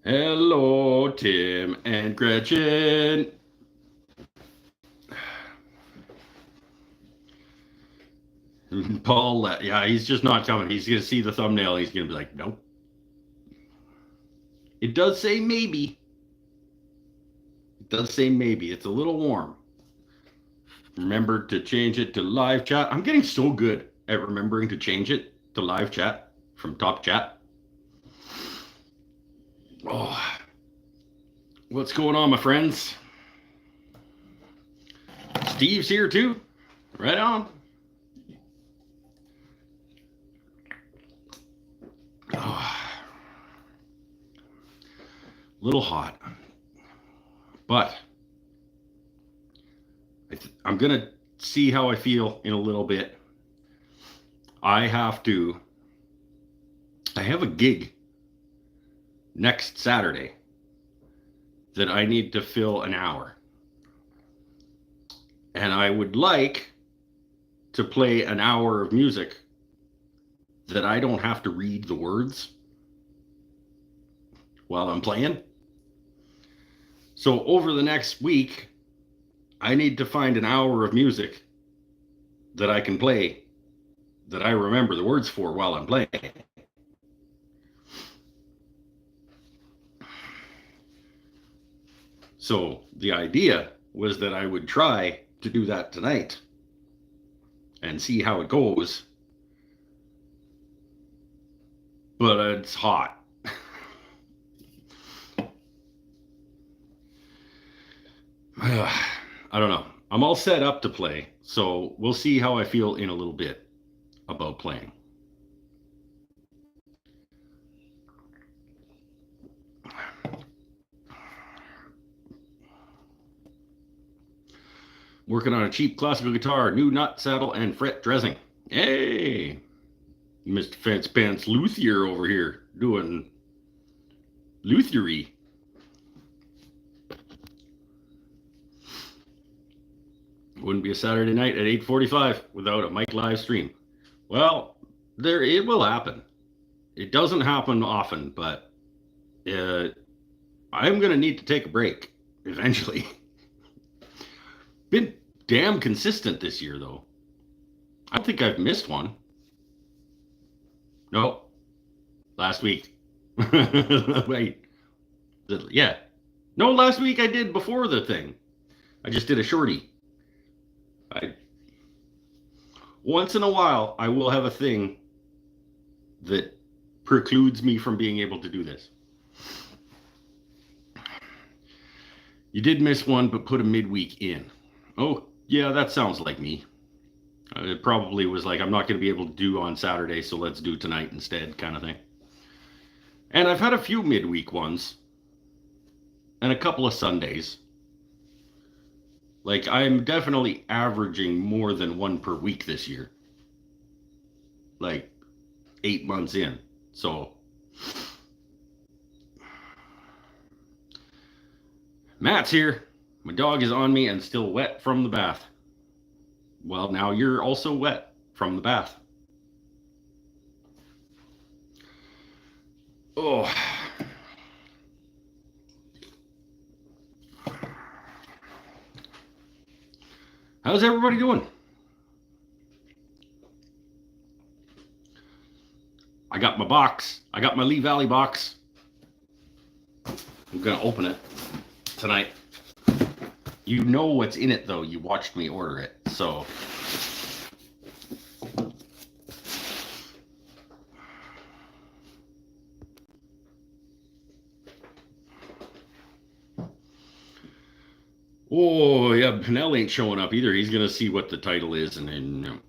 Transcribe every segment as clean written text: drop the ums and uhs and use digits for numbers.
Hello, Tim and Gretchen. Paul, yeah, he's just not coming. He's going to see the thumbnail. He's going to be like, nope. It does say maybe. It does say maybe. It's a little warm. Remember to change it to live chat. I'm getting so good at remembering to change it to live chat from top chat. Oh, what's going on, my friends? Steve's here too. Right on. Oh, little hot, but I'm going to see how I feel in a little bit. I have a gig next Saturday that I need to fill an hour. And I would like to play an hour of music that I don't have to read the words while I'm playing. So over the next week, I need to find an hour of music that I can play that I remember the words for while I'm playing. So the idea was that I would try to do that tonight and see how it goes. But it's hot. I don't know. I'm all set up to play, so we'll see how I feel in a little bit about playing. Working on a cheap classical guitar, new nut, saddle, and fret dressing. Hey! Mr. Fence Pants Luthier over here doing luthiery. Wouldn't be a Saturday night at 8:45 without a mic live stream. Well, it will happen. It doesn't happen often, but I'm going to need to take a break eventually. Been damn consistent this year, though. I don't think I've missed one. No, last week. Wait. Yeah. No, last week I did before the thing. I just did a shorty. Once in a while, I will have a thing that precludes me from being able to do this. You did miss one, but put a midweek in. Oh, yeah, that sounds like me. It probably was like, I'm not going to be able to do on Saturday, so let's do tonight instead, kind of thing. And I've had a few midweek ones, and a couple of Sundays. Like, I'm definitely averaging more than one per week this year. Like, 8 months in. So, Matt's here. My dog is on me and still wet from the bath. Well, now you're also wet from the bath. Oh. How's everybody doing? I got my box. I got my Lee Valley box. I'm going to open it tonight. You know what's in it, though. You watched me order it, so. Oh, yeah, Pinnell ain't showing up either. He's going to see what the title is, and then.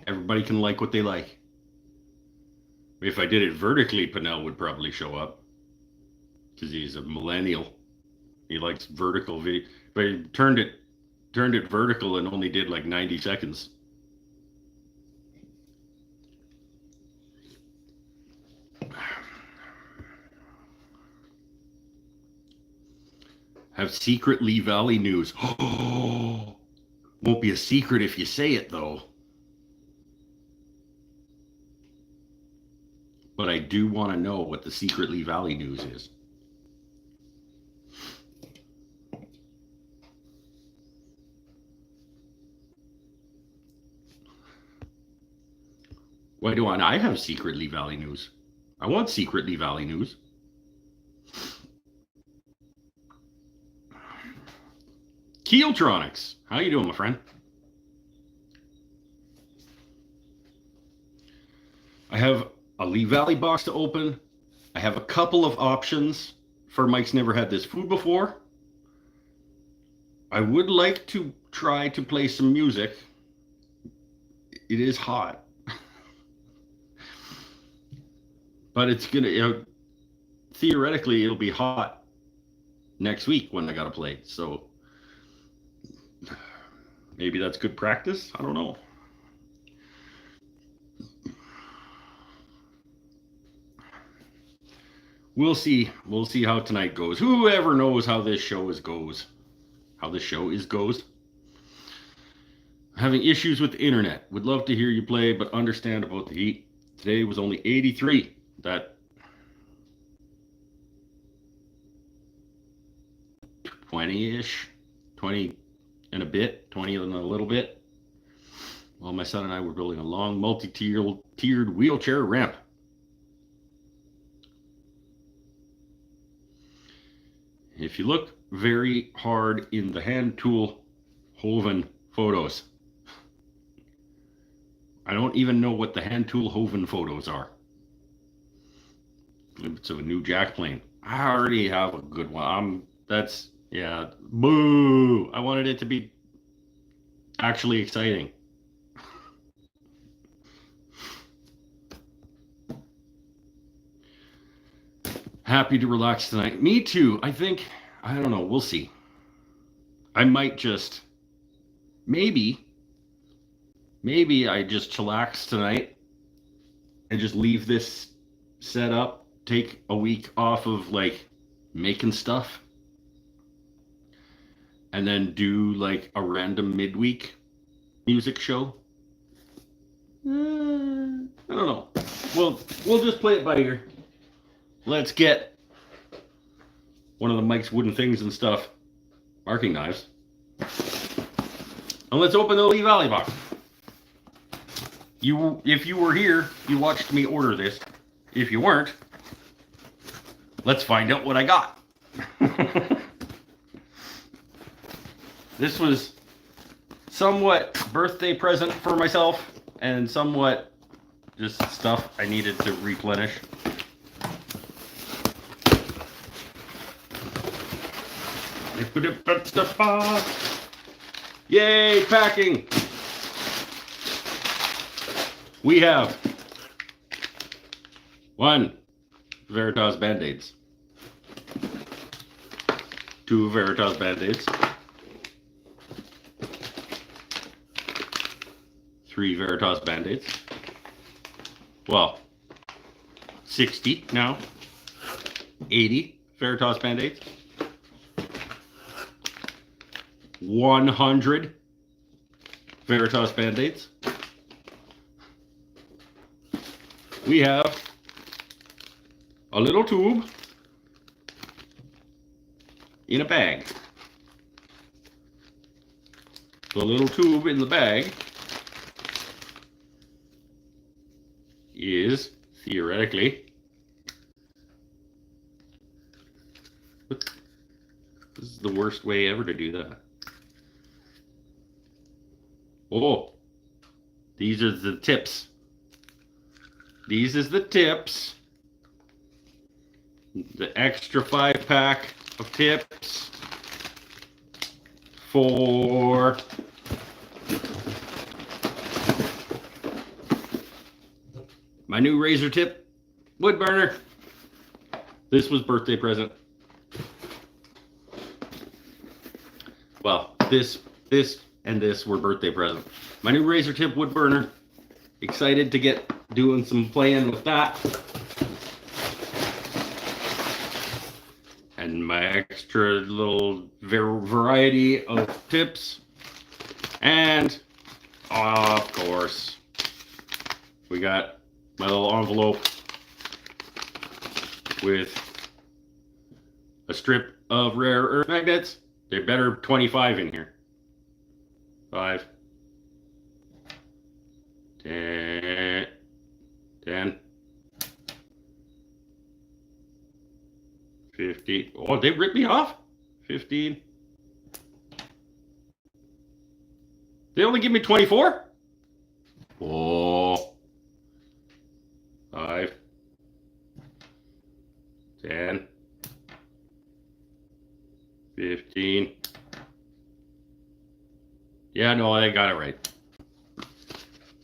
Everybody can like what they like. If I did it vertically, Pinnell would probably show up. Because he's a millennial. He likes vertical video. But he turned it vertical and only did like 90 seconds. Have secret Lee Valley news. Oh, won't be a secret if you say it, though. but I do want to know what the secret Lee Valley news is. Why do I have secret Lee Valley news? I want secret Lee Valley news. Keeltronics, how you doing, my friend? I have a Lee Valley box to open. I have a couple of options for Mike's Never Had This Food Before. I would like to try to play some music. It is hot. But it's gonna, theoretically, it'll be hot next week when I gotta play. So maybe that's good practice. I don't know. We'll see. We'll see how tonight goes. Whoever knows how this show goes. How this show goes. Having issues with the internet. Would love to hear you play, but understand about the heat. Today was only 83. That 20-ish, 20 and a bit, 20 and a little bit. Well, my son and I were building a long multi-tiered wheelchair ramp. If you look very hard in the hand tool Hoven photos, I don't even know what the hand tool Hoven photos are. It's of a new jack plane. I already have a good one. Yeah, boo. I wanted it to be actually exciting. Happy to relax tonight. Me too. I don't know. We'll see. I might just, maybe I just chillax tonight and just leave this set up, take a week off of like making stuff, and then do like a random midweek music show. I don't know. We'll just play it by ear. Let's get one of the Mike's wooden things and stuff, marking knives, and let's open the Lee Valley box. If you were here, you watched me order this. If you weren't, let's find out what I got. This was somewhat birthday present for myself and somewhat just stuff I needed to replenish. Yay, packing! We have 1 Veritas Band-Aids, 2 Veritas Band-Aids, 3 Veritas Band-Aids, well, 60 now, 80 Veritas Band-Aids, 100 Veritas Band-Aids. We have a little tube in a bag. The little tube in the bag is theoretically, this is the worst way ever to do that. Oh, these are the tips. These is the tips. The extra 5-pack of tips for my new razor tip wood burner. This was birthday present. Well, this and this were birthday present. My new razor tip wood burner. Excited to get doing some playing with that. And my extra little variety of tips. And of course, we got my little envelope with a strip of rare earth magnets. They better 25 in here. 5, 10, 10, 15. Oh, they ripped me off. 15. They only give me 24? Oh. 5, 10, 15. Yeah, no, I got it right.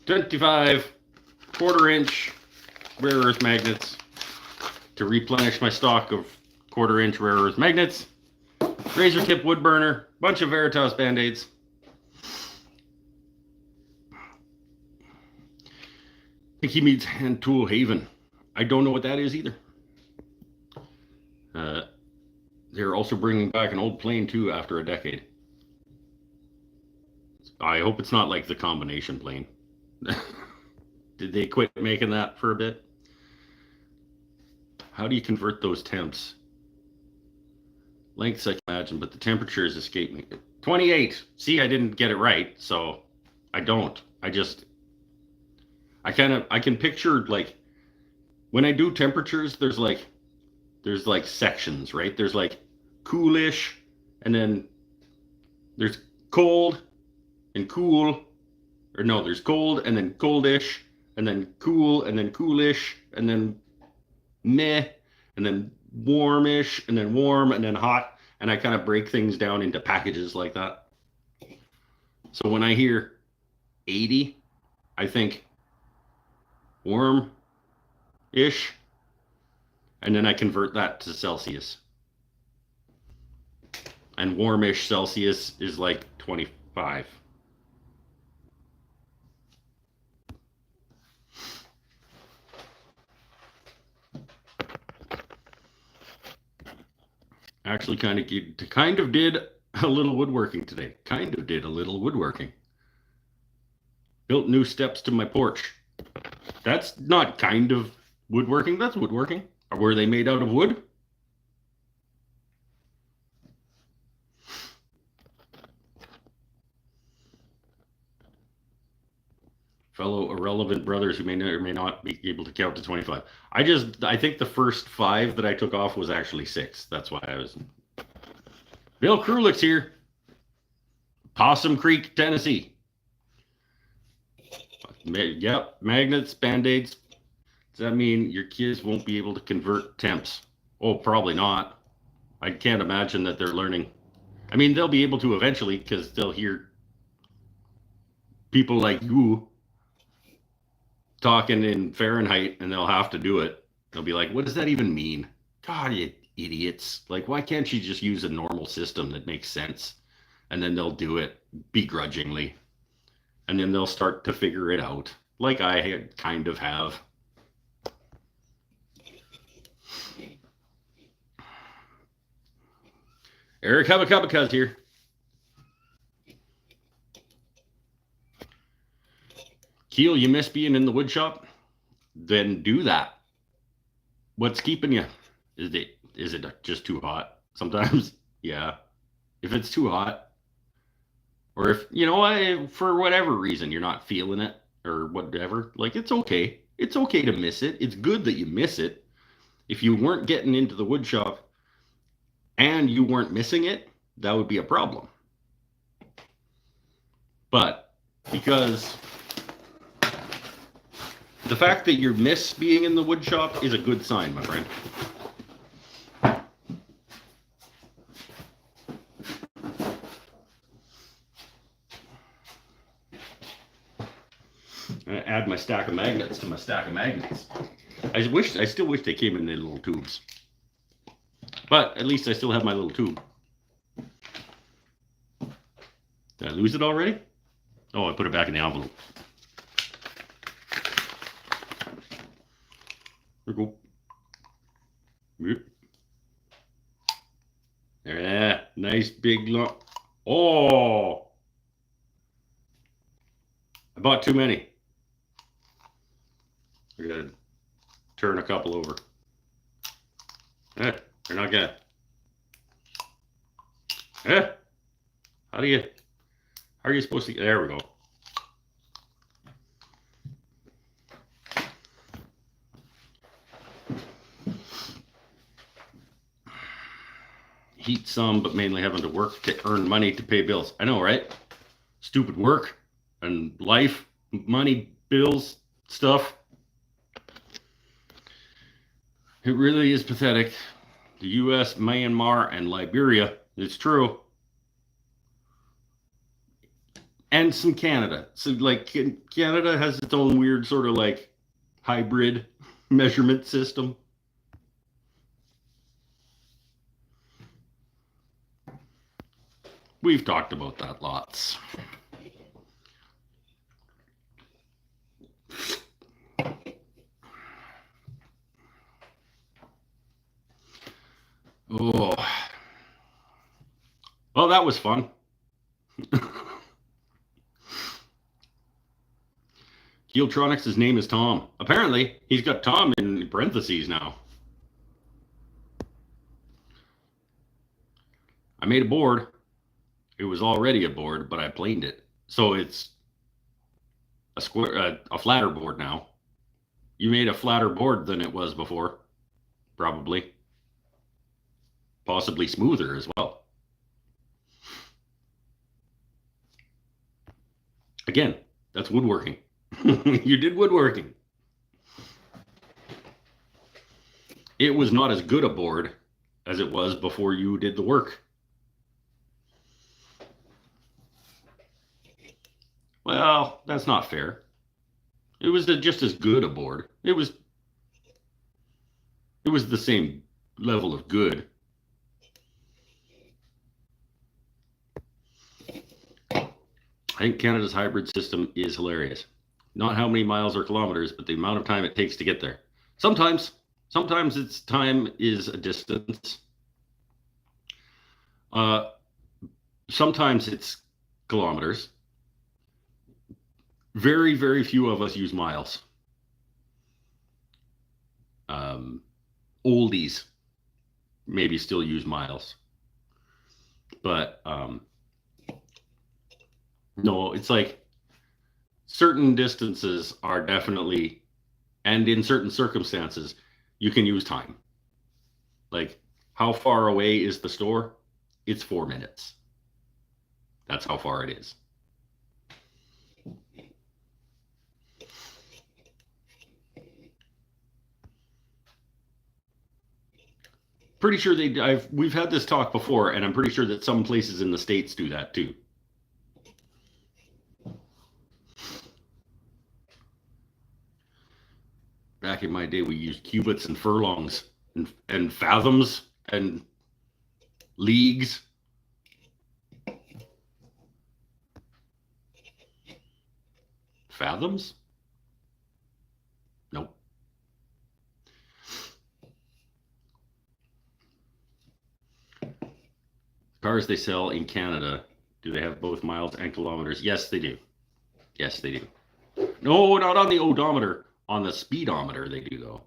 25 quarter-inch rare earth magnets to replenish my stock of quarter-inch rare earth magnets. Razor tip wood burner, bunch of Veritas band-aids. Picky Meats Hand Tool Haven. I don't know what that is either. They're also bringing back an old plane too after a decade. I hope it's not like the combination plane. Did they quit making that for a bit? How do you convert those temps? Lengths I can imagine, but the temperatures escape me. 28. See, I didn't get it right, so I don't. I can picture, like, when I do temperatures, there's like sections, right? There's like coolish, and then there's cold and cool, or no, there's cold and then coldish, and then cool and then coolish, and then meh, and then warmish, and then warm, and then hot. And I kind of break things down into packages like that. So when I hear 80, I think warm-ish, and then I convert that to Celsius. And warmish Celsius is like 25. Actually kind of did a little woodworking today. Built new steps to my porch. That's not kind of woodworking, that's woodworking. Were they made out of wood? Fellow irrelevant brothers who may or may not be able to count to 25. I think the first 5 that I took off was actually 6. That's why I was. Bill Krulick's here. Possum Creek, Tennessee. Yep, magnets, band-aids. Does that mean your kids won't be able to convert temps? Oh, probably not. I can't imagine that they're learning. I mean, they'll be able to eventually because they'll hear people like you talking in Fahrenheit, and they'll have to do it. They'll be like, what does that even mean? God, you idiots. Like, why can't you just use a normal system that makes sense? And then they'll do it begrudgingly. And then they'll start to figure it out, like I kind of have. Eric Habakabaka's here. Keel, you miss being in the wood shop? Then do that. What's keeping you? Is it just too hot? Sometimes, yeah. If it's too hot, or if, for whatever reason, you're not feeling it or whatever, like, it's okay. It's okay to miss it. It's good that you miss it. If you weren't getting into the wood shop and you weren't missing it, that would be a problem. But because the fact that you miss being in the wood shop is a good sign, my friend. I add my stack of magnets to my stack of magnets. I still wish they came in their little tubes. But at least I still have my little tube. Did I lose it already? Oh, I put it back in the envelope. There we go. Yep. Yeah, nice big lump. Oh! I bought too many. I gotta turn a couple over. You're not gonna. Eh, how do you? How are you supposed to? There we go. Heat some, but mainly having to work to earn money to pay bills. I know, right? Stupid work and life, money, bills, stuff. It really is pathetic. The US, Myanmar, and Liberia, it's true. And some Canada. So, like, Canada has its own weird sort of like hybrid measurement system. We've talked about that lots. Oh, well, that was fun. Keeltronics' name is Tom. Apparently, he's got Tom in parentheses now. I made a board. It was already a board, but I planed it. So it's a square, a flatter board now. You made a flatter board than it was before, probably. Possibly smoother as well. Again, that's woodworking. You did woodworking. It was not as good a board as it was before you did the work. Well, that's not fair. It was just as good a board. It was the same level of good. I think Canada's hybrid system is hilarious. Not how many miles or kilometers, but the amount of time it takes to get there. Sometimes its time is a distance. Sometimes it's kilometers. Very, very few of us use miles. Oldies maybe still use miles. But no, it's like certain distances are definitely, and in certain circumstances, you can use time. Like, how far away is the store? It's 4 minutes. That's how far it is. Pretty sure we've had this talk before, and I'm pretty sure that some places in the States do that too. Back in my day, we used cubits and furlongs and fathoms and leagues. Fathoms? Nope. Cars they sell in Canada, do they have both miles and kilometers? Yes, they do. Yes, they do. No, not on the odometer. On the speedometer, they do, though.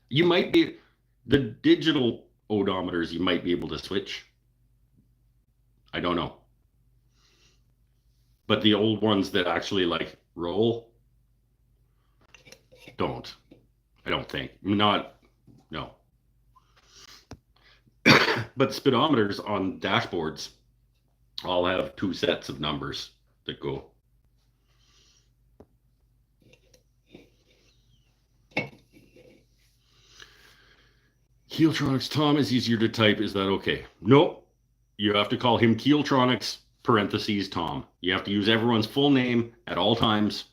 You might be, the digital odometers, you might be able to switch. I don't know. But the old ones that actually like roll don't. I don't think. Not, no. But speedometers on dashboards all have 2 sets of numbers that go. Keeltronics Tom is easier to type. Is that okay? Nope. You have to call him Keeltronics parentheses Tom. You have to use everyone's full name at all times.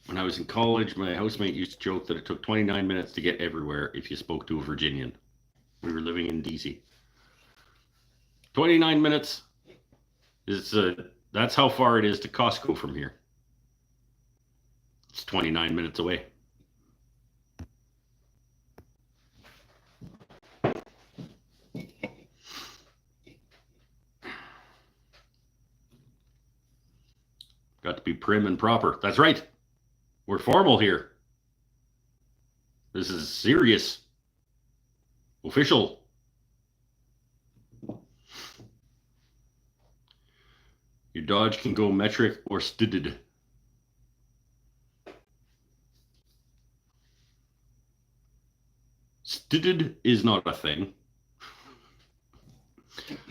When I was in college, my housemate used to joke that it took 29 minutes to get everywhere if you spoke to a Virginian. We were living in DC. 29 minutes is that's how far it is to Costco from here. It's 29 minutes away. Got to be prim and proper. That's right. We're formal here. This is serious. Official. Your Dodge can go metric or studded. Studded is not a thing.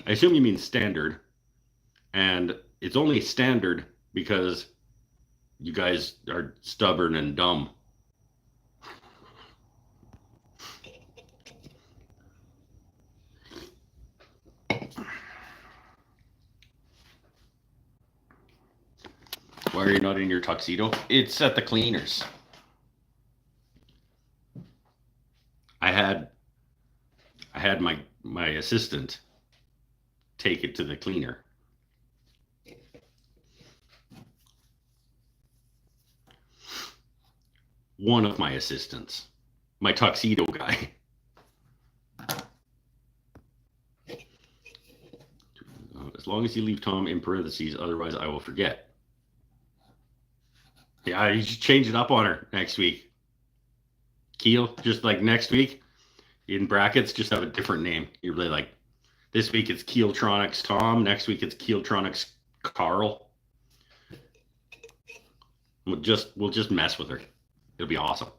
I assume you mean standard. And it's only standard because you guys are stubborn and dumb. Why are you not in your tuxedo? It's at the cleaners. I had my assistant take it to the cleaner. One of my assistants, my tuxedo guy. As long as you leave Tom in parentheses, otherwise I will forget. Yeah, you should change it up on her next week. Keel, just like next week, in brackets, just have a different name. You're really like, this week it's Keeltronics Tom, next week it's Keeltronics Carl. We'll just mess with her. It'll be awesome.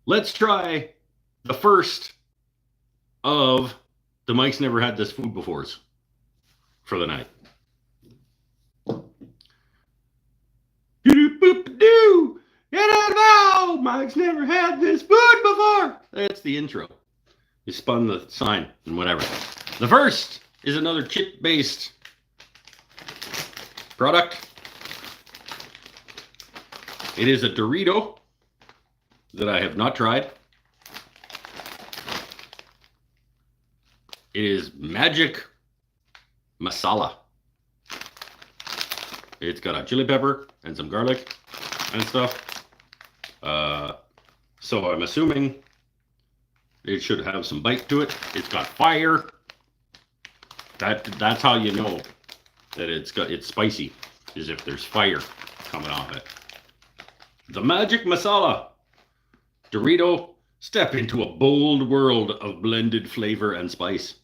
Let's try the first of the Mike's Never Had This Food Befores for the night. Boop-a-doo! Mike's never had this food before. That's the intro. You spun the sign and whatever. The first is another chip-based product. It is a Dorito that I have not tried. It is Magic Masala. It's got a chili pepper and some garlic and stuff. So I'm assuming it should have some bite to it. It's got fire. That's how you know that it's spicy, is if there's fire coming off it. The Magic Masala Dorito. Step into a bold world of blended flavor and spice.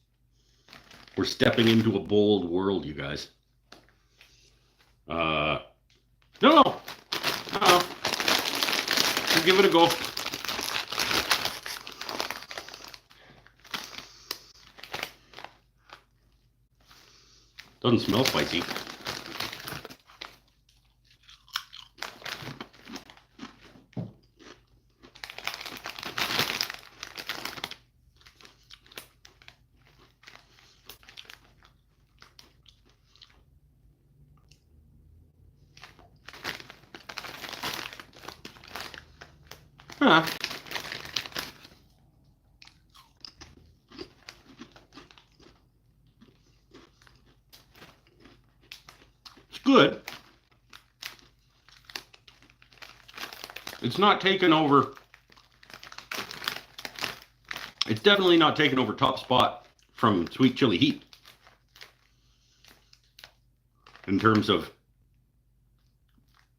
We're stepping into a bold world, you guys. No. We'll give it a go. Doesn't smell spicy. Huh. It's good. It's not taken over. It's definitely not taken over top spot from Sweet Chili Heat in terms of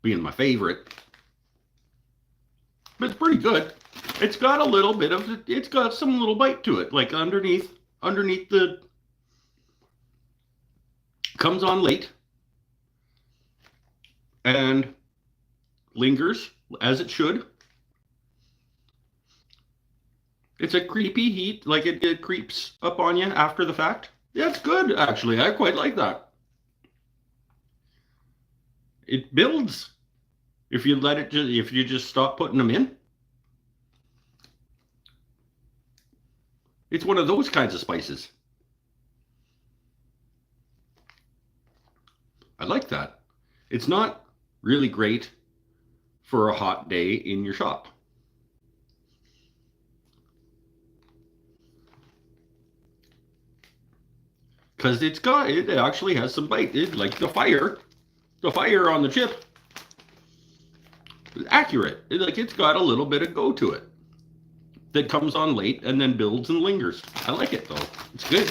being my favorite. But it's pretty good. It's got a little bit of, it's got some little bite to it, like underneath the, comes on late and lingers as it should. It's a creepy heat, like it creeps up on you after the fact. Yeah, it's good, actually. I quite like that. It builds if you let it, if you just stop putting them in. It's one of those kinds of spices. I like that. It's not really great for a hot day in your shop. Because it actually has some bite. Like the fire on the chip accurate. Like it's got a little bit of go to it that comes on late and then builds and lingers. I like it though. It's good.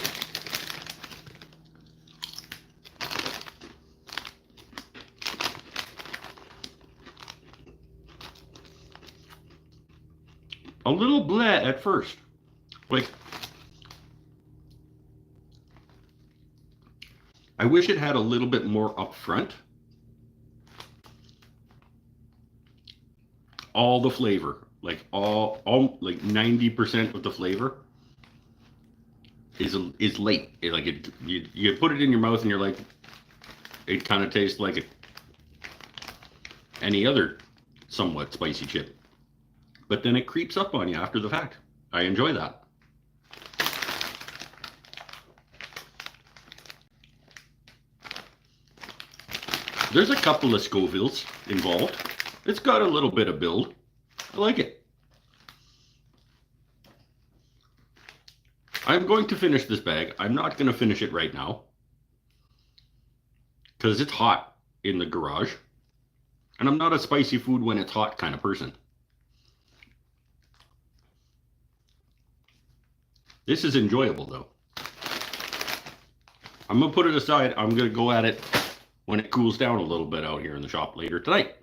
A little bland at first. Like, I wish it had a little bit more up front. All the flavor, like all like 90% of the flavor is late. Like you put it in your mouth and you're like, it kind of tastes like any other somewhat spicy chip. But then it creeps up on you after the fact. I enjoy that. There's a couple of Scovilles involved. It's got a little bit of build. I like it. I'm going to finish this bag. I'm not going to finish it right now because it's hot in the garage. And I'm not a spicy food when it's hot kind of person. This is enjoyable though. I'm going to put it aside. I'm going to go at it when it cools down a little bit out here in the shop later tonight.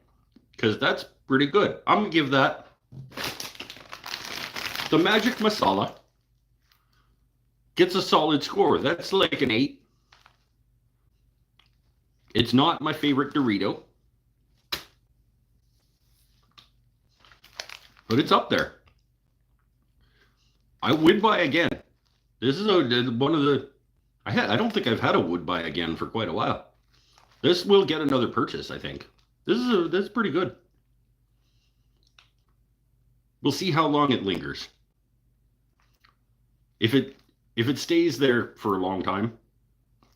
Because that's pretty good. I'm going to give that the Magic Masala gets a solid score. That's like an 8. It's not my favorite Dorito, but it's up there. I would buy again. This is one of the I don't think I've had a would buy again for quite a while. This will get another purchase, I think. This is pretty good. We'll see how long it lingers. If it stays there for a long time,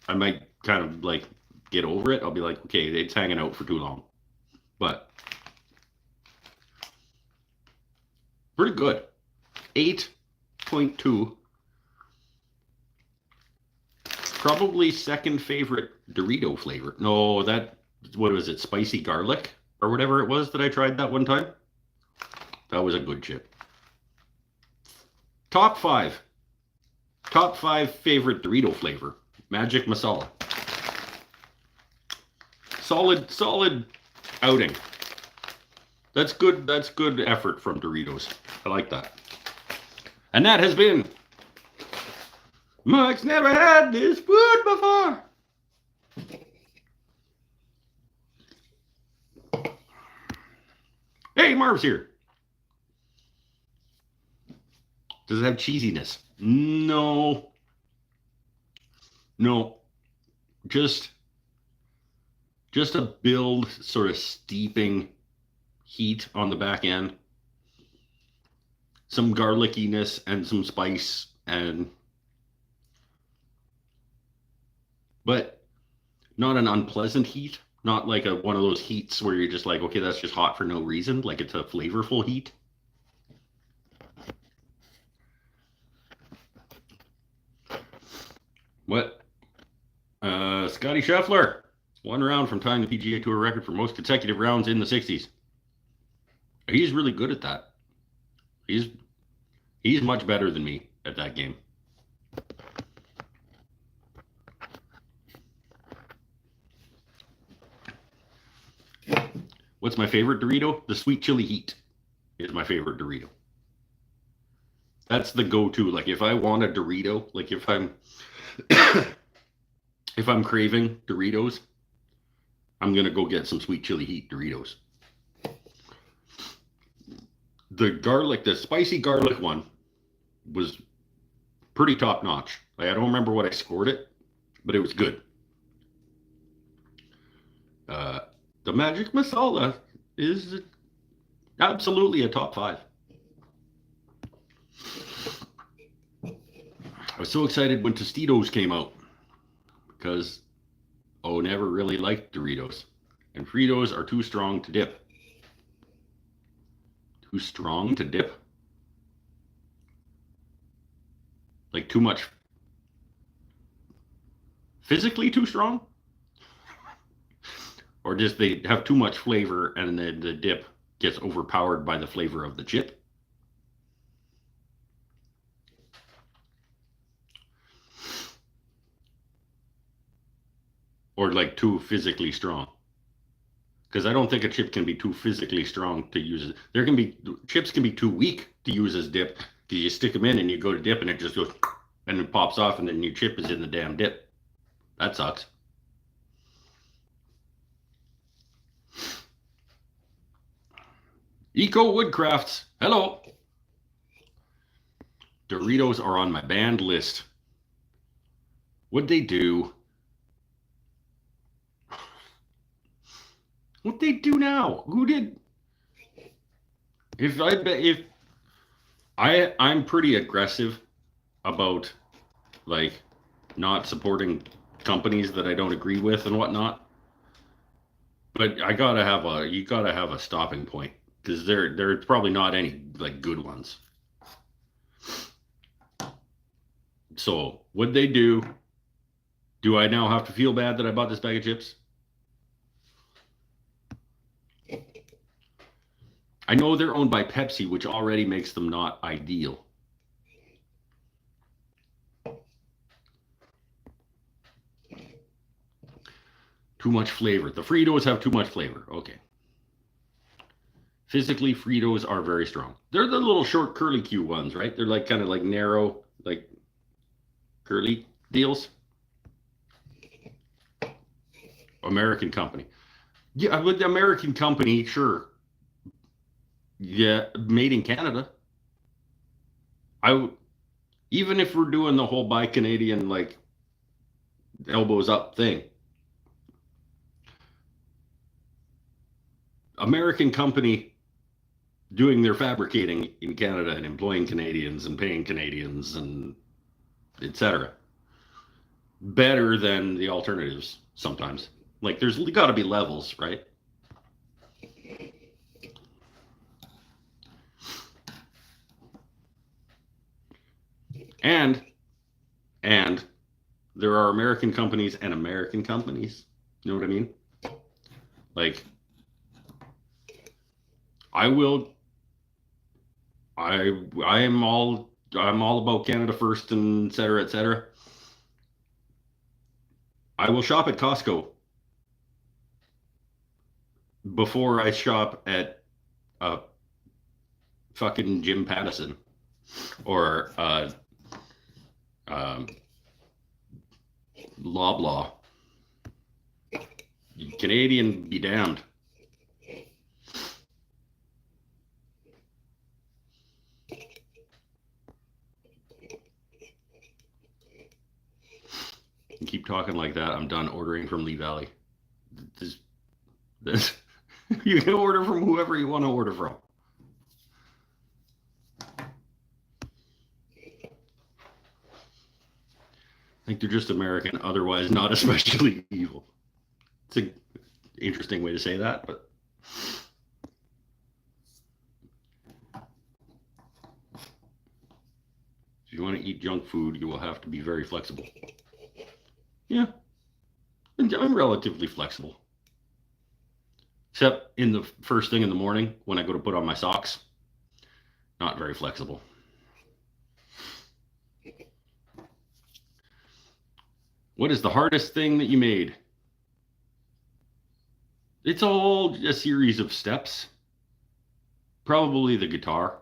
I might kind of like get over it. I'll be like, okay, it's hanging out for too long. But pretty good. 8.2. Probably second favorite Dorito flavor. No, what was it? Spicy garlic or whatever it was that I tried that one time. That was a good chip. Top 5. Top 5 favorite Dorito flavor. Magic Masala. Solid outing. That's good effort from Doritos. I like that. And that has been Mike's never had this food before. Hey, Marv's here. Does it have cheesiness? No. Just a build, sort of steeping heat on the back end. Some garlickiness and some spice but not an unpleasant heat. Not like one of those heats where you're just like, okay, that's just hot for no reason. Like it's a flavorful heat. What? Scotty Scheffler won round from tying the PGA Tour record for most consecutive rounds in the 60s. He's really good at that. He's much better than me at that game. What's my favorite Dorito? The Sweet Chili Heat is my favorite Dorito. That's the go-to. Like if I want a Dorito, like if I'm if I'm craving Doritos, I'm gonna go get some Sweet Chili Heat Doritos. The spicy garlic one was pretty top notch. Like, I don't remember what I scored it, but it was good. The Magic Masala is absolutely a top 5. I was so excited when Tostitos came out because never really liked Doritos. And Fritos are too strong to dip. Too strong to dip? Like too much. Physically too strong? Or just they have too much flavor and then the dip gets overpowered by the flavor of the chip. Or like too physically strong. Because I don't think a chip can be too physically strong to use. Chips can be too weak to use as dip. Because you stick them in and you go to dip and it just goes and it pops off and then your chip is in the damn dip. That sucks. Eco Woodcrafts. Hello. Doritos are on my banned list. What'd they do? What'd they do now? Who did? I'm pretty aggressive about like not supporting companies that I don't agree with and whatnot. But you gotta have a stopping point because there's probably not any like good ones. So what'd they do? Do I now have to feel bad that I bought this bag of chips? I know they're owned by Pepsi, which already makes them not ideal. Too much flavor. The Fritos have too much flavor. Okay. Physically, Fritos are very strong. They're the little short curly Q ones, right? They're like kind of like narrow, like curly deals. American company. Yeah, with the American company, sure. Yeah, made in Canada. Even if we're doing the whole buy Canadian like elbows up thing, American company doing their fabricating in Canada and employing Canadians and paying Canadians and etc. Better than the alternatives sometimes. Like there's got to be levels, right? And there are American companies and American companies. You know what I mean? Like I am all about Canada first and et cetera, et cetera. I will shop at Costco before I shop at fucking Jim Pattison or Loblaw. Canadian be damned. You keep talking like that, I'm done ordering from Lee Valley. You can order from whoever you want to order from. I think they're just American, otherwise not especially evil. It's an interesting way to say that, but if you want to eat junk food, you will have to be very flexible. Yeah, I'm relatively flexible. Except in the first thing in the morning when I go to put on my socks, not very flexible. What is the hardest thing that you made? It's all a series of steps. Probably the guitar.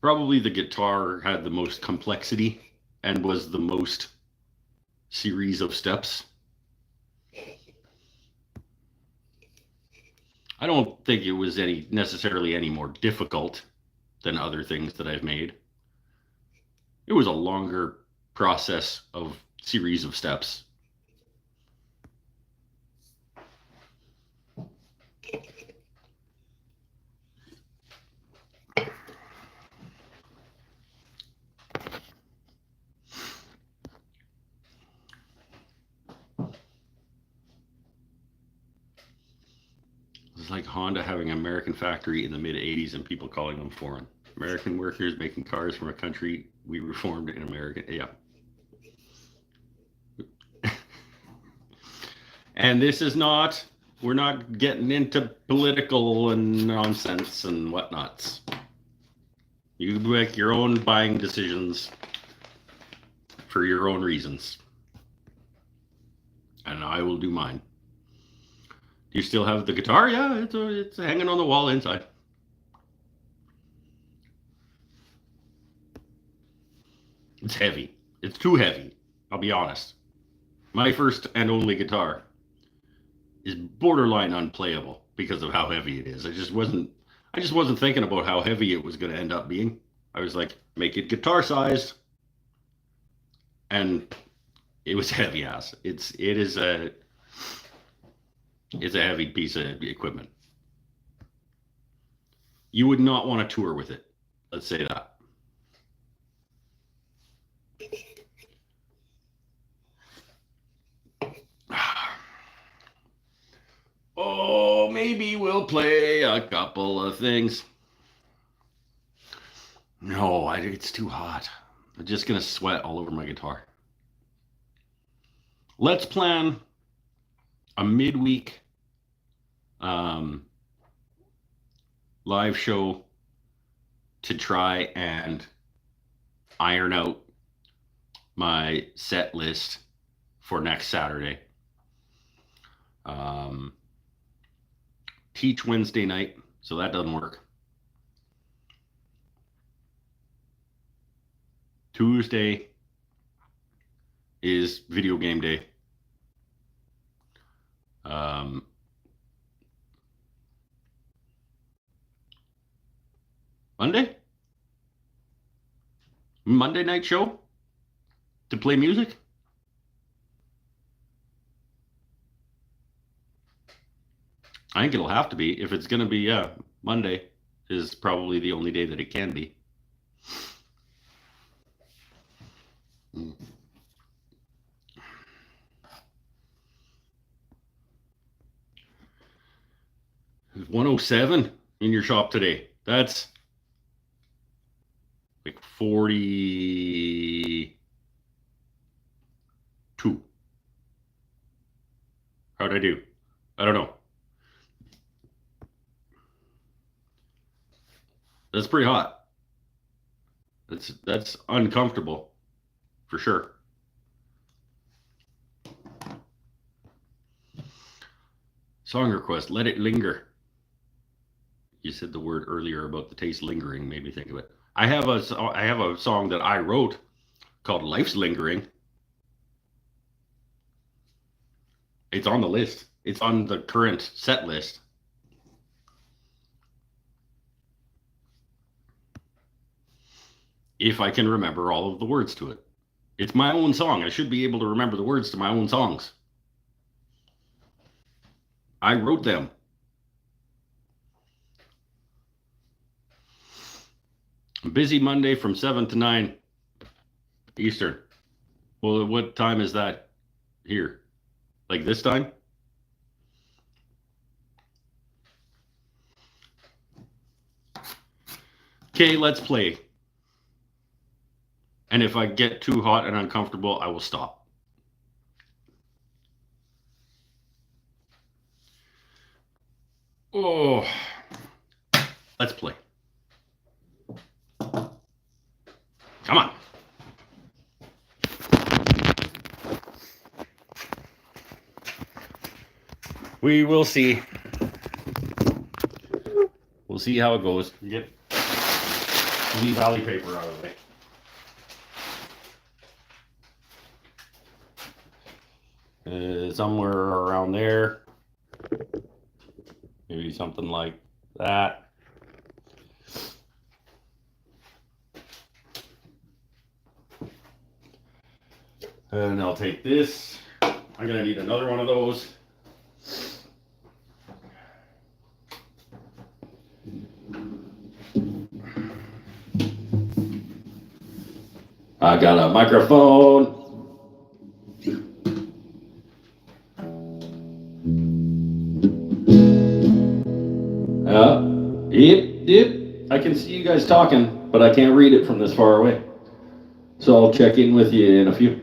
Probably the guitar had the most complexity and was the most series of steps. I don't think it was necessarily any more difficult than other things that I've made. It was a longer process of series of steps. It's like Honda having an American factory in the mid 80s and people calling them foreign. American workers making cars from a country we reformed in America. Yeah. And this is not We're not getting into political and nonsense and whatnots. You make your own buying decisions for your own reasons. And I will do mine. Do you still have the guitar? Yeah, it's hanging on the wall inside. It's heavy. It's too heavy. I'll be honest. My first and only guitar is borderline unplayable because of how heavy it is. I just wasn't thinking about how heavy it was going to end up being. I was like, make it guitar sized, and it was heavy ass. It's a heavy piece of equipment. You would not want to tour with it. Let's say that. Oh, maybe we'll play a couple of things. No, it's too hot. I'm just going to sweat all over my guitar. Let's plan a midweek live show to try and iron out my set list for next Saturday. Teach Wednesday night, so that doesn't work. Tuesday is video game day. Monday night show to play music. I think it'll have to be. If it's going to be, Monday is probably the only day that it can be. There's 107 in your shop today. That's like 42. How'd I do? I don't know. That's pretty hot. That's uncomfortable, for sure. Song request, Let It Linger. You said the word earlier about the taste lingering, made me think of it. I have a song that I wrote called Life's Lingering. It's on the list. It's on the current set list. If I can remember all of the words to it. It's my own song. I should be able to remember the words to my own songs. I wrote them. Busy Monday from 7 to 9 Eastern. Well, what time is that here? Like this time? Okay, let's play. And if I get too hot and uncomfortable, I will stop. Oh, let's play. Come on. We will see. We'll see how it goes. Get Lee Valley paper out of the way. Somewhere around there. Maybe something like that. And I'll take this. I'm gonna need another one of those. I got a microphone. Yep. I can see you guys talking, but I can't read it from this far away. So I'll check in with you in a few.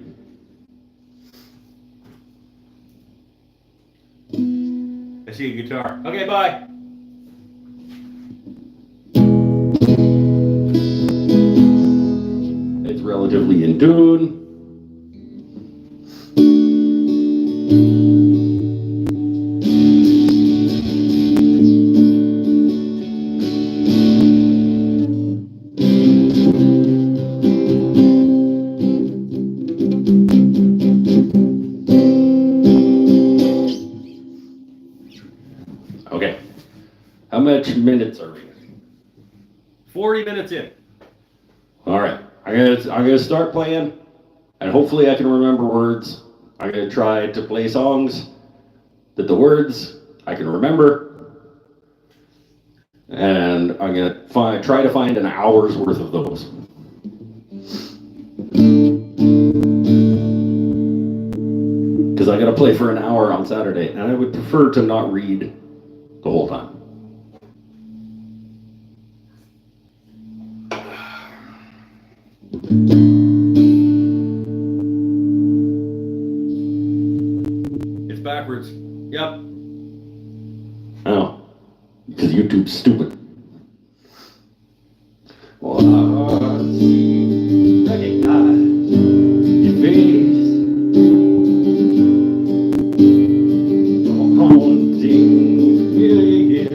I see a guitar. Okay, bye. It's relatively in tune. Okay. How much minutes are we? 40 minutes in. All right. I'm gonna start playing, and hopefully I can remember words. I'm gonna try to play songs that the words I can remember, and I'm gonna try to find an hour's worth of those. Because I gotta play for an hour on Saturday, and I would prefer to not read the whole time. It's backwards. Yep. Oh, because YouTube's stupid. Well, I recognize your face. Haunting familiar.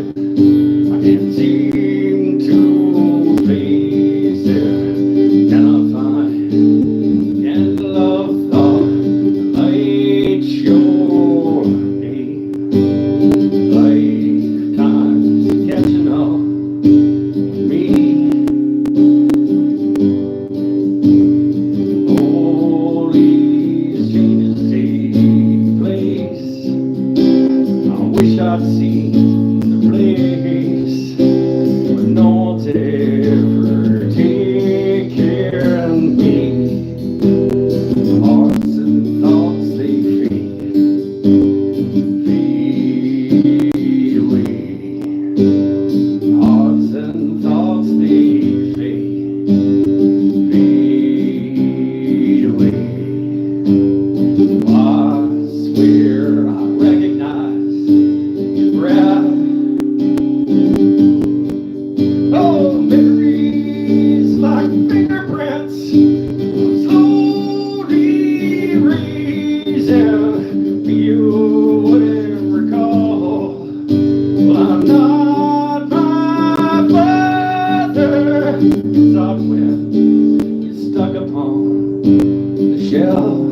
I can't seem to place it. Can I find candle of thought that lights your name? Lifetimes catching up with me. All these changes take place. I wish I'd seen the place where no one's ever take care of me. Hearts and thoughts they fade away. Hearts and thoughts they fade away. I swear I recognize your breath. Oh, memories like fingerprints, slowly erasing. You wouldn't recall. Well, I'm not my father. It's odd when you're stuck upon the shelf.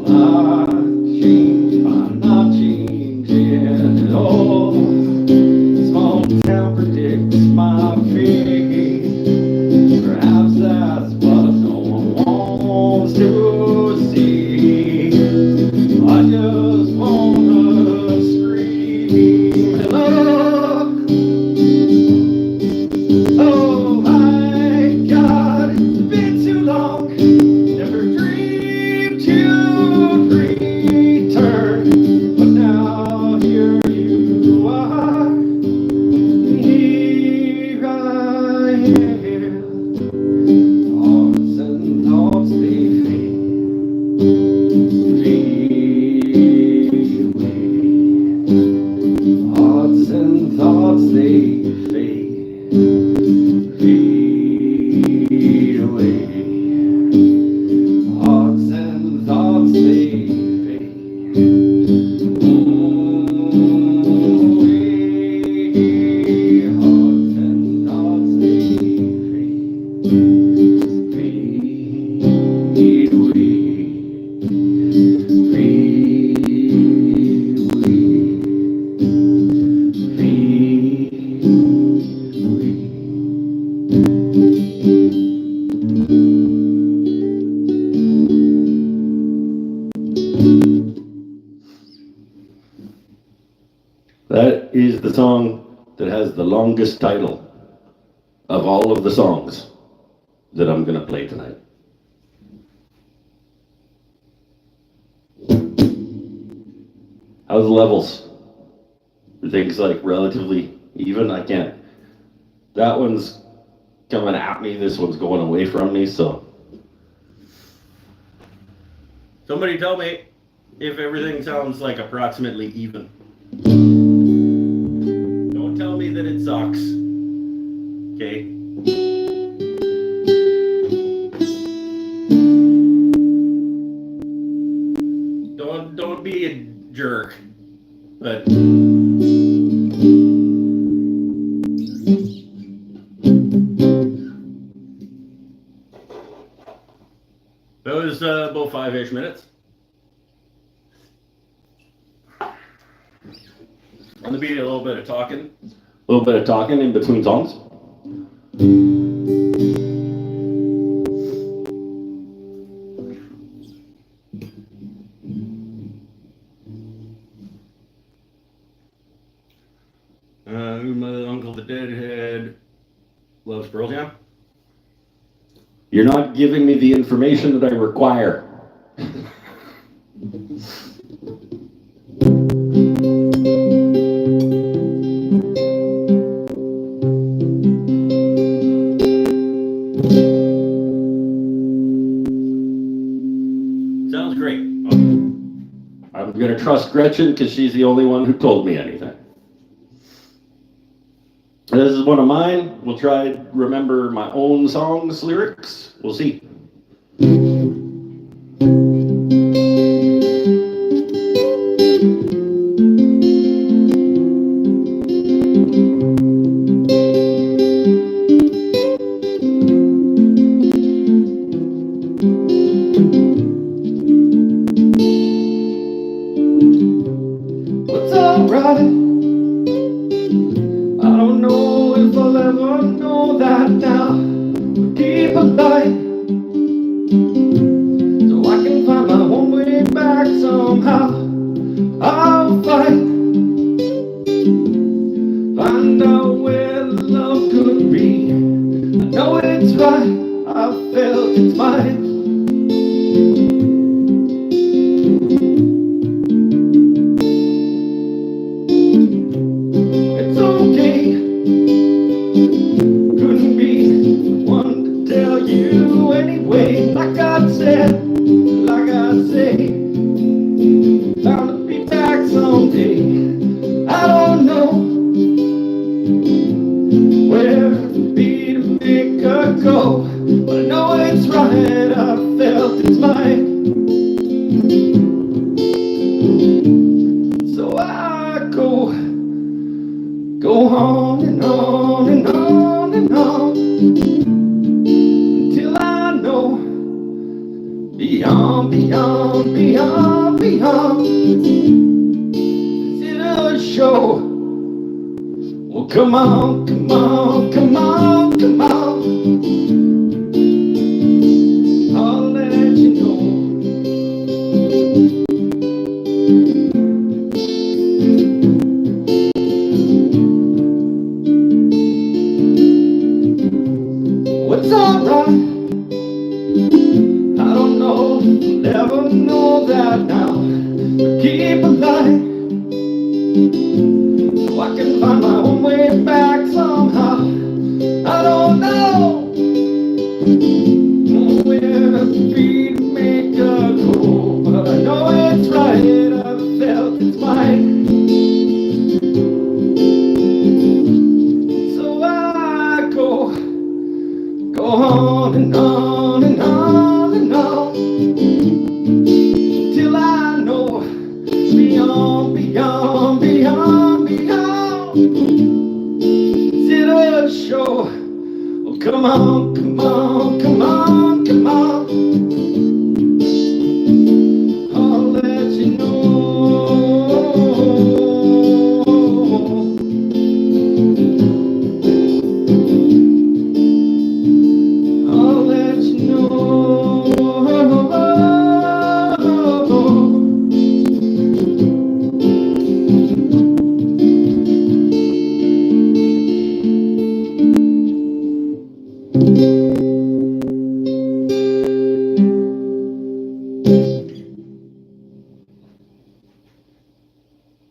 I change by not changing at all. Small town predicts my fate. Perhaps that's what no one wants to see. I just wanna scream hello. Oh my God, it's been too long. Never dreamed you'd return, but now here you are. And here I am. Thoughts and thoughts they fade away. Thoughts and thoughts they fade away. Hearts and thoughts they fade away. Hearts and thoughts they fade away. Fade That is the song that has the longest title of all of the songs that I'm going to play tonight. How's the levels? Are things like relatively even? I can't. That one's coming at me, this one's going away from me, so. Somebody tell me. if everything sounds like approximately even. Don't tell me that it sucks. Okay. Don't be a jerk. But that was about 5-ish minutes. On the beat, a little bit of talking. A little bit of talking in between songs. My Uncle the Deadhead loves Pearl Jam. You're not giving me the information that I require. Sounds great. I'm going to trust Gretchen because she's the only one who told me anything. This is one of mine. We'll try to remember my own song's lyrics. We'll see. What's alright? I don't know if I'll ever know that now. But keep a light so I can find my own way back somehow. I'll find out where the love could be. I know it's right, I felt it's mine. It's okay, couldn't be the one to tell you anyway. Like I said, like I say, bound to be back someday. I don't know where to be to make her go, but I know it's right, I felt it's mine. So I go on and on and on and on until I know beyond, beyond, beyond, beyond. Is it a show? Well, come on, come on, come on, come on. I'll let you know. What's alright? I don't know, I'll never know that now. But keep a light so I can find my own way back somehow. I don't know where to be to make her go, but I know it's right, I felt it's mine. So I go on and on and on and on till I know beyond, beyond, beyond, beyond. Is it a show? Oh, come on, come on, come on, come on. I'll let you know. I'll let you know.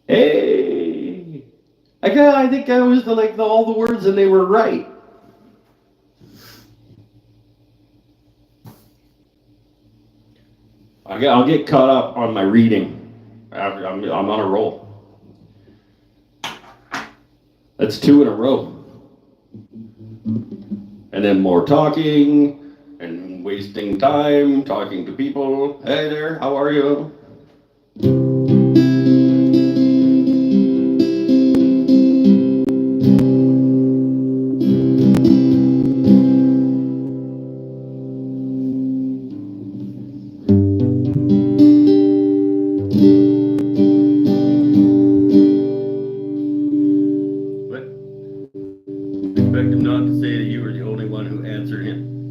Hey, I think I was all the words and they were right. I'll get caught up on my reading. I'm on a roll. That's 2 in a row. And then more talking and wasting time talking to people. Hey there, how are you?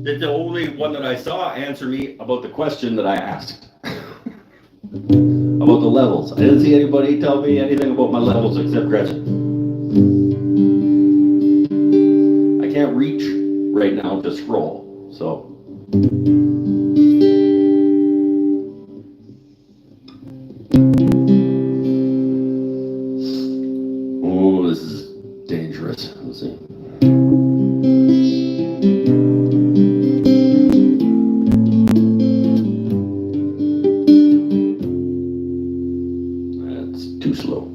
It's the only one that I saw answer me about the question that I asked. About the levels. I didn't see anybody tell me anything about my levels except Gretchen. I can't reach right now to scroll, so. Oh, this is dangerous. Let's see. Too slow.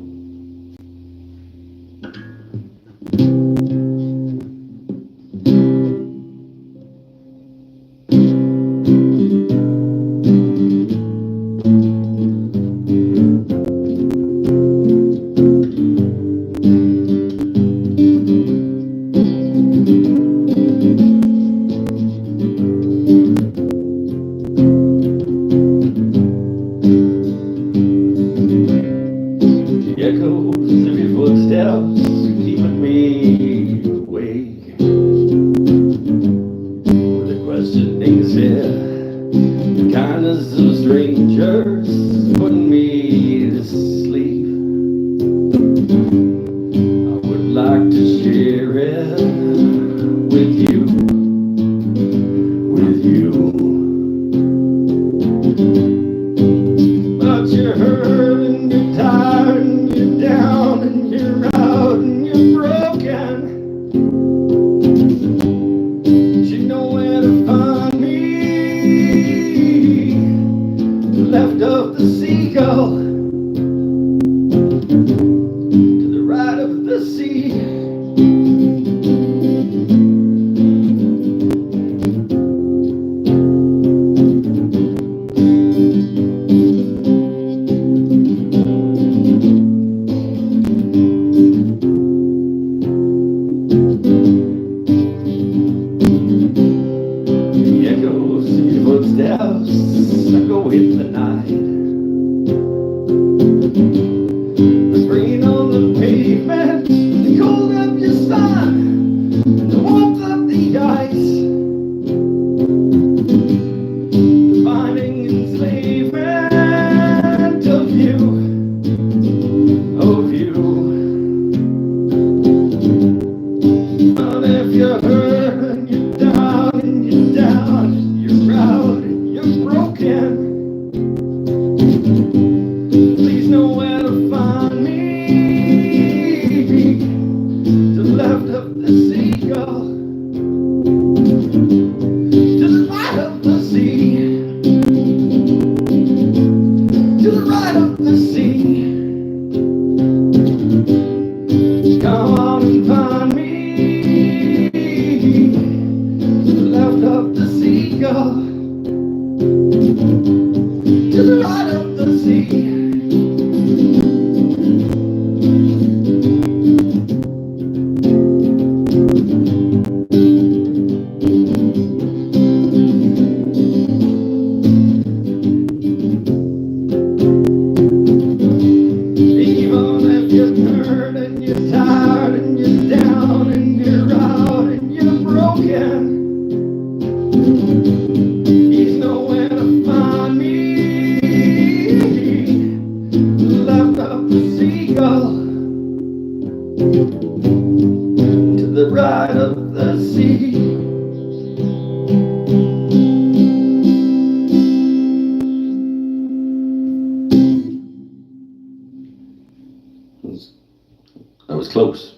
That was close.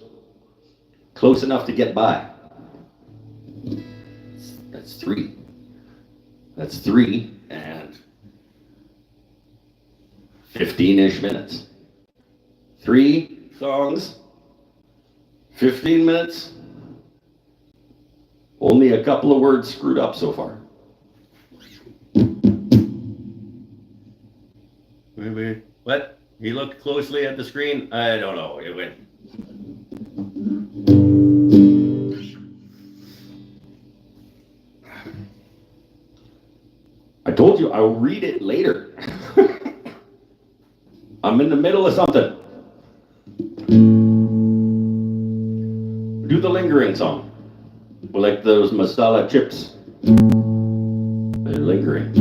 Close enough to get by. That's 3. That's 3 and 15-ish minutes. 3 songs, 15 minutes. Only a couple of words screwed up so far. Wait. What? He looked closely at the screen? I don't know. It went. I told you I'll read it later. I'm in the middle of something. Do the lingering song. Like those masala chips. They're lingering.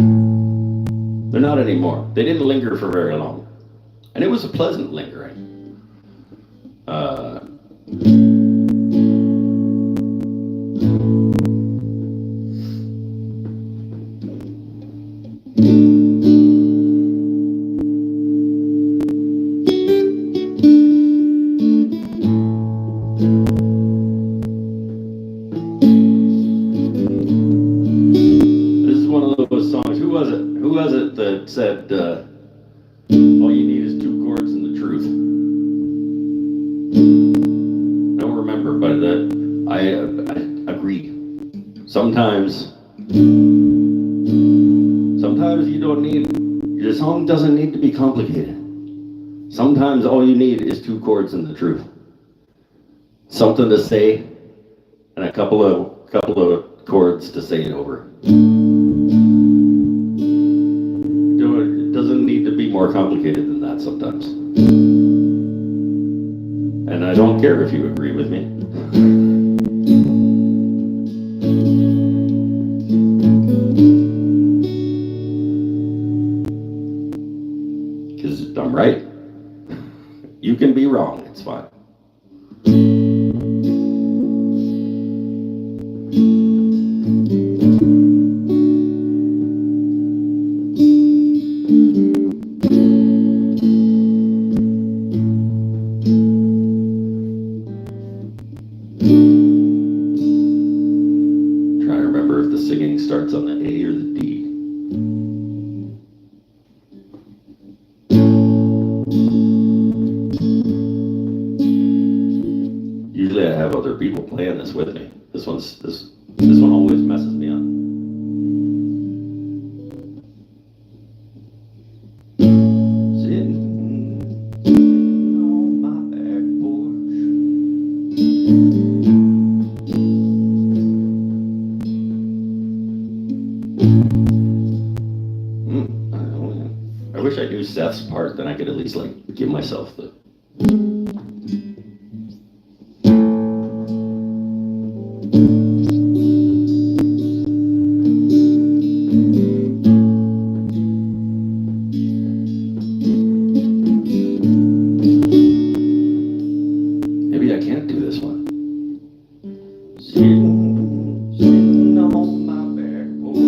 They're not anymore. They didn't linger for very long. And it was a pleasant lingering. Who was it that said, all you need is 2 chords and the truth? I don't remember, but I agree. Sometimes you don't need, your song doesn't need to be complicated. Sometimes all you need is 2 chords and the truth. Something to say, and a couple of chords to say it over. More complicated than that sometimes. And I don't care if you agree with me. Because I'm right. You can be wrong, it's fine. Starts on the A or the D. Usually I have other people playing this with me. This one always messes me up. Sitting on my back porch. I wish I knew Seth's part, then I could at least give myself the. Maybe I can't do this one. Sitting on my back porch.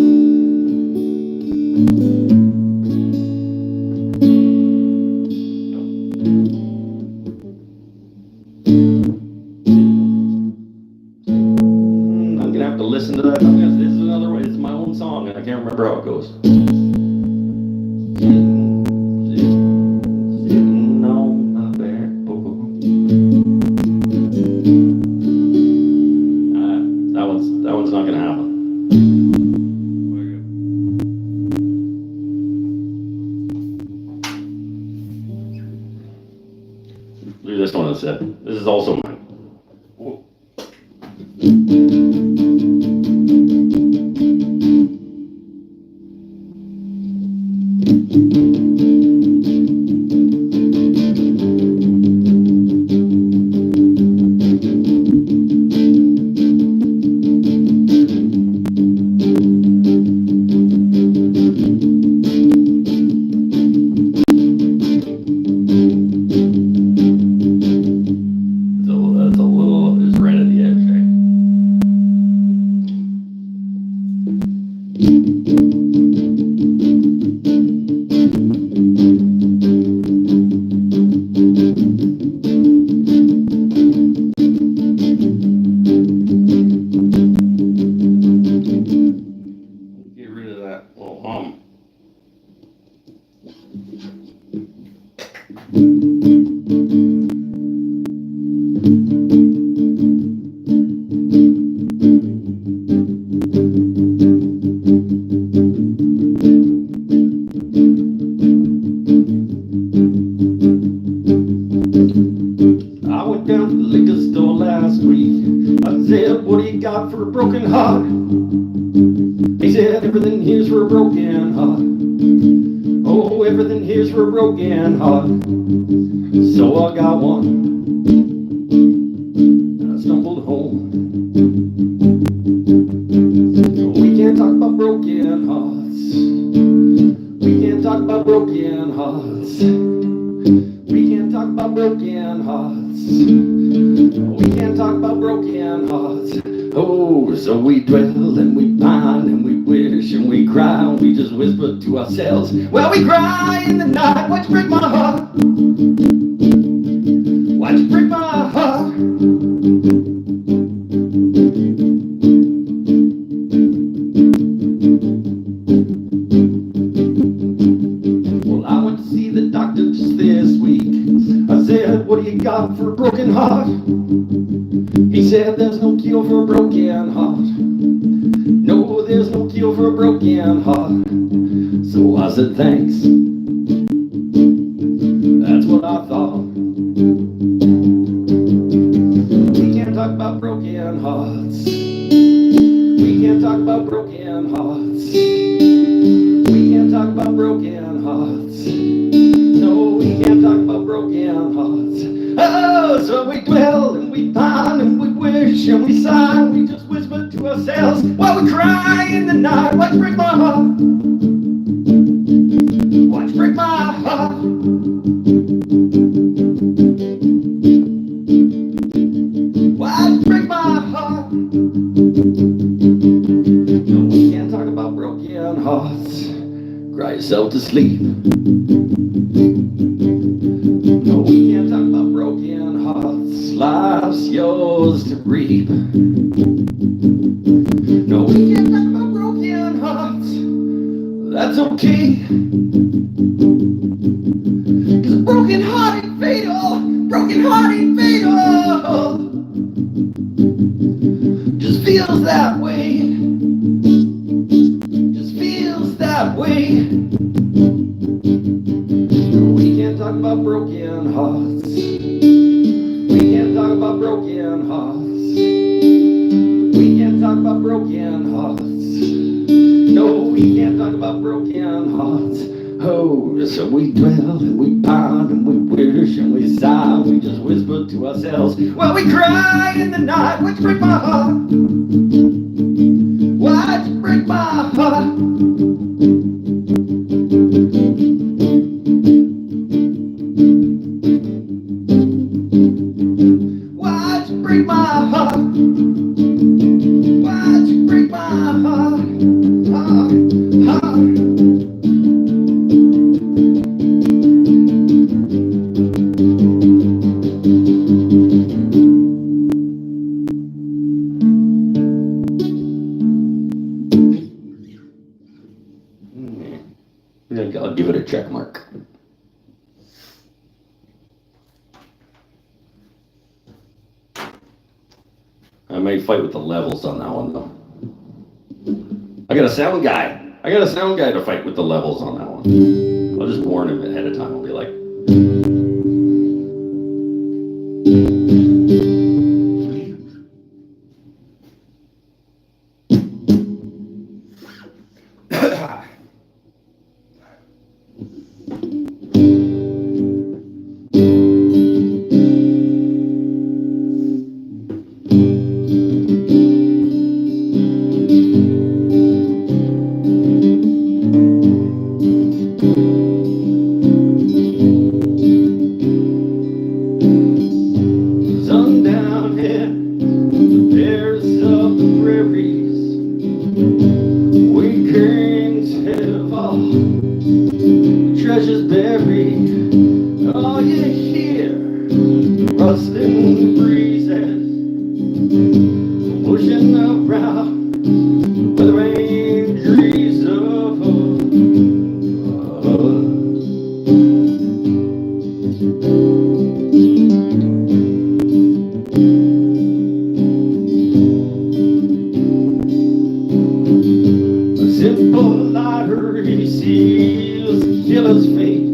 Listen to that. This is another way. This is my own song, and I can't remember how it goes. Sitting on my back porch. That one's not gonna happen. Do this one instead. This is also mine. That's a little, it's right at the edge, right? here's for a broken heart. So I got one. I stumbled home. We can't talk about broken hearts. We can't talk about broken hearts. We can't talk about broken hearts. We can't talk about broken hearts. Oh, so we dwell and we pine and we wish and we cry and we just whisper to ourselves. Well, we cry in the night. Why'd you break my heart? Why'd you break my heart? Well, I went to see the doctor just this week. I said, what do you got for a broken heart? He said, there's no cure for a broken heart. No, there's no cure for a broken heart. So I said, thanks. That's what I thought. We can't talk about broken hearts. We can't talk about broken hearts. We can't talk about broken hearts. No, we can't talk about broken hearts. Oh, so we dwell and we pine and we wish and we sigh and we just whisper to ourselves while we cry in the night. Why'd you break my heart? Why'd you break my heart? Why'd you break my heart? No, we can't talk about broken hearts. Cry yourself to sleep. No, we can't talk about broken hearts. Life's yours to reap. No, we can't talk about broken hearts. That's okay. 'Cause a broken heart ain't fatal. Broken heart ain't fatal. Just feels that way. Just feels that way. We can't talk about broken hearts. We can't talk about broken hearts. We can't talk about broken hearts. No, we can't talk about broken hearts. Oh, so we dwell and we pine and we wish and we sigh and we just whisper to ourselves while we cry in the night. Why'd you break my heart? Why'd you break my heart? Why'd you break my heart? Why'd you break my heart? I'll give it a check mark. I may fight with the levels on that one though. I got a sound guy. To fight with the levels on that one. I'll just warn him ahead of time. I'll be like, treasures buried. Oh, you hear rustling breezes pushing around where the rain trees of a simple lottery seals the killer's fate.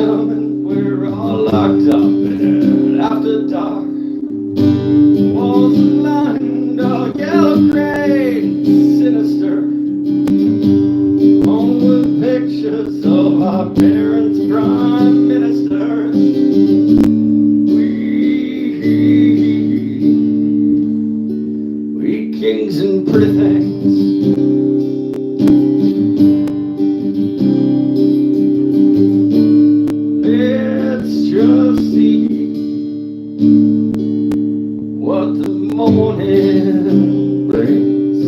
coming, we're all locked up after dark. Walls lined, all yellow gray, sinister. Home with pictures of our parents, prime ministers. We kings and pretty things. Let's just see what the morning brings.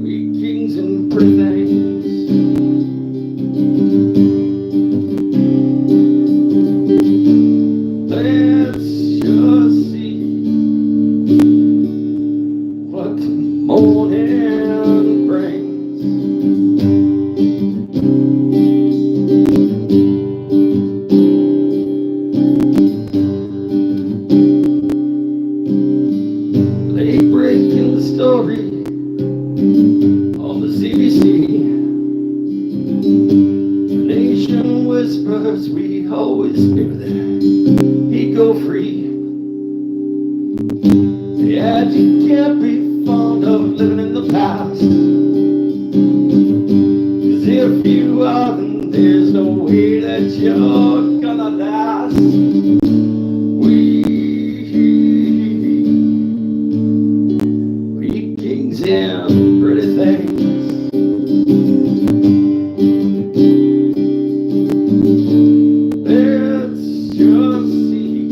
We kings and pretty things. Let's just see what the morning brings. Late breaking the story on the CBC. The nation whispers we always knew that he'd go free. Yeah, you can't be fond of living in the past. 'Cause if you are, then there's no way that you're gonna last. We kings and pretty things. Let's just see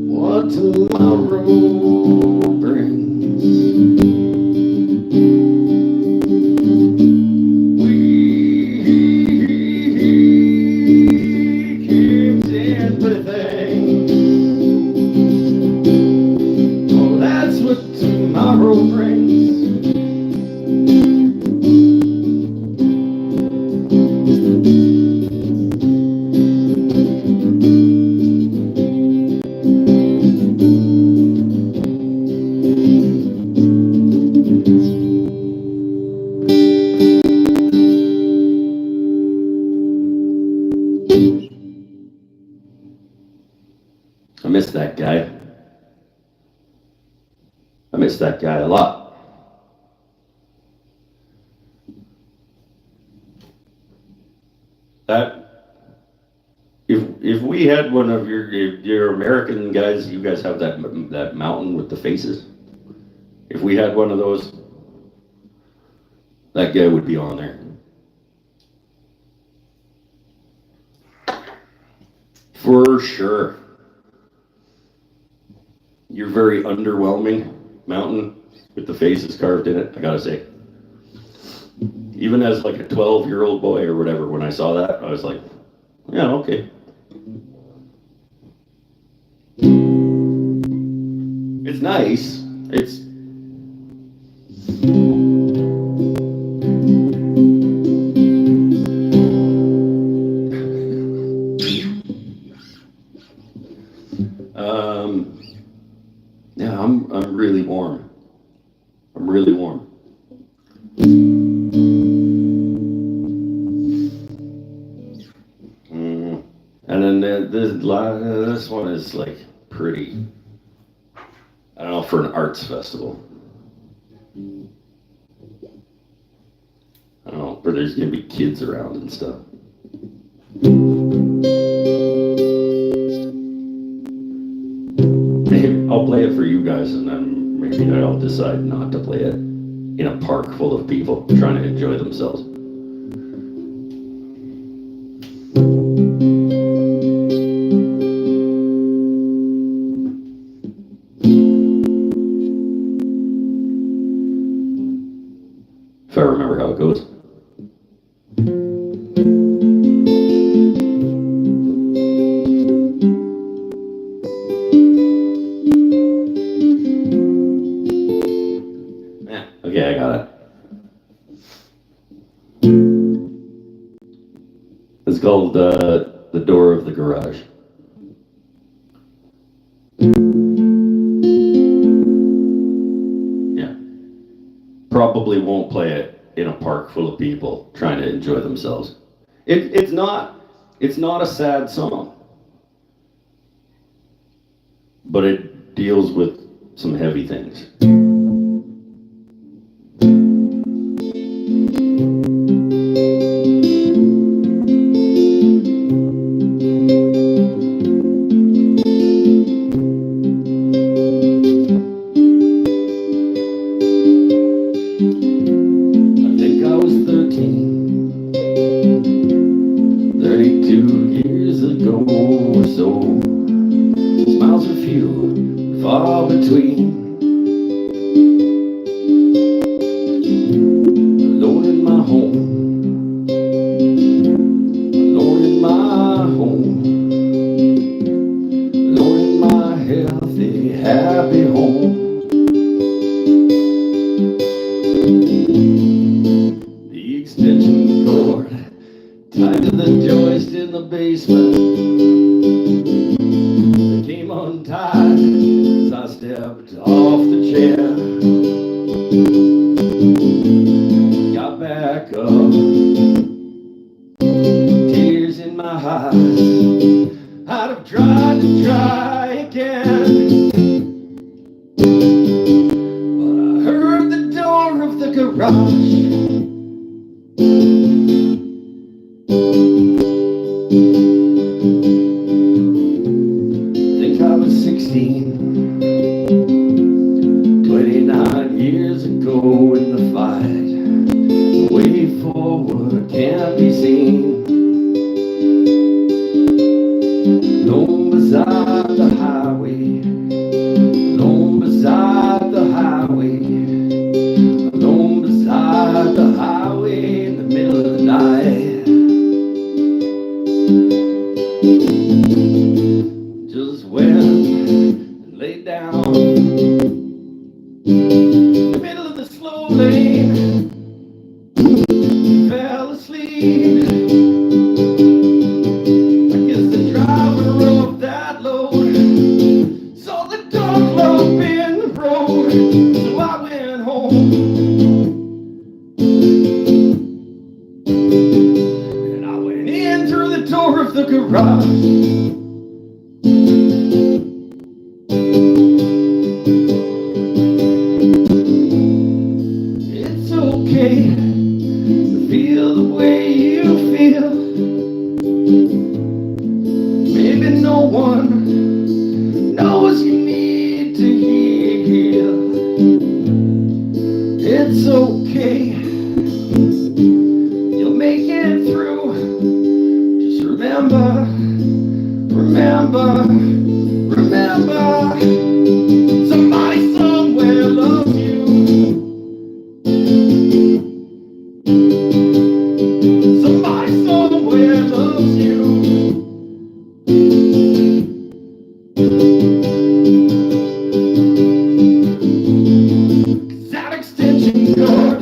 what tomorrow brings. We kings and pretty things. Oh, that's what tomorrow brings. I miss that guy. I miss that guy a lot. That if we had one of your American guys, you guys have that mountain with the faces. If we had one of those, that guy would be on there. For sure. You're very underwhelming mountain with the faces carved in it, I gotta say. Even as like a 12-year-old boy or whatever, when I saw that, I was like, yeah, okay. It's nice. It's yeah, I'm really warm. I'm really warm. And then this one is like pretty. I don't know, for an arts festival. I don't know, but there's gonna be kids around and stuff. Maybe I'll play it for you guys, and then maybe I'll decide not to play it in a park full of people trying to enjoy themselves. If I remember how it goes. Yeah, okay, I got it. It's called The Door of the Garage. probably won't play it in a park full of people trying to enjoy themselves. It's not a sad song, but it deals with some heavy things. I think I was 13, 32 years ago or so. Smiles are few, far between. Alone in my home, alone in my home, alone in my healthy, happy home. The extension cord tied to the joist in the basement became untied as I stepped off the chair. Got back up, tears in my eyes. I'd have tried to try again, but I heard the door of the garage. Think I was 16, 29 years ago in the fight. The way forward can't be seen. Alone beside the highway, alone beside the highway, alone beside the highway in the middle of the night. Just went and laid down in the middle of the slow lane, fell asleep. I guess the driver of that load saw the dark lump in the road, so I went home and I went in through the door of the garage. It's okay to feel the way you feel. Maybe no one knows you need to heal. It's okay, you'll make it through. Just remember, remember, remember, somebody somewhere loves you. Somebody somewhere loves you. That extension cord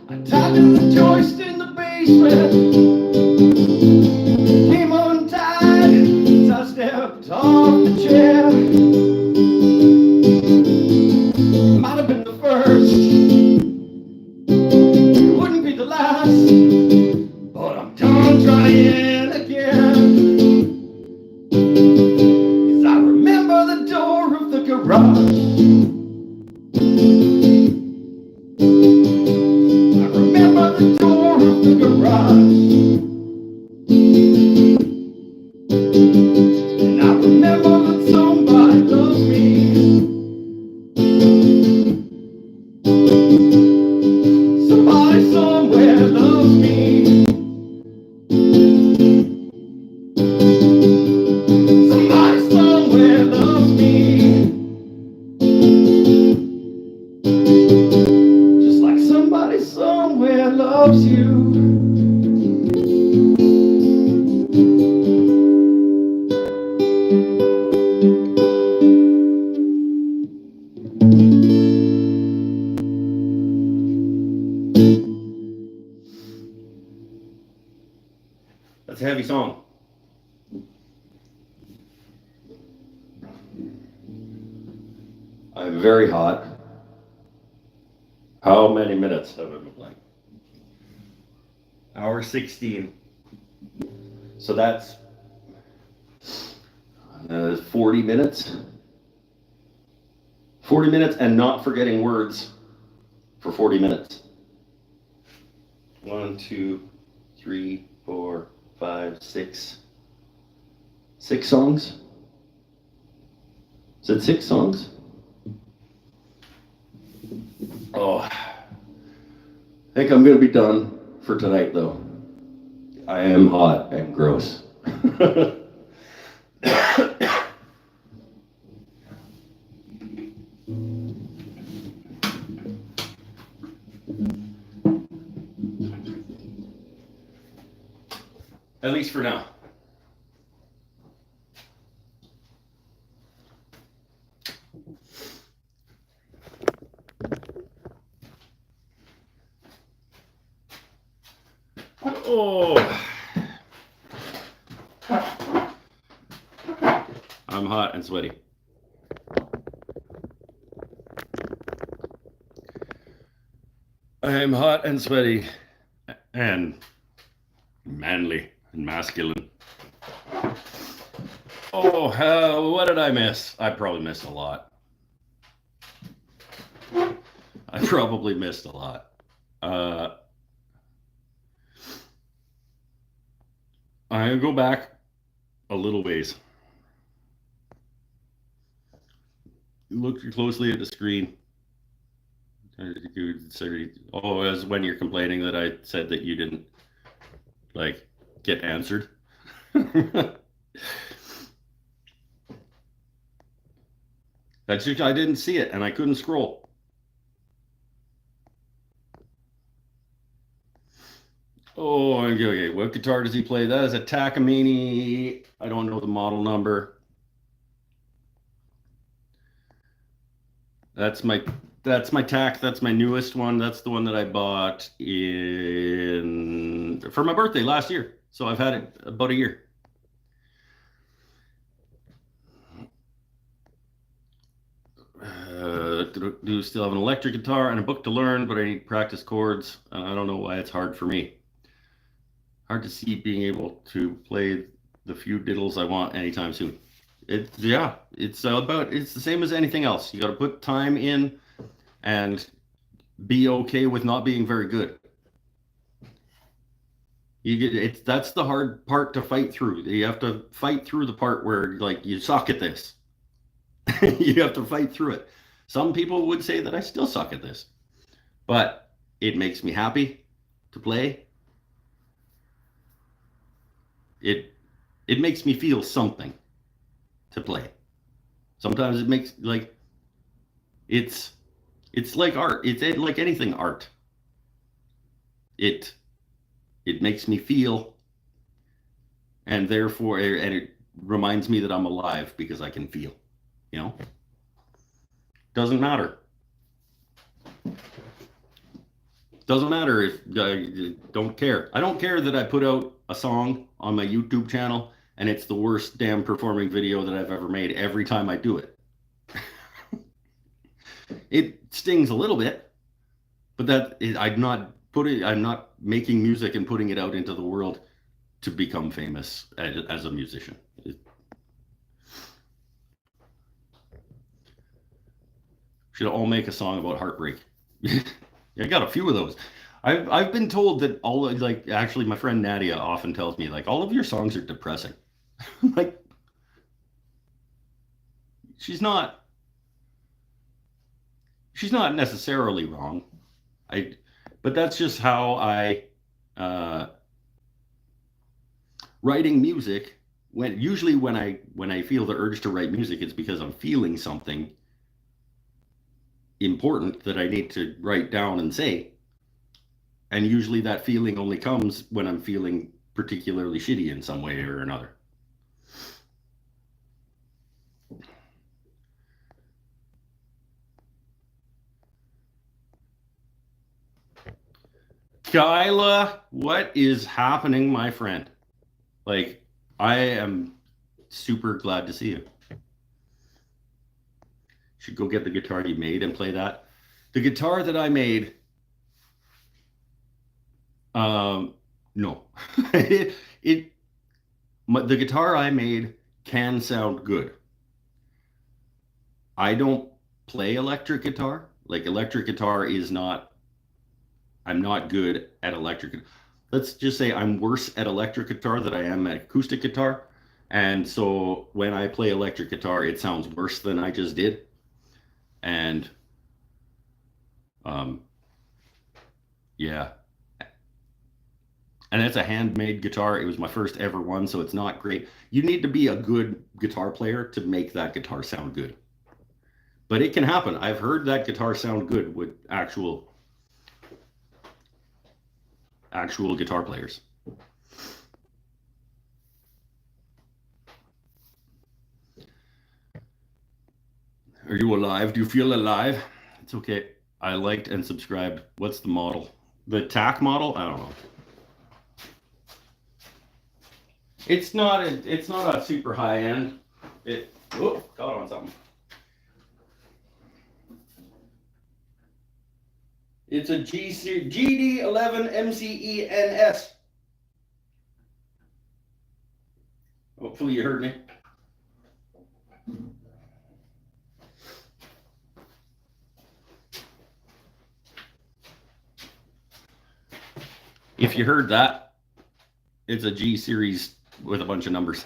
I tied to the joist in the basement came untied as I stepped off the chair. Might have been the first, it wouldn't be the last, but I'm done trying again. 'Cause I remember the door of the garage. I remember the door of the garage. And I remember that somebody loves me. Somebody somewhere loves me. Somebody somewhere loves me. Just like somebody somewhere loves you. That's a heavy song. I'm very hot. How many minutes have I been playing? Hour 16. So that's 40 minutes. 40 minutes and not forgetting words for 40 minutes. 1, 2, 3, 4, 5, 6. 6 songs? Is it 6 songs? Oh, I think I'm going to be done for tonight, though. I am hot and gross. At least for now. Oh, I'm hot and sweaty. I'm hot and sweaty and manly and masculine. Oh, what did I miss? I probably missed a lot. I probably missed a lot. I'm going to go back a little ways. Look closely at the screen. Oh, as when you're complaining that I said that you didn't like get answered. That's just, I didn't see it and I couldn't scroll. Oh, okay. What guitar does he play? That is a Takamine. I don't know the model number. That's my tack. That's my newest one. That's the one that I bought for my birthday last year. So I've had it about a year. Do still have an electric guitar and a book to learn, but I need practice chords. I don't know why it's hard for me. Hard to see being able to play the few diddles I want anytime soon. It's the same as anything else. You got to put time in and be okay with not being very good. That's the hard part to fight through. You have to fight through the part where like you suck at this. You have to fight through it. Some people would say that I still suck at this, but it makes me happy to play. It makes me feel something to play. Sometimes it makes like it's like art. It's like anything art. It makes me feel, and therefore, and it reminds me that I'm alive because I can feel. You know, doesn't matter. Doesn't matter if I don't care. I don't care that I put out a song on my YouTube channel and it's the worst damn performing video that I've ever made every time I do it. It stings a little bit, but I'm not making music and putting it out into the world to become famous as a musician. Should all make a song about heartbreak. I got a few of those. I've been told that actually my friend Nadia often tells me like all of your songs are depressing. Like she's not necessarily wrong. But that's just how writing music when I feel the urge to write music, it's because I'm feeling something important that I need to write down and say. And usually that feeling only comes when I'm feeling particularly shitty in some way or another. Kyla, what is happening, my friend? Like, I am super glad to see you. Should go get the guitar you made and play that. The guitar that I made, no, it the guitar I made can sound good. I don't play electric guitar. Like electric guitar is not, I'm not good at electric. Let's just say I'm worse at electric guitar than I am at acoustic guitar. And so when I play electric guitar, it sounds worse than I just did. And um, yeah. And it's a handmade guitar. It was my first ever one, so it's not great. You need to be a good guitar player to make that guitar sound good. But it can happen. I've heard that guitar sound good with actual guitar players. Are you alive? Do you feel alive? It's okay. I liked and subscribed. What's the model? The TAC model? I don't know. It's not a super high end. Got on something. It's a GD11 MCE-NS. Hopefully you heard me. If you heard that, it's a G series with a bunch of numbers.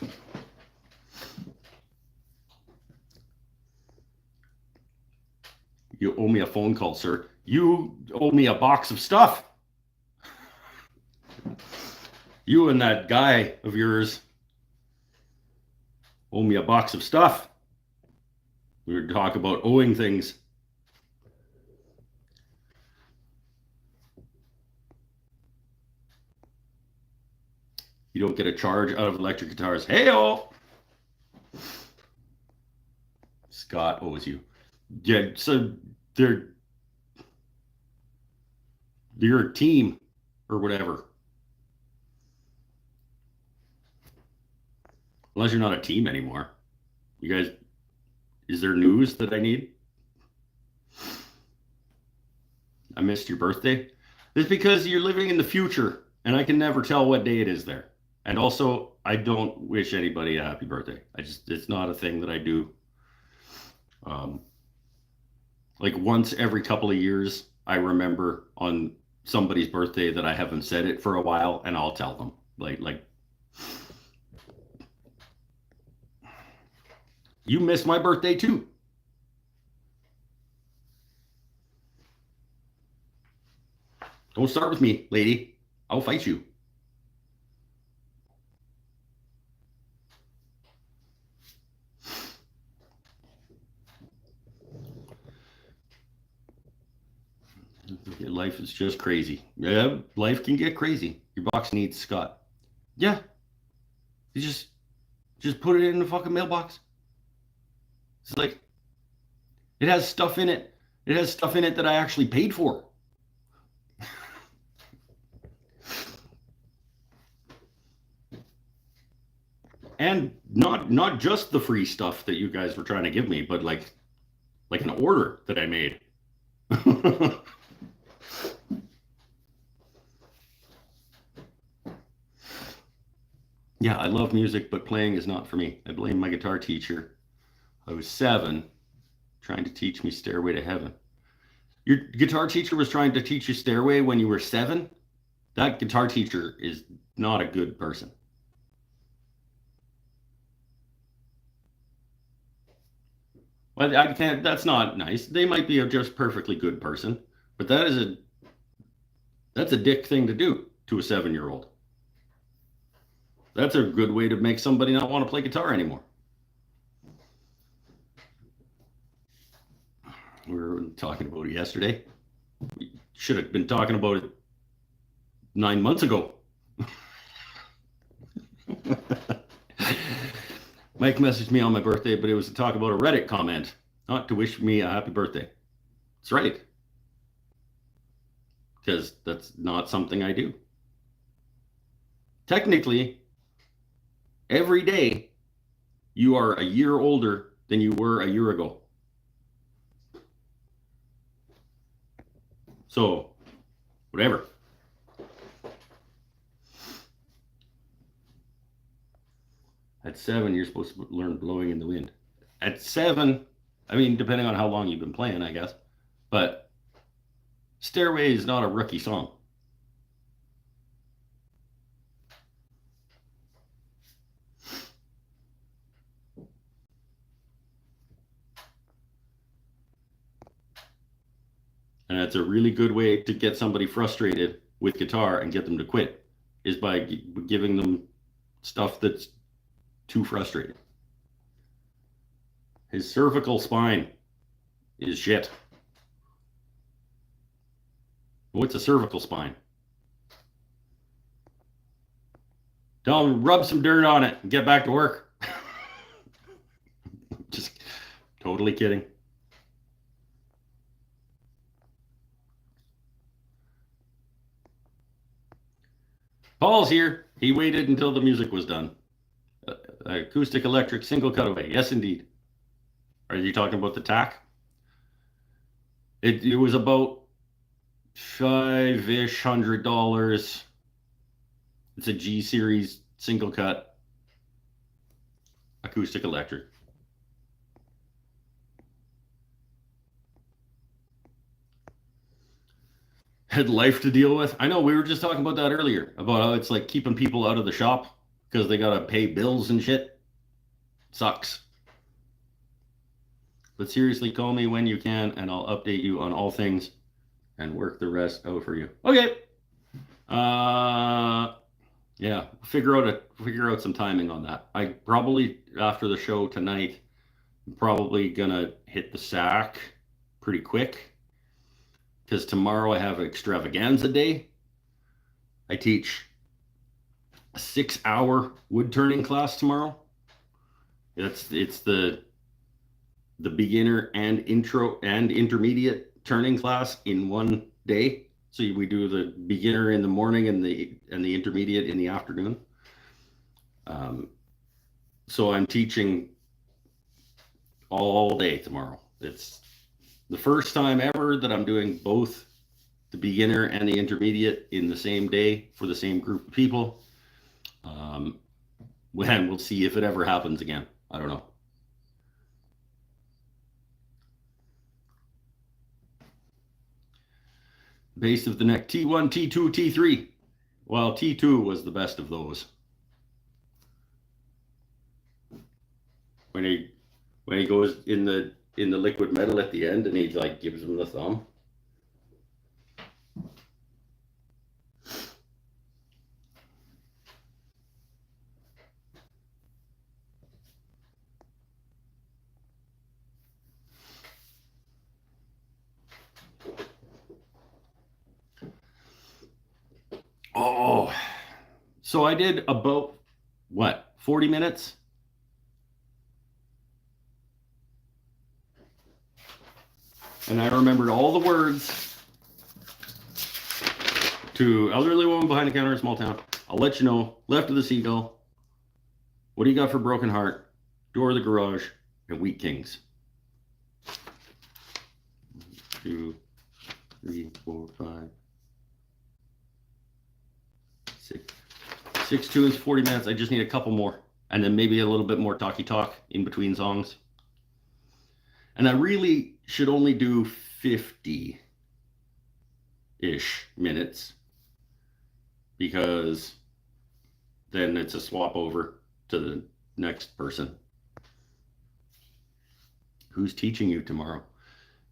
You owe me a phone call, sir. You owe me a box of stuff. You and that guy of yours owe me a box of stuff. We were talking about owing things. You don't get a charge out of electric guitars. Hey-o! Scott owes you. Yeah, so you're a team or whatever. Unless you're not a team anymore. You guys, is there news that I need? I missed your birthday. It's because you're living in the future and I can never tell what day it is there. And also, I don't wish anybody a happy birthday. It's not a thing that I do. Like once every couple of years, I remember on somebody's birthday that I haven't said it for a while, and I'll tell them. Like, you missed my birthday too. Don't start with me, lady. I'll fight you. Life is just crazy. Yeah, life can get crazy. Your box needs Scott. Yeah. You just put it in the fucking mailbox. It's like it has stuff in it. It has stuff in it that I actually paid for. And not just the free stuff that you guys were trying to give me, but like an order that I made. Yeah, I love music, but playing is not for me. I blame my guitar teacher. I was 7, trying to teach me Stairway to Heaven. Your guitar teacher was trying to teach you Stairway when you were 7? That guitar teacher is not a good person. Well, I can't. That's not nice. They might be a just perfectly good person, but that's a dick thing to do to a 7-year-old. That's a good way to make somebody not want to play guitar anymore. We were talking about it yesterday. We should have been talking about it 9 months ago. Mike messaged me on my birthday, but it was to talk about a Reddit comment, not to wish me a happy birthday. That's right. Because that's not something I do. Technically, every day you are a year older than you were a year ago. So, whatever. At 7, you're supposed to learn blowing in the wind. At 7, I mean, depending on how long you've been playing, I guess. But Stairway is not a rookie song. And that's a really good way to get somebody frustrated with guitar and get them to quit, is by giving them stuff that's too frustrating. His cervical spine is shit. What's a cervical spine? Tell him rub some dirt on it and get back to work. Just totally kidding. Paul's here. He waited until the music was done. Acoustic electric single cutaway. Yes, indeed. Are you talking about the TAC? It was about $500. It's a G series single cut acoustic electric. Had life to deal with. I know, we were just talking about that earlier, about how it's like keeping people out of the shop because they gotta pay bills and shit. Sucks. But seriously, call me when you can and I'll update you on all things and work the rest out for you. Okay. Yeah, figure out some timing on that. I probably, after the show tonight, I'm probably gonna hit the sack pretty quick, because tomorrow I have an extravaganza day. I teach a 6-hour wood turning class tomorrow. It's the beginner and intro and intermediate turning class in one day. So we do the beginner in the morning and the intermediate in the afternoon. So I'm teaching all day tomorrow. It's the first time ever that I'm doing both the beginner and the intermediate in the same day for the same group of people. And we'll see if it ever happens again. I don't know. Base of the neck, T1, T2, T3. Well, T2 was the best of those. When he goes in the liquid metal at the end and he like gives him the thumb. Oh, so I did about, what, 40 minutes? And I remembered all the words to Elderly Woman Behind the Counter in Small Town. I'll let you know. Left of the Seagull. What do you got for Broken Heart? Door of the Garage. And Wheat Kings. 1, 2, 3, 4, 5, 6. 6 tunes, 40 minutes. I just need a couple more. And then maybe a little bit more talky talk in between songs. And I really should only do 50-ish minutes, because then it's a swap over to the next person. Who's teaching you tomorrow?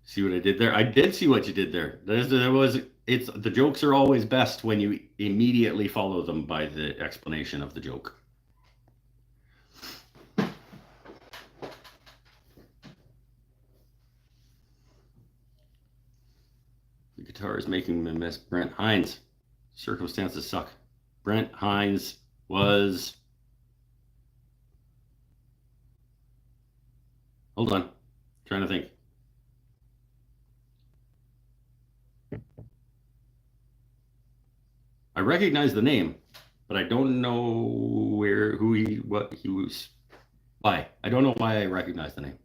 See what I did there? I did see what you did there. The jokes are always best when you immediately follow them by the explanation of the joke. The guitar is making me miss Brent Hinds. Circumstances suck. Brent Hinds was... Hold on. Trying to think. I recognize the name, but I don't know what he was. Why? I don't know why I recognize the name.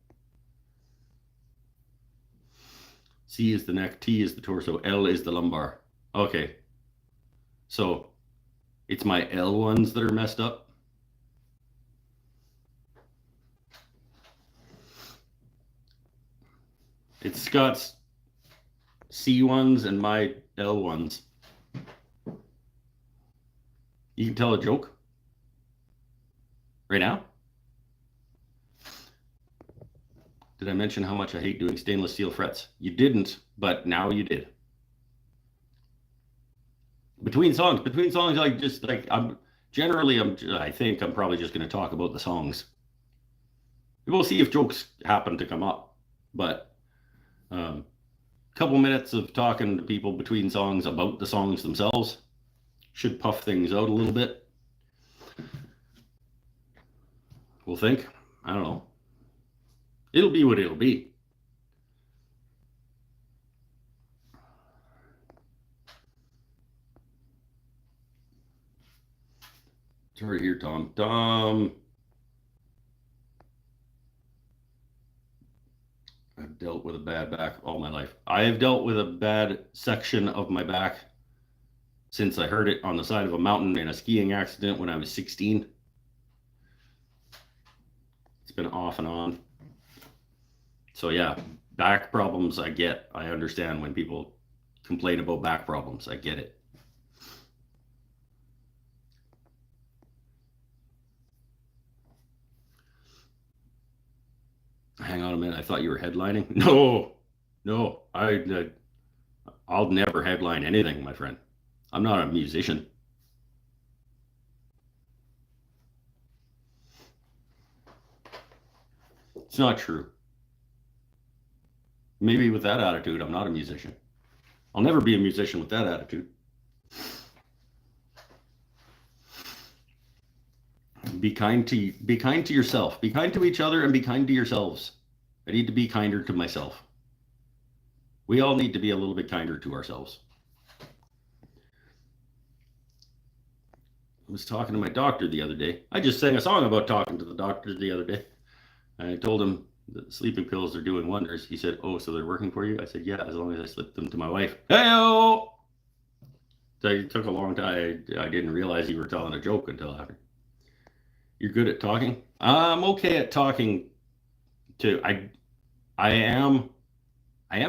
C is the neck, T is the torso, L is the lumbar. Okay. So it's my L ones that are messed up. It's Scott's C ones and my L ones. You can tell a joke right now. Did I mention how much I hate doing stainless steel frets? You didn't, but now you did. Between songs, I just like I think I'm probably just going to talk about the songs. We'll see if jokes happen to come up, but a couple minutes of talking to people between songs about the songs themselves should puff things out a little bit. We'll think. I don't know. It'll be what it'll be. Sorry here, Tom. I've dealt with a bad back all my life. I have dealt with a bad section of my back since I hurt it on the side of a mountain in a skiing accident when I was 16. It's been off and on. So yeah, back problems I get. I understand when people complain about back problems. I get it. Hang on a minute. I thought you were headlining. No. I'll never headline anything, my friend. I'm not a musician. It's not true. Maybe with that attitude, I'm not a musician. I'll never be a musician with that attitude. Be kind to yourself. Be kind to each other and be kind to yourselves. I need to be kinder to myself. We all need to be a little bit kinder to ourselves. I was talking to my doctor the other day. I just sang a song about talking to the doctor the other day. I told him that sleeping pills are doing wonders. He said, "Oh, so they're working for you?" I said, "Yeah, as long as I slip them to my wife." Hey-o! So it took a long time. I didn't realize you were telling a joke until after. You're good at talking? I'm okay at talking too. I am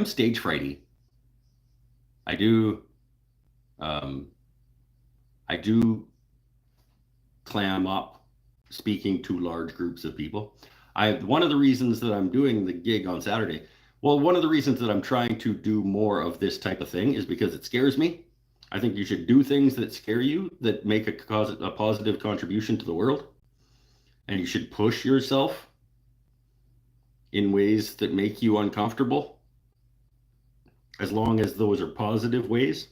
stage frighty. I do clam up speaking to large groups of people. One of the reasons that I'm doing the gig on Saturday, one of the reasons that I'm trying to do more of this type of thing is because it scares me. I think you should do things that scare you, that make a positive contribution to the world. And you should push yourself in ways that make you uncomfortable, as long as those are positive ways.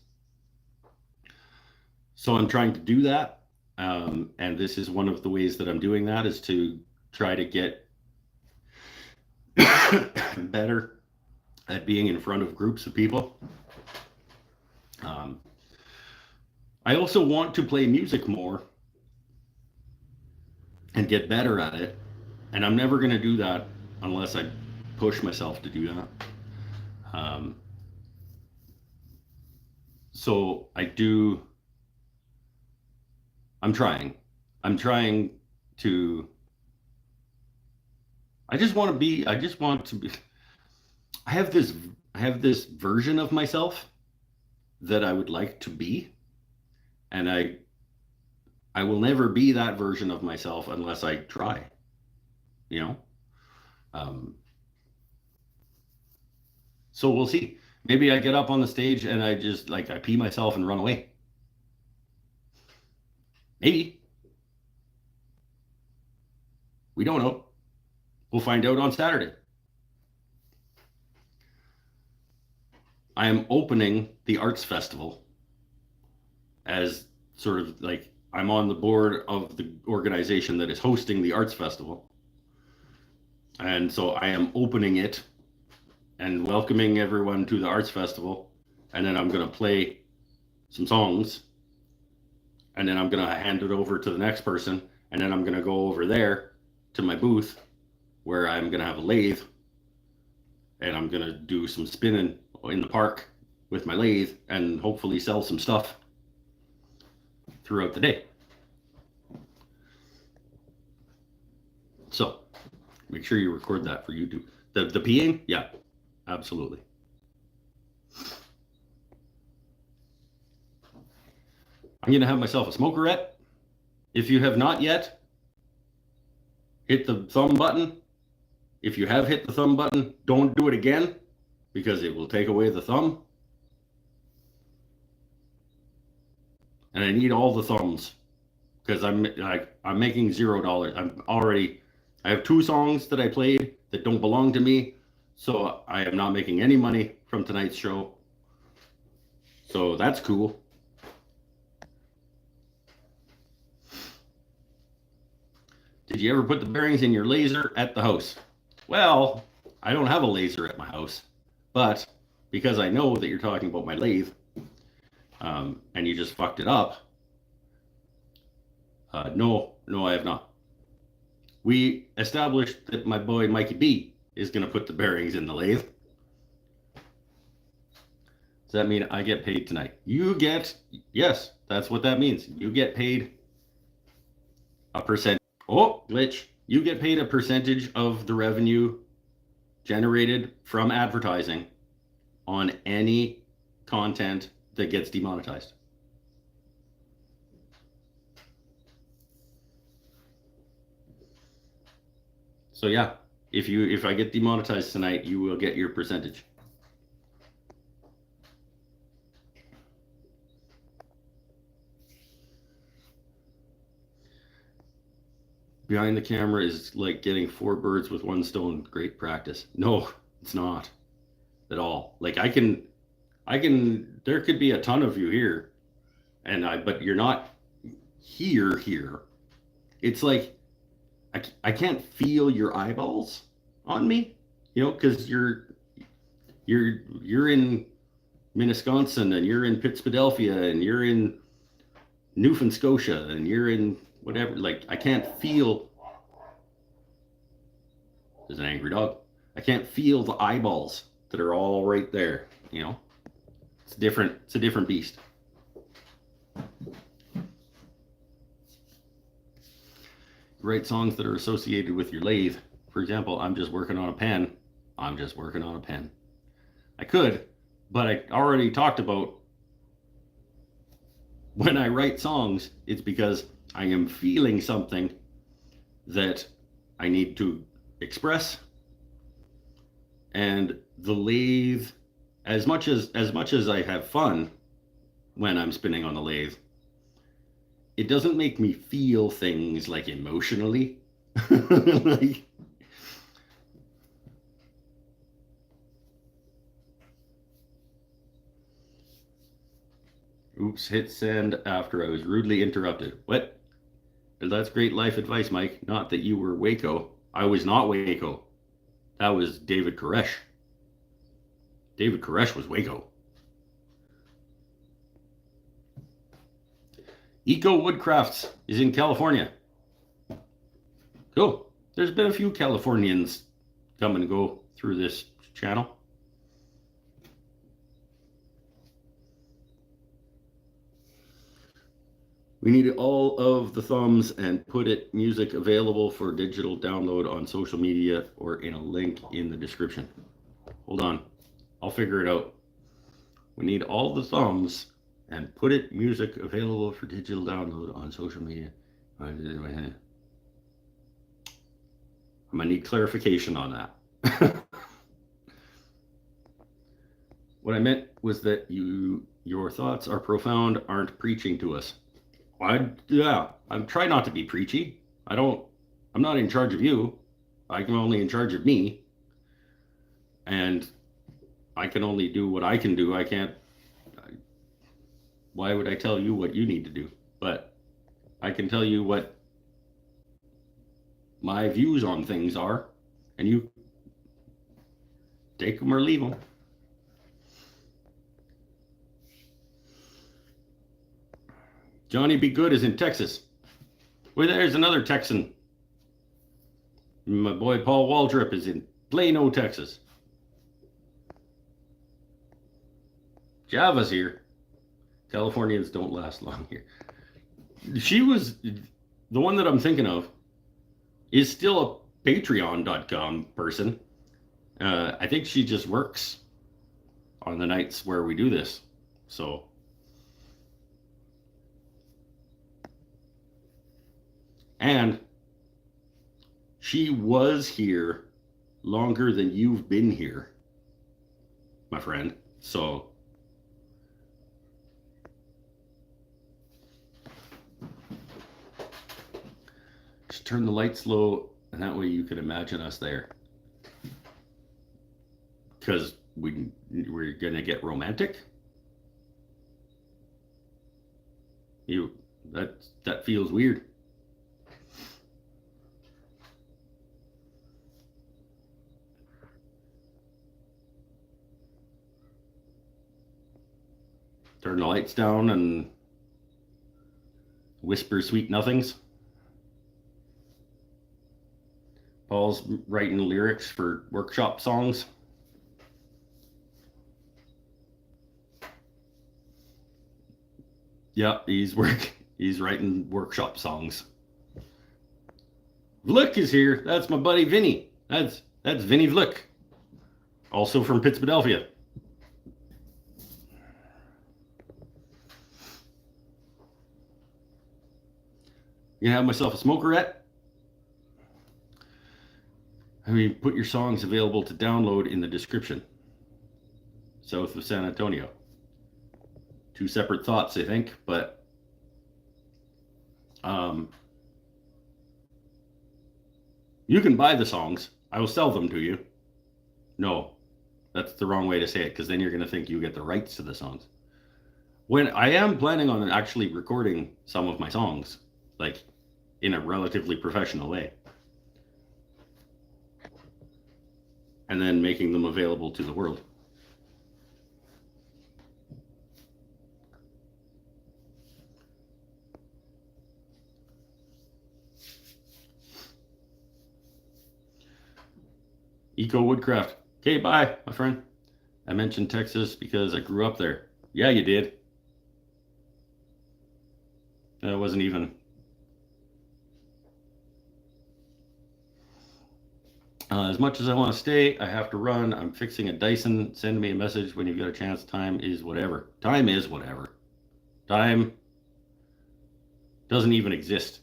So I'm trying to do that. And this is one of the ways that I'm doing that, is to try to get better at being in front of groups of people. I also want to play music more and get better at it. And I'm never going to do that unless I push myself to do that. So I'm trying to, I have this version of myself that I would like to be. And I will never be that version of myself unless I try, so we'll see. Maybe I get up on the stage and I just I pee myself and run away. Maybe. We don't know. We'll find out on Saturday. I am opening the Arts Festival as sort of I'm on the board of the organization that is hosting the Arts Festival. And so I am opening it and welcoming everyone to the Arts Festival. And then I'm going to play some songs. And then I'm going to hand it over to the next person. And then I'm going to go over there to my booth where I'm going to have a lathe. and I'm gonna do some spinning in the park with my lathe and hopefully sell some stuff throughout the day. So make sure you record that for YouTube. The peeing, yeah, absolutely. I'm gonna have myself a smokerette. If you have not yet, hit the thumb button. If you have hit the thumb button, don't do it again because it will take away the thumb. And I need all the thumbs because I'm making $0. I have 2 songs that I played that don't belong to me, so I am not making any money from tonight's show. So that's cool. Did you ever put the bearings in your laser at the house? Well, I don't have a laser at my house, but because I know that you're talking about my lathe, and you just fucked it up, no, I have not. We established that my boy Mikey B is going to put the bearings in the lathe. Does that mean I get paid tonight? Yes, that's what that means. You get paid a percent. Oh, glitch. You get paid a percentage of the revenue generated from advertising on any content that gets demonetized. So yeah, if I get demonetized tonight, you will get your percentage. Behind the camera is like getting 4 birds with 1 stone. Great practice. No, it's not at all. Like I can, there could be a ton of you here but you're not here. It's like, I can't feel your eyeballs on me, because you're in Minnetonka and you're in Pittsfidelphia and you're in Newfoundland Scotia and you're in whatever. Like I can't feel. There's an angry dog. I can't feel the eyeballs that are all right there. It's different. It's a different beast. Write songs that are associated with your lathe. For example, I'm just working on a pen. I could, but I already talked about when I write songs, it's because I am feeling something that I need to express. And the lathe, as much as I have fun when I'm spinning on the lathe, it doesn't make me feel things like emotionally. Like, oops, hit send after I was rudely interrupted. What? That's great life advice, Mike. Not that you were Waco. I was not Waco. That was David Koresh. David Koresh was Waco. Eco Woodcrafts is in California. Cool. There's been a few Californians come and go through this channel. We need all of the thumbs and put it music available for digital download on social media or in a link in the description. Hold on. I'll figure it out. We need all the thumbs and put it music available for digital download on social media. I'm gonna need clarification on that. What I meant was that your thoughts are profound, aren't preaching to us. I'm trying not to be preachy. I'm not in charge of you. I'm only in charge of me. And I can only do what I can do. Why would I tell you what you need to do? But I can tell you what my views on things are, and you take them or leave them. Johnny Be Good is in Texas. Well, there's another Texan. My boy Paul Waldrop is in Plano, Texas. Java's here. Californians don't last long here. She was the one that I'm thinking of is still a patreon.com person. I think she just works on the nights where we do this. So and she was here longer than you've been here, my friend. So just turn the lights low, and that way you can imagine us there. Because we're gonna get romantic. That feels weird. Turn the lights down and whisper sweet nothings. Paul's writing lyrics for workshop songs. Yeah, he's writing workshop songs. Vluk is here. That's my buddy Vinny. That's Vinny Vluk. Also from Pittsburgh. You have myself a smokerette. I mean, put your songs available to download in the description. South of San Antonio. Two separate thoughts, I think, but you can buy the songs. I will sell them to you. No, that's the wrong way to say it, because then you're going to think you get the rights to the songs. When I am planning on actually recording some of my songs, like in a relatively professional way, and then making them available to the world. Eco Woodcraft. Okay, bye, my friend. I mentioned Texas because I grew up there. Yeah, you did. That wasn't even. As much as I want to stay, I have to run. I'm fixing a Dyson. Send me a message when you've got a chance. Time is whatever. Time is whatever. Time doesn't even exist.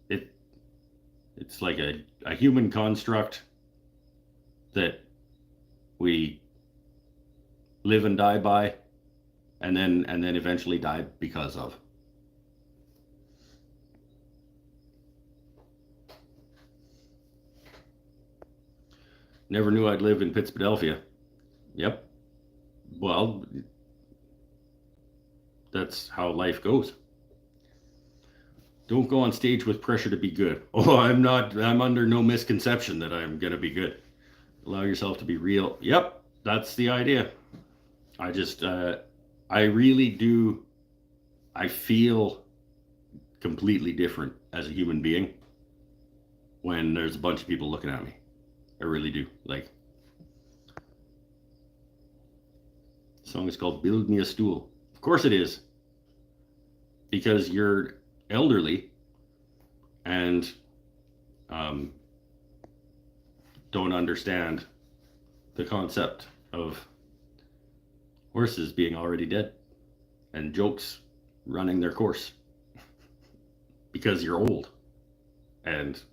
It's like a human construct that we live and die by, and then eventually die because of. Never knew I'd live in Pittsburgh. Yep. Well, that's how life goes. Don't go on stage with pressure to be good. Oh, I'm not. I'm under no misconception that I'm going to be good. Allow yourself to be real. Yep, that's the idea. I just, I really do. I feel completely different as a human being when there's a bunch of people looking at me. I really do. Like, the song is called Build Me a Stool. Of course it is. Because you're elderly and don't understand the concept of horses being already dead and jokes running their course because you're old and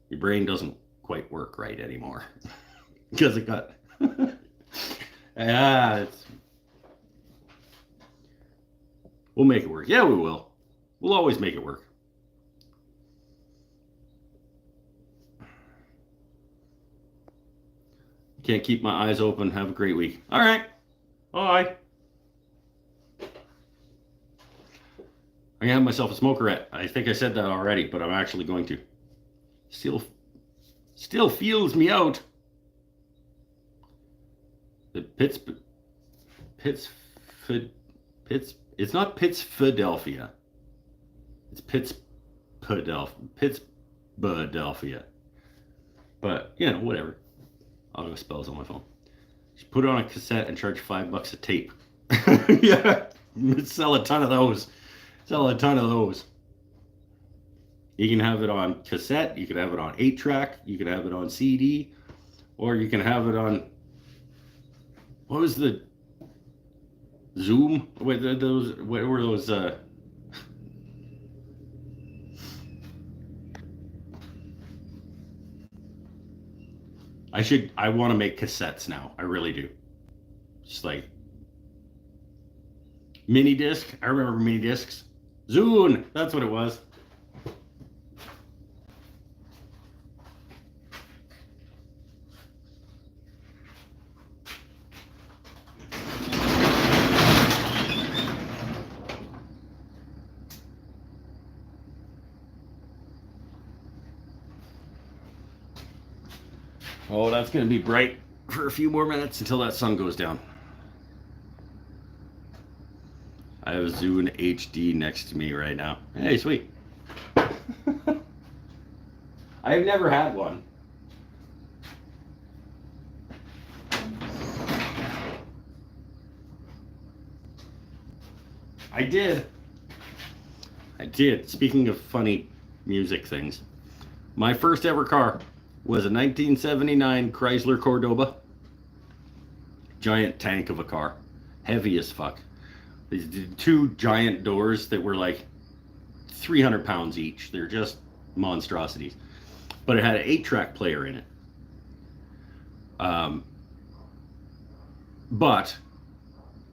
your brain doesn't quite work right anymore because it got we'll make it work. Yeah, we will. We'll always make it work. Can't keep my eyes open. Have a great week. All right. Bye. I'm gonna have myself a smokerette. I think I said that already, but I'm actually going to. Still feels me out. The it's not Pittsfidelphia. It's Pittsburgh. But, you know, whatever. I'll go spells on my phone. Just put it on a cassette and charge $5 a tape. Yeah, sell a ton of those. Sell a ton of those. You can have it on cassette, you can have it on 8-track, you can have it on CD, or you can have it on, what was the Zoom? What were those? I want to make cassettes now. I really do. Just like mini disc. I remember mini discs. Zune. That's what it was. Oh, that's going to be bright for a few more minutes until that sun goes down. I have a Zune HD next to me right now. Hey, sweet. I've never had one. I did. Speaking of funny music things, my first ever car was a 1979 Chrysler Cordoba. Giant tank of a car. Heavy as fuck. These two giant doors that were like 300 pounds each. They're just monstrosities. But it had an 8-track player in it. But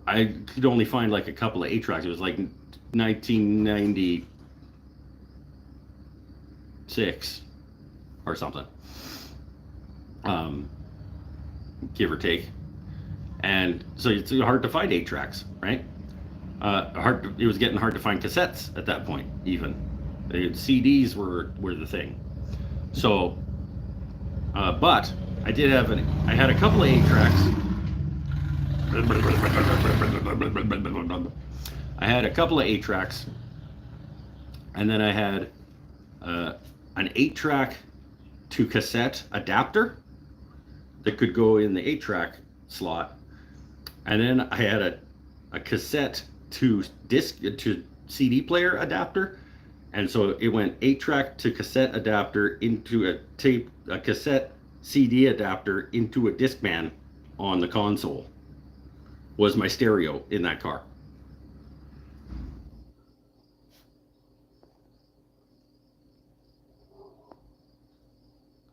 I could only find like a couple of 8-tracks. It was like 1996 or something. Give or take. And so it's hard to find 8-tracks, right? It was getting hard to find cassettes at that point, even. CDs were the thing. So, but I had a couple of 8-tracks. I had a couple of 8-tracks, and then I had an 8-track to cassette adapter that could go in the 8-track slot, and then I had a cassette to disc to CD player adapter, and so it went 8-track to cassette adapter into a cassette CD adapter into a Discman on the console. Was my stereo in that car.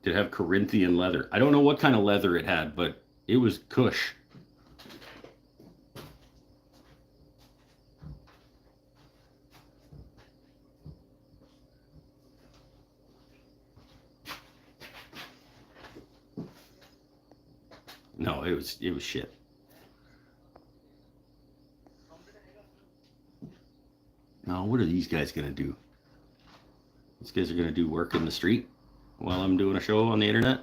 Did it have Corinthian leather? I don't know what kind of leather it had, but it was cush. No, it was shit. Now, what are these guys gonna do? These guys are gonna do work in the street while I'm doing a show on the internet,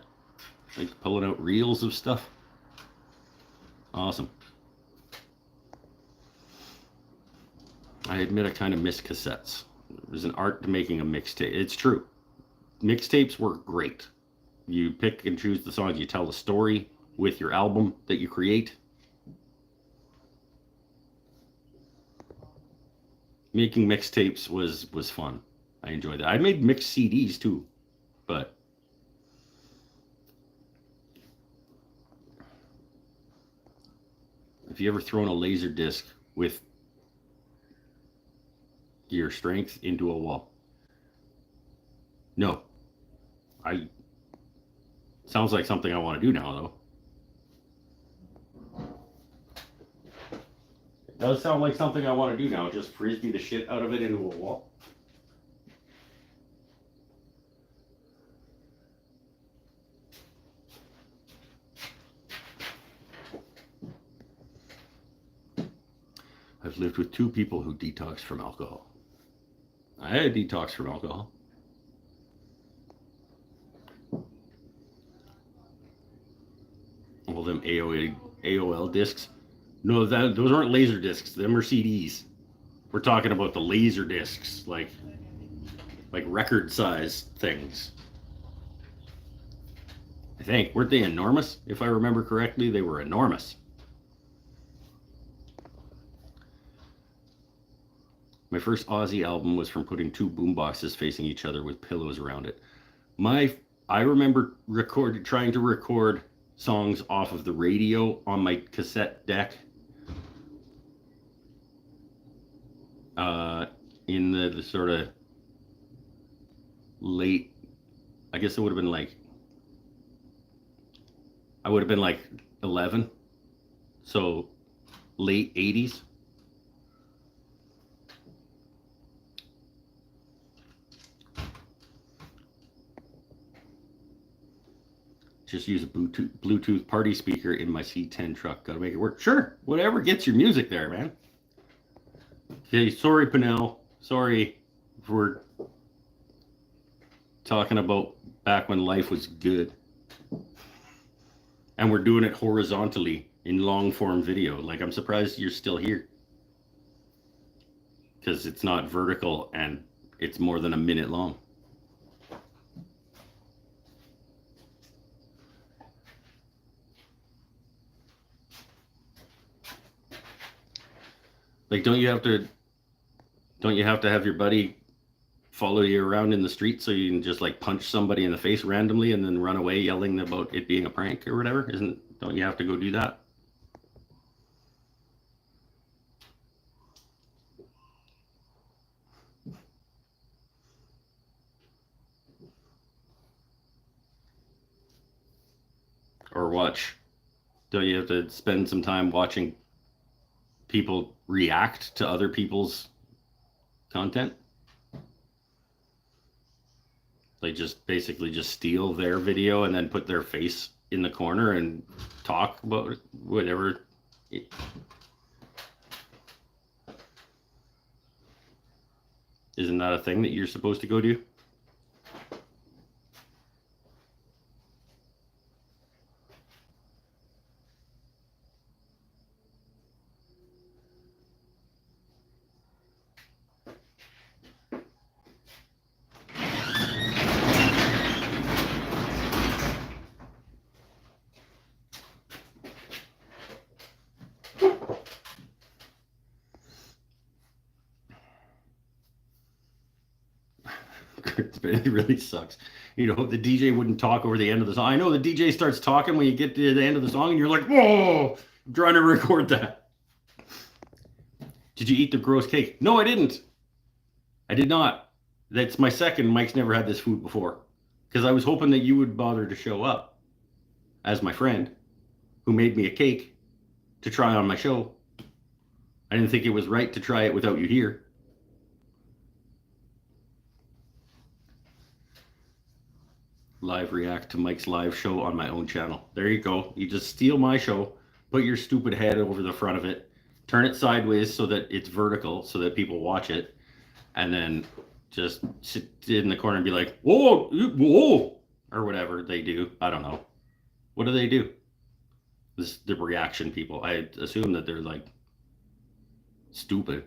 like pulling out reels of stuff. Awesome. I admit I kind of miss cassettes. There's an art to making a mixtape. It's true. Mixtapes were great. You pick and choose the songs. You tell the story with your album that you create. Making mixtapes was fun. I enjoyed that. I made mixed CDs too, but have you ever thrown a laser disc with your strength into a wall? No. Sounds like something I want to do now, though. It does sound like something I want to do now. Just frisbee the shit out of it into a wall. I've lived with 2 people who detoxed from alcohol. I had a detox from alcohol. All them AOL discs. No, those aren't laser discs. Them are CDs. We're talking about the laser discs, like record size things. I think, weren't they enormous? If I remember correctly, they were enormous. My first Aussie album was from putting two boomboxes facing each other with pillows around it. I remember trying to record songs off of the radio on my cassette deck. In the sort of late, I guess it would have been like, I would have been like 11, so late 80s. Just use a Bluetooth party speaker in my C10 truck. Gotta make it work. Sure, whatever gets your music there, man. Okay, sorry, Pinnell. Sorry for talking about back when life was good. And we're doing it horizontally in long form video. Like, I'm surprised you're still here. Because it's not vertical and it's more than a minute long. Like, don't you have to have your buddy follow you around in the street so you can just like punch somebody in the face randomly and then run away yelling about it being a prank or whatever? Don't you have to go do that? Or watch? Don't you have to spend some time watching people react to other people's content? They just basically just steal their video and then put their face in the corner and talk about whatever. Isn't that a thing that you're supposed to go do? It really sucks. You know, the DJ wouldn't talk over the end of the song. I know the DJ starts talking when you get to the end of the song and you're like, whoa, I'm trying to record that. Did you eat the gross cake? No, I didn't. I did not. That's my second. Mike's never had this food before. Because I was hoping that you would bother to show up as my friend who made me a cake to try on my show. I didn't think it was right to try it without you here. Live react to Mike's live show on my own channel. There you go. You just steal my show, put your stupid head over the front of it, turn it sideways so that it's vertical so that people watch it, and then just sit in the corner and be like, whoa, whoa, or whatever they do. I don't know. What do they do? This the reaction people. I assume that they're like stupid.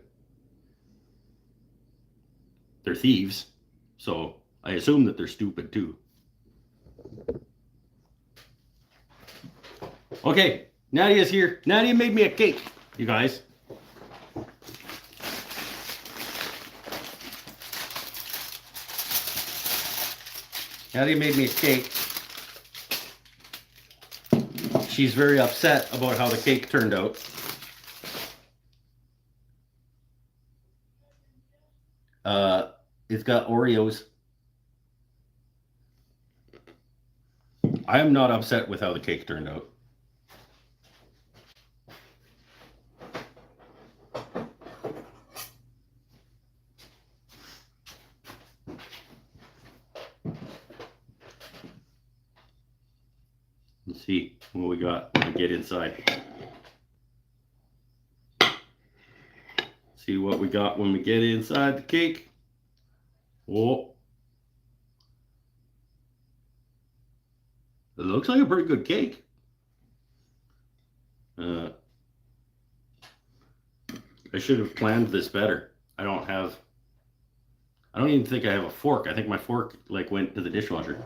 They're thieves. So I assume that they're stupid too. Okay, Nadia's here. Nadia made me a cake, you guys. Nadia made me a cake. She's very upset about how the cake turned out. It's got Oreos. I am not upset with how the cake turned out. Let's see what we got when we get inside. See what we got when we get inside the cake. Whoa. It looks like a pretty good cake. I should have planned this better. I don't even think I have a fork. I think my fork like went to the dishwasher.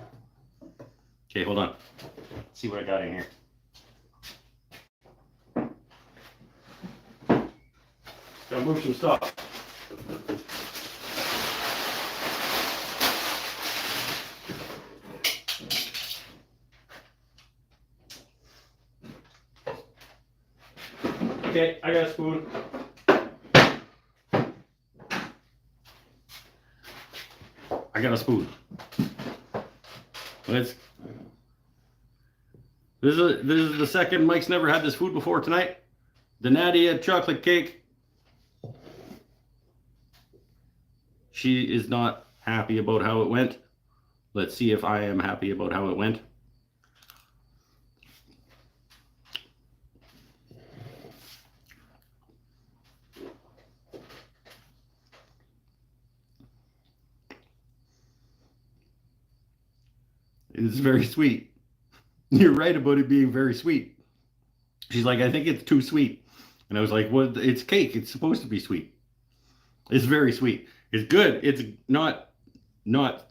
Okay, hold on. Let's see what I got in here. Gotta move some stuff. Okay, I got a spoon. I got a spoon. Let's. This is the second Mike's never had this food before tonight. The Nadia chocolate cake. She is not happy about how it went. Let's see if I am happy about how it went. It's very sweet. You're right about it being very sweet. She's like, I think it's too sweet. And I was like, well, it's cake. It's supposed to be sweet. It's very sweet. It's good. It's not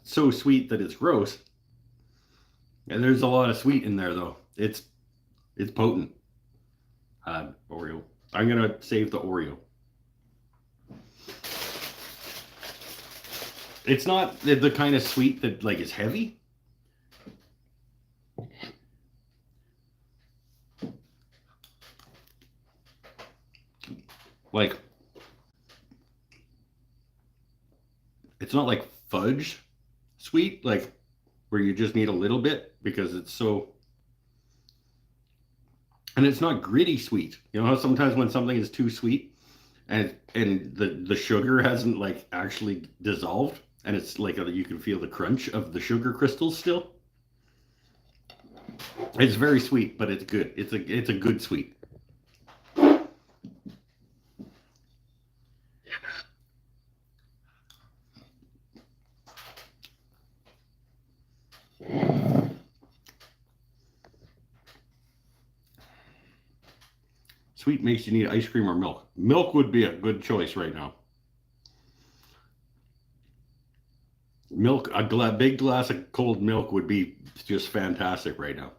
so sweet that it's gross. And there's a lot of sweet in there though. It's potent. Oreo. I'm gonna save the Oreo. It's not the kind of sweet that like is heavy. Like, it's not like fudge sweet, like where you just need a little bit because it's so, and it's not gritty sweet. You know how sometimes when something is too sweet and the sugar hasn't like actually dissolved and it's like you can feel the crunch of the sugar crystals still. It's very sweet, but it's good. It's a good sweet. Sweet makes you need ice cream or milk. Milk would be a good choice right now. Milk, a big glass of cold milk would be just fantastic right now.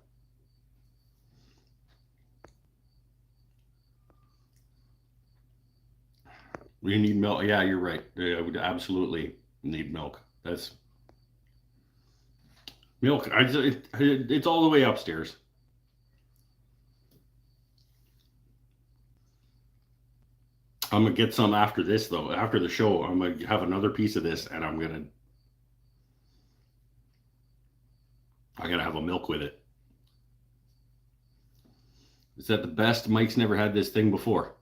We need milk. Yeah, you're right. I would absolutely need milk. That's milk. It's all the way upstairs. I'm gonna get some after this though. After the show, I'm gonna have another piece of this, and I'm gonna have a milk with it. Is that the best? Mike's never had this thing before.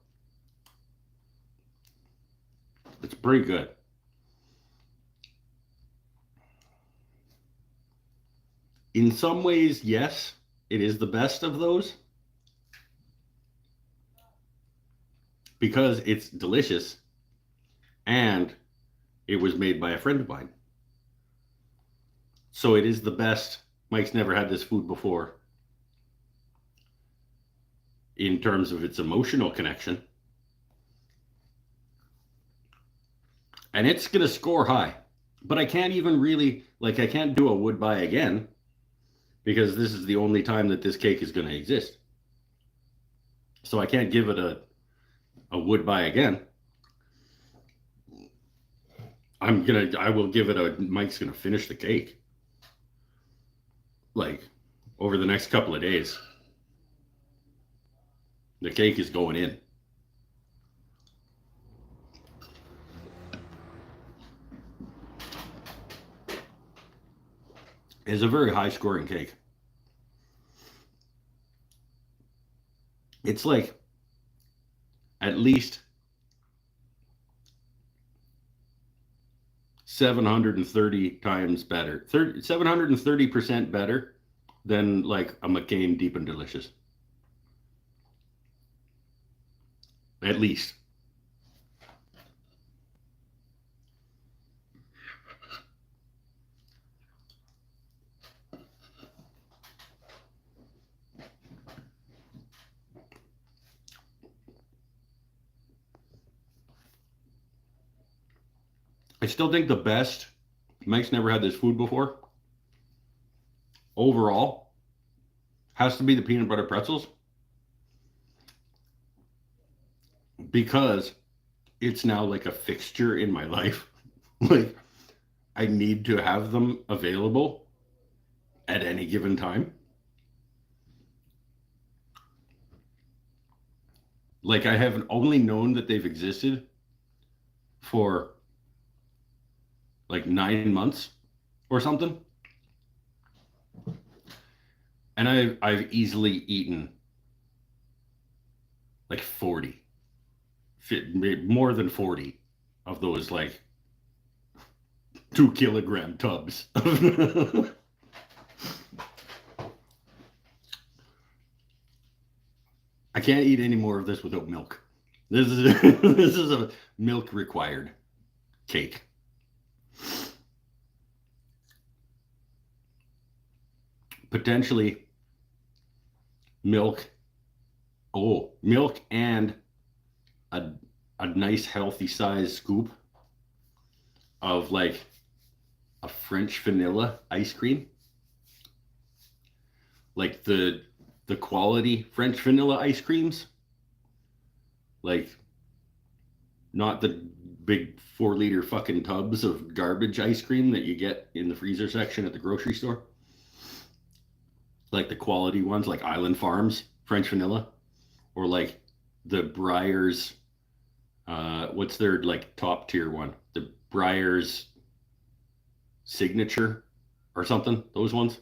It's pretty good. In some ways, yes, it is the best of those because it's delicious and it was made by a friend of mine. So it is the best. Mike's never had this food before in terms of its emotional connection. And it's going to score high. But I can't even really, like, I can't do a would buy again because this is the only time that this cake is going to exist. So I can't give it a would buy again. I will give it a, Mike's going to finish the cake. Like, over the next couple of days. The cake is going in. It's a very high scoring cake. It's like at least 730 times better, 730% better than like a McCain Deep and Delicious. At least. I still think the best, Mike's never had this food before, overall, has to be the peanut butter pretzels. Because it's now like a fixture in my life. Like, I need to have them available at any given time. Like, I have only known that they've existed for like 9 months or something. And I've easily eaten like 40, more than 40 of those like 2 kilogram tubs. I can't eat any more of this without milk. This is this is a milk required cake. Potentially milk. Oh, milk and a nice healthy size scoop of like a French vanilla ice cream. Like the quality French vanilla ice creams. Like not the big 4 liter fucking tubs of garbage ice cream that you get in the freezer section at the grocery store. Like the quality ones, like Island Farms French vanilla, or like the Breyers. What's their like top tier one? The Breyers Signature or something. Those ones.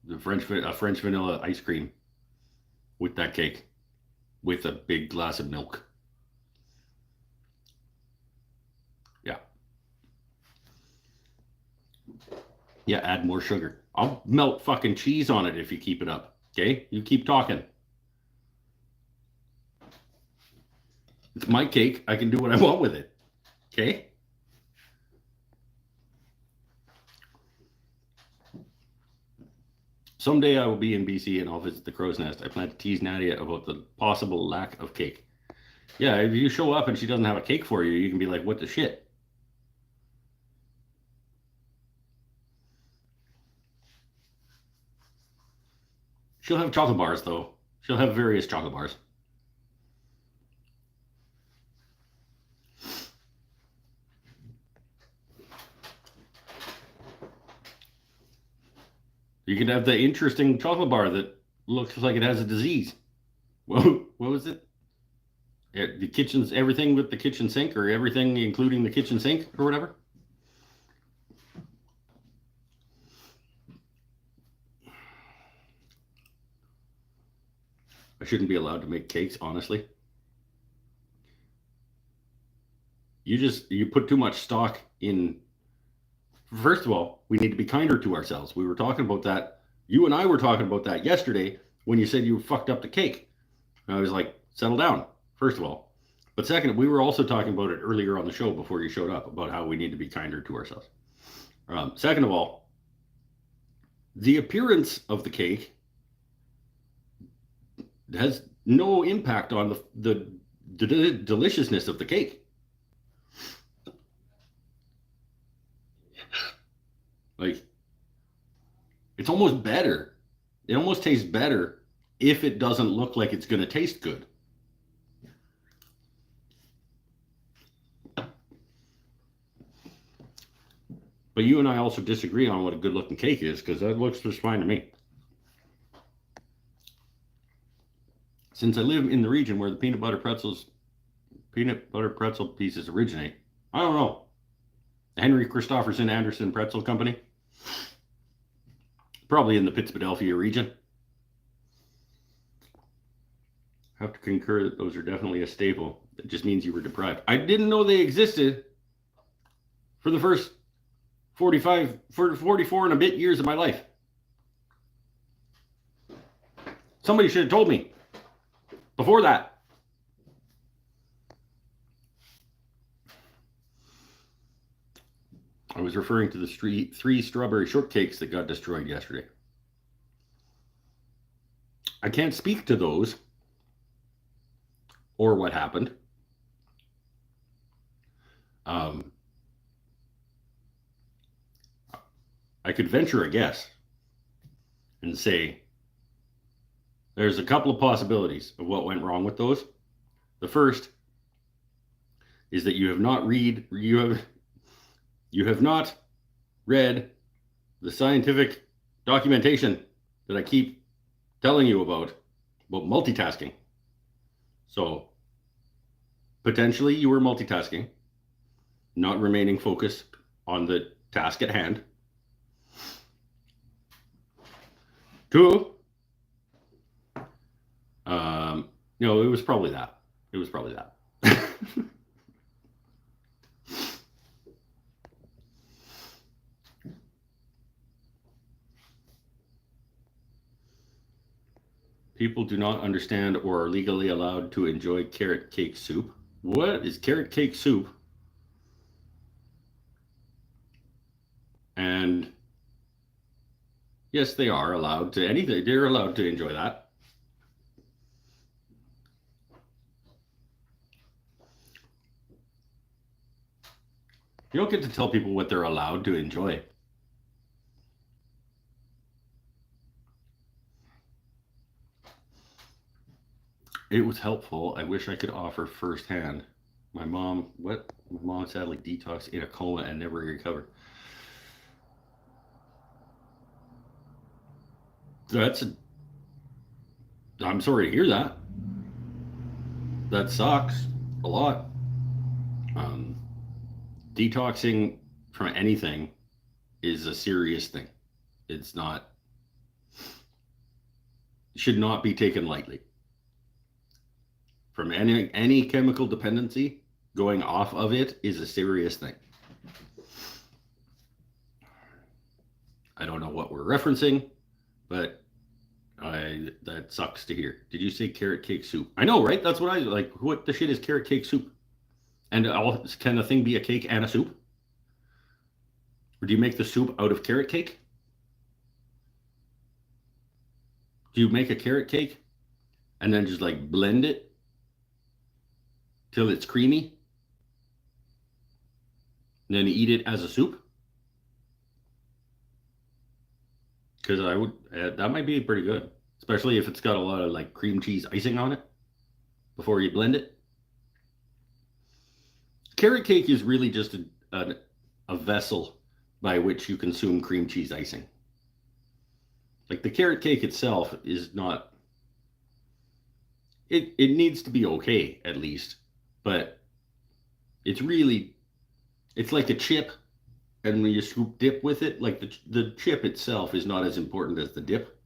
The French vanilla ice cream with that cake, with a big glass of milk. Yeah. Yeah, add more sugar. I'll melt fucking cheese on it if you keep it up. Okay? You keep talking. It's my cake. I can do what I want with it. Okay? Someday I will be in BC and I'll visit the Crow's Nest. I plan to tease Nadia about the possible lack of cake. Yeah, if you show up and she doesn't have a cake for you, you can be like, what the shit? She'll have chocolate bars, though. She'll have various chocolate bars. You can have the interesting chocolate bar that looks like it has a disease. What was it? The kitchen's everything with the kitchen sink, or everything including the kitchen sink, or whatever. I shouldn't be allowed to make cakes, honestly. You put too much stock in. First of all, we need to be kinder to ourselves. We were talking about that. You and I were talking about that yesterday when you said you fucked up the cake. And I was like, settle down, first of all. But second, we were also talking about it earlier on the show before you showed up about how we need to be kinder to ourselves. Second of all, the appearance of the cake has no impact on the deliciousness of the cake. Like, it's almost better. It almost tastes better if it doesn't look like it's going to taste good. But you and I also disagree on what a good looking cake is, because that looks just fine to me. Since I live in the region where the peanut butter pretzel pieces originate, I don't know. Henry Christopherson Anderson Pretzel Company, probably in the Pittsburgh region. I have to concur that those are definitely a staple. It just means you were deprived. I didn't know they existed for the first 44 and a bit years of my life. Somebody should have told me before that. I was referring to the three strawberry shortcakes that got destroyed yesterday. I can't speak to those or what happened. I could venture a guess and say There's a couple of possibilities of what went wrong with those. The first is that you have not read the scientific documentation that I keep telling you about multitasking. So potentially you were multitasking, not remaining focused on the task at hand. Two, no, it was probably that. It was probably that. People do not understand or are legally allowed to enjoy carrot cake soup. What is carrot cake soup? And yes, they are allowed to anything. They're allowed to enjoy that. You don't get to tell people what they're allowed to enjoy. It was helpful. I wish I could offer firsthand. My mom sadly detoxed in a coma and never recovered. I'm sorry to hear that. That sucks a lot. Um, Detoxing from anything is a serious thing. It's not, should not be taken lightly. From any chemical dependency, going off of it is a serious thing. I don't know what we're referencing, but that sucks to hear. Did you say carrot cake soup? I know, right? That's what I like. What the shit is carrot cake soup? And can the thing be a cake and a soup? Or do you make the soup out of carrot cake? Do you make a carrot cake and then just like blend it till it's creamy? And then eat it as a soup? Because I would, that might be pretty good, especially if it's got a lot of like cream cheese icing on it before you blend it. Carrot cake is really just a vessel by which you consume cream cheese icing. Like the carrot cake itself is not, it needs to be okay at least, but it's really, it's like a chip, and when you scoop dip with it, like the chip itself is not as important as the dip.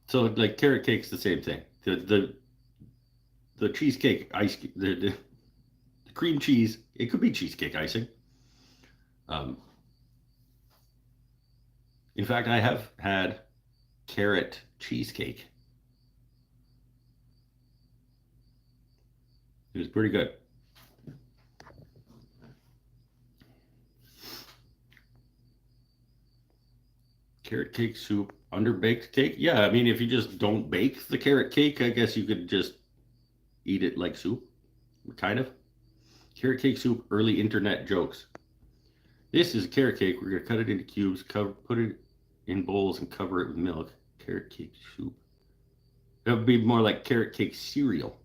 So like carrot cake's the same thing. The cheesecake ice, the cream cheese, it could be cheesecake icing. Um, in fact, I have had carrot cheesecake. It was pretty good. Carrot cake soup, underbaked cake. Yeah, I mean, if you just don't bake the carrot cake, I guess you could just eat it like soup, kind of. Carrot cake soup, early internet jokes. This is a carrot cake. We're gonna cut it into cubes, put it in bowls, and cover it with milk. Carrot cake soup. That would be more like carrot cake cereal.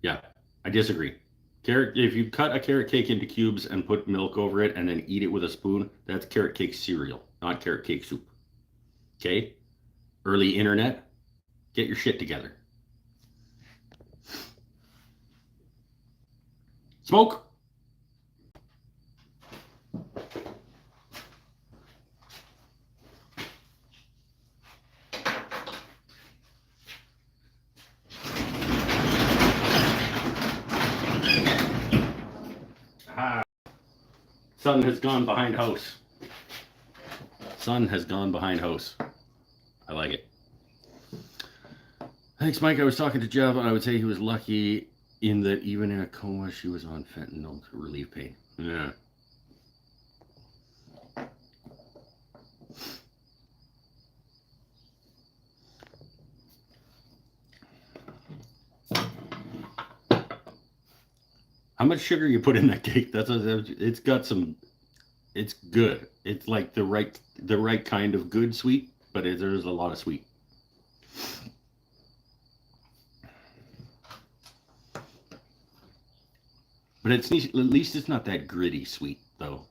Yeah, I disagree. Carrot. If you cut a carrot cake into cubes and put milk over it and then eat it with a spoon, that's carrot cake cereal, not carrot cake soup. Okay? Early internet, get your shit together. Smoke. Ah, sun has gone behind house. Sun has gone behind house. I like it. Thanks, Mike. I was talking to Jeff, and I would say he was lucky in that even in a coma, she was on fentanyl to relieve pain. Yeah. How much sugar you put in that cake? It's got some. It's good. It's like the right kind of good sweet, but there's a lot of sweet. But at least it's not that gritty sweet though.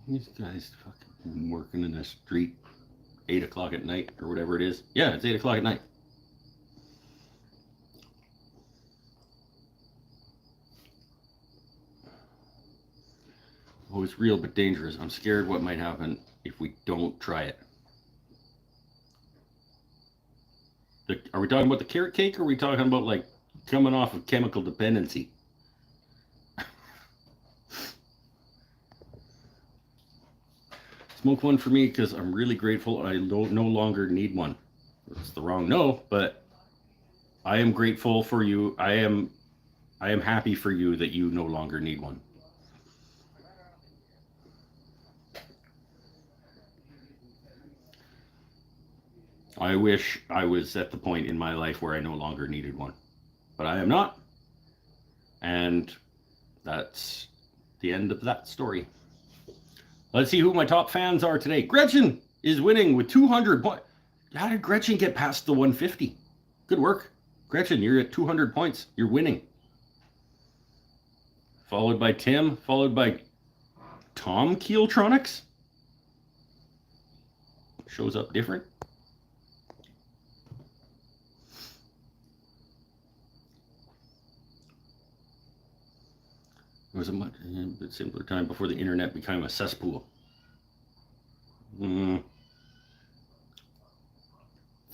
These guys fucking working in the street 8 o'clock at night or whatever it is. Yeah, it's 8 o'clock at night. Oh, it's real but dangerous. I'm scared what might happen if we don't try it. Are we talking about the carrot cake, or are we talking about like coming off of chemical dependency? Smoke one for me because I'm really grateful. I no longer need one. It's the wrong no, but I am grateful for you. I am happy for you that you no longer need one. I wish I was at the point in my life where I no longer needed one, but I am not. And that's the end of that story. Let's see who my top fans are today. Gretchen is winning with 200 points. How did Gretchen get past the 150? Good work. Gretchen, you're at 200 points. You're winning. Followed by Tim, followed by Tom Keeltronics. Shows up different. It was a much bit simpler time before the internet became a cesspool.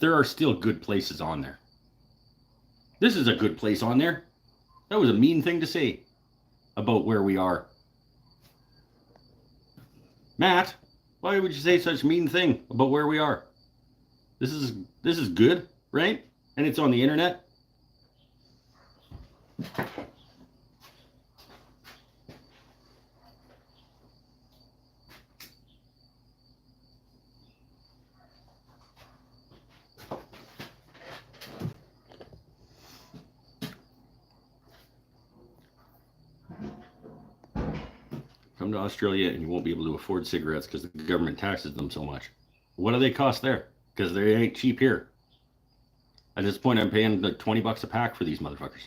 There are still good places on there. This is a good place on there. That was a mean thing to say about where we are. Matt, why would you say such a mean thing about where we are? This is good, right? And it's on the internet. Come to Australia and you won't be able to afford cigarettes because the government taxes them so much. What do they cost there? Because they ain't cheap here. At this point, I'm paying like $20 a pack for these motherfuckers.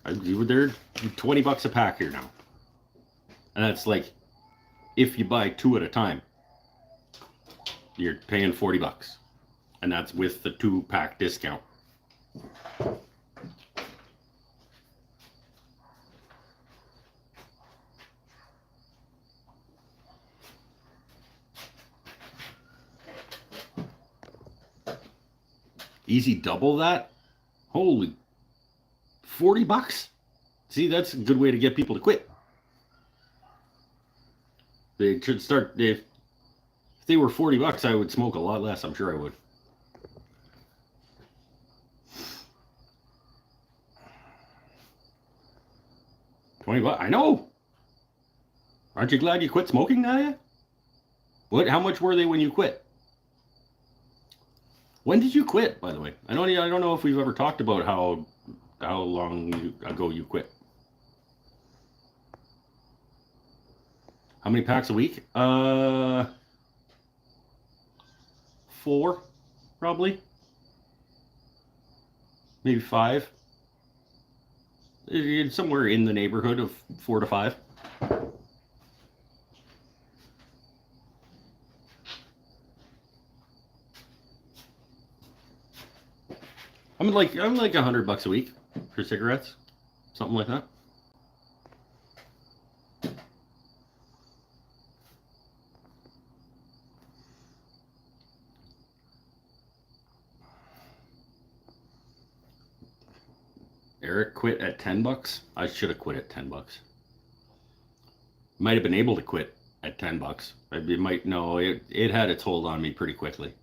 They're $20 a pack here now. And that's like, if you buy 2 at a time, you're paying $40. And that's with the 2-pack discount. Easy double that? Holy, $40? See, that's a good way to get people to quit. They should start, if they were $40, I would smoke a lot less. I'm sure I would. $20, I know. Aren't you glad you quit smoking, Nadia? What? How much were they when you quit? When did you quit, by the way? I don't know if we've ever talked about how long ago you quit. How many packs a week? 4, probably. Maybe 5. Somewhere in the neighborhood of 4 to 5. I'm like $100 a week for cigarettes, something like that. Eric quit at $10. I should have quit at $10. Might have been able to quit at $10. It had its hold on me pretty quickly.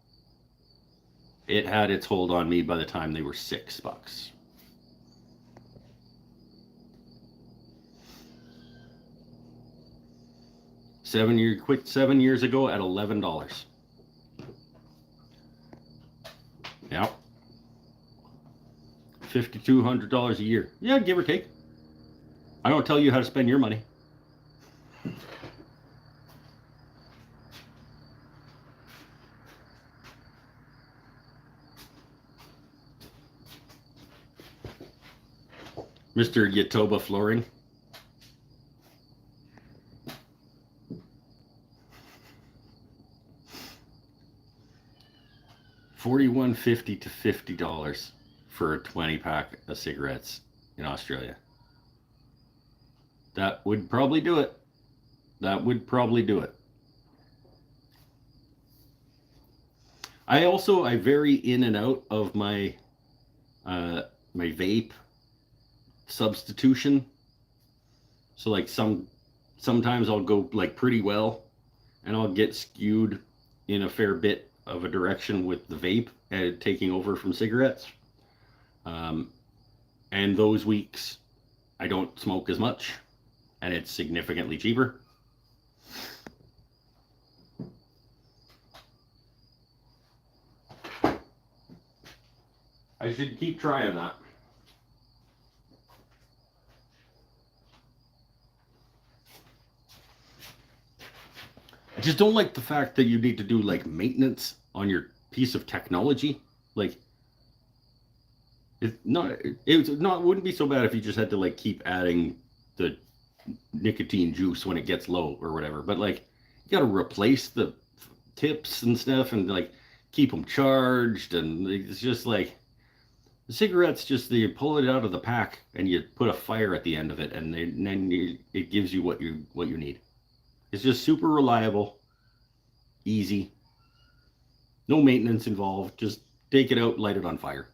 It had its hold on me by the time they were $6. Quit 7 years ago at $11. Yeah. $5,200 a year. Yeah, give or take. I don't tell you how to spend your money. Mr. Yatoba Flooring. $41.50 to $50 for a 20-pack of cigarettes in Australia. That would probably do it. That would probably do it. I vary in and out of my my vape substitution. So like sometimes I'll go like pretty well, and I'll get skewed in a fair bit of a direction with the vape and taking over from cigarettes. And those weeks I don't smoke as much, and it's significantly cheaper. I should keep trying that. I just don't like the fact that you need to do like maintenance on your piece of technology. Like, wouldn't be so bad if you just had to like keep adding the nicotine juice when it gets low or whatever. But like, you got to replace the tips and stuff, and like keep them charged, and it's just like the cigarettes. Just you pull it out of the pack and you put a fire at the end of it, and then it gives you what you need. It's just super reliable, easy, no maintenance involved. Just take it out, light it on fire.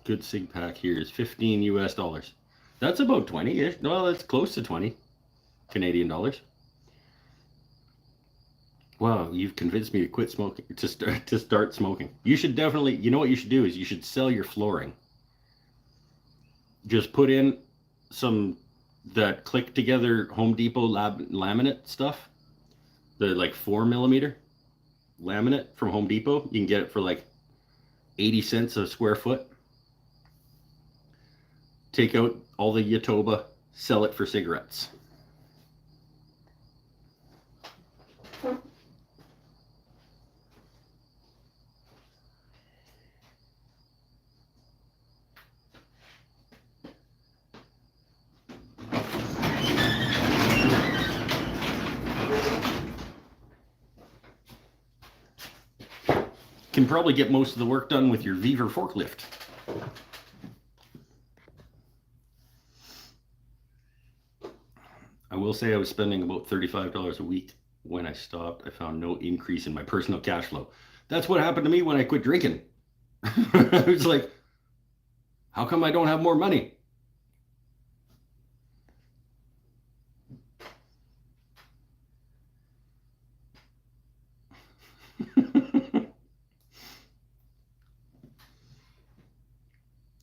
Good cig pack here is $15 US. That's about 20-ish. Well, that's close to 20 Canadian dollars. Wow, you've convinced me to quit smoking, to start smoking. You should definitely, you know what you should do is you should sell your flooring. Just put in that click together Home Depot laminate stuff. The like 4mm laminate from Home Depot. You can get it for like 80 cents a square foot. Take out all the Yatoba, sell it for cigarettes. Can probably get most of the work done with your Weaver forklift. I will say I was spending about $35 a week. When I stopped, I found no increase in my personal cash flow. That's what happened to me when I quit drinking. I was like, how come I don't have more money?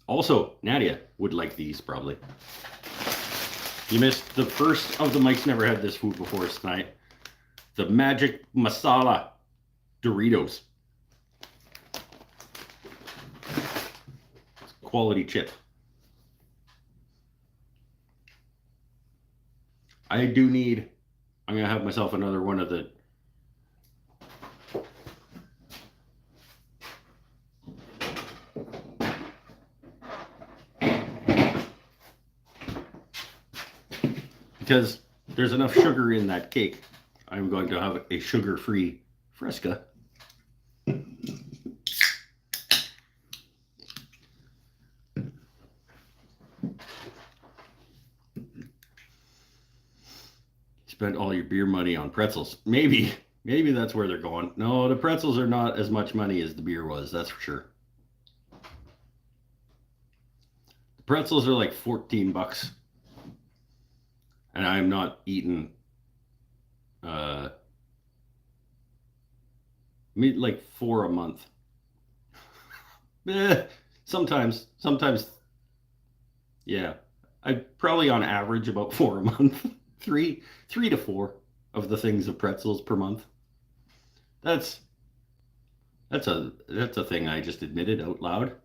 Also, Nadia would like these probably. You missed the first of the Mike's never had this food before tonight. The Magic Masala Doritos. Quality chip. I'm going to have myself another one of the because there's enough sugar in that cake. I'm going to have a sugar-free Fresca. Spent all your beer money on pretzels. Maybe. Maybe that's where they're going. No, the pretzels are not as much money as the beer was, that's for sure. The pretzels are like $14. And I'm not eating uh meat like 4 a month. Sometimes, yeah. I probably on average about 4 a month. Three to four of the things of pretzels per month. That's that's a thing I just admitted out loud.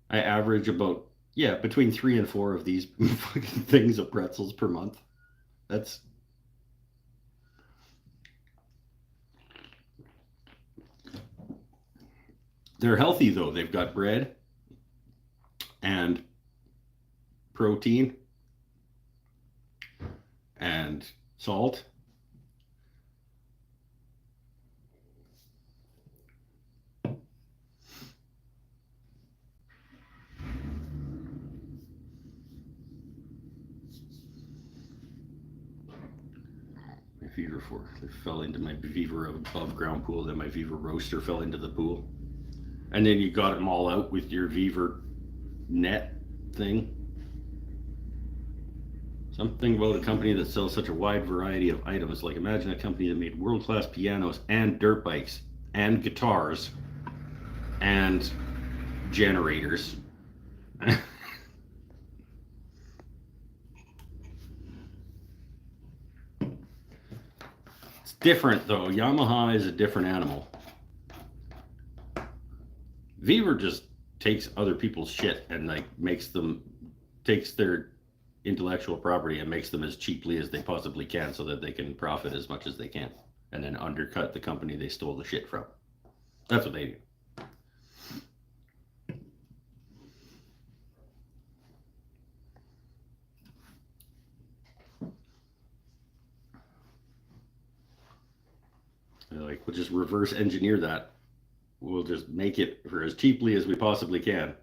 I average about, yeah, between 3 and 4 of these fucking things of pretzels per month. That's They're healthy though. They've got bread and protein and salt. My Viva fork fell into my Viva above ground pool. Then my Viva roaster fell into the pool. And then you got them all out with your Viva net thing. Something about a company that sells such a wide variety of items. Like, imagine a company that made world-class pianos and dirt bikes and guitars and generators. It's different though. Yamaha is a different animal. Viva just takes other people's shit and like takes their intellectual property and makes them as cheaply as they possibly can so that they can profit as much as they can and then undercut the company they stole the shit from. That's what they do. They're like, we'll just reverse engineer that. We'll just make it for as cheaply as we possibly can.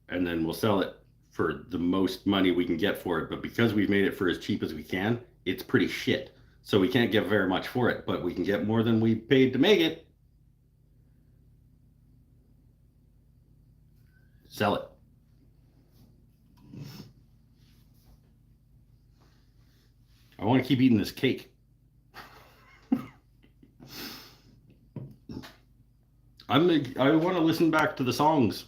And then we'll sell it for the most money we can get for it. But because we've made it for as cheap as we can, it's pretty shit. So we can't get very much for it, but we can get more than we paid to make it. Sell it. I want to keep eating this cake. I want to listen back to the songs.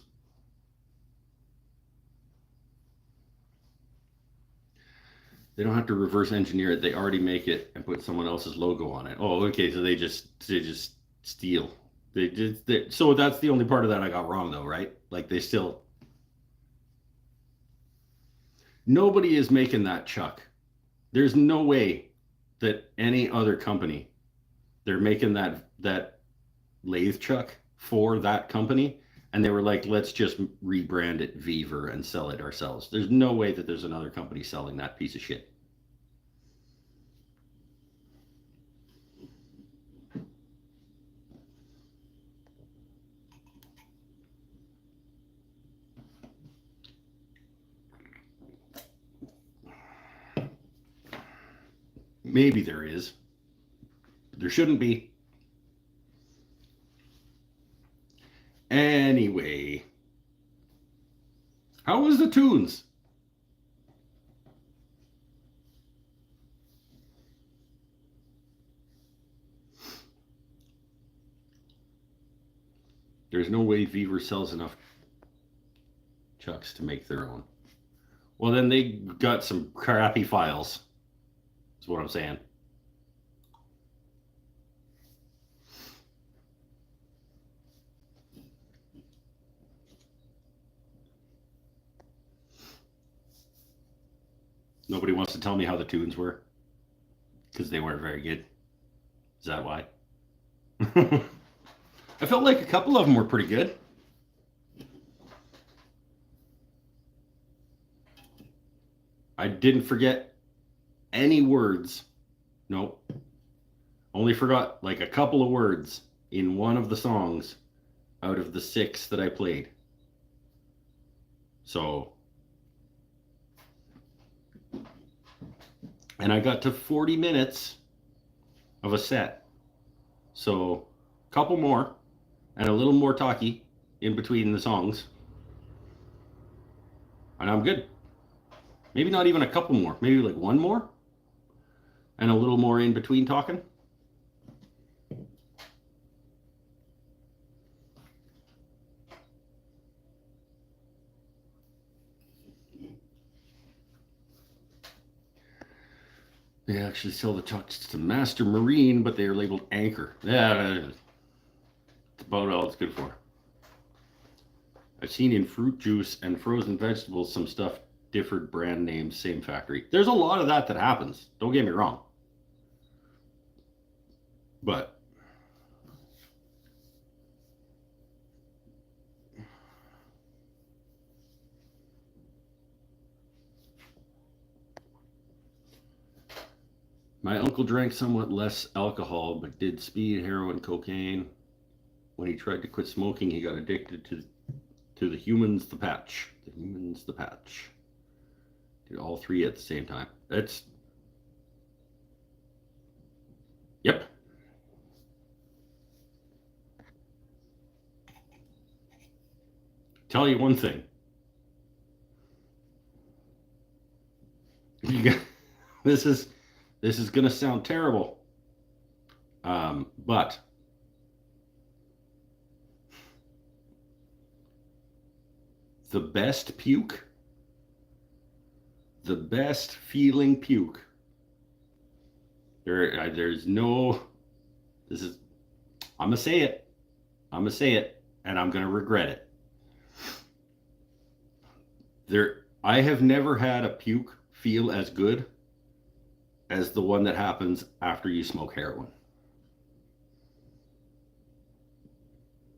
They don't have to reverse engineer it. They already make it and put someone else's logo on it. Oh, okay. So they just steal. So that's the only part of that I got wrong though, right? Like they still nobody is making that chuck. There's no way that any other company they're making that lathe chuck for that company and they were like, let's just rebrand it Viva and sell it ourselves. There's no way that there's another company selling that piece of shit. Maybe there is. But there shouldn't be. Anyway, how was the tunes? There's no way Viva sells enough chucks to make their own. Well, then they got some crappy files, is what I'm saying. Nobody wants to tell me how the tunes were because they weren't very good. Is that why? I felt like a couple of them were pretty good. I didn't forget any words. Nope. Only forgot like a couple of words in one of the songs out of the 6 that I played. So, and I got to 40 minutes of a set. So, a couple more and a little more talky in between the songs, and I'm good. Maybe not even a couple more, maybe like one more and a little more in between talking. They actually sell the chocolates to Master Marine, but they are labeled Anchor. Yeah, that's about all it's good for. I've seen in fruit juice and frozen vegetables some stuff different brand names, same factory. There's a lot of that happens. Don't get me wrong. But my uncle drank somewhat less alcohol, but did speed, heroin, cocaine. When he tried to quit smoking, he got addicted to the humans, the patch. The humans, the patch. Did all three at the same time. That's. Yep. Tell you one thing. This is gonna sound terrible. But the best puke, the best feeling puke. There's no. This is. I'm gonna say it. I'm gonna say it, and I'm gonna regret it. I have never had a puke feel as good as the one that happens after you smoke heroin.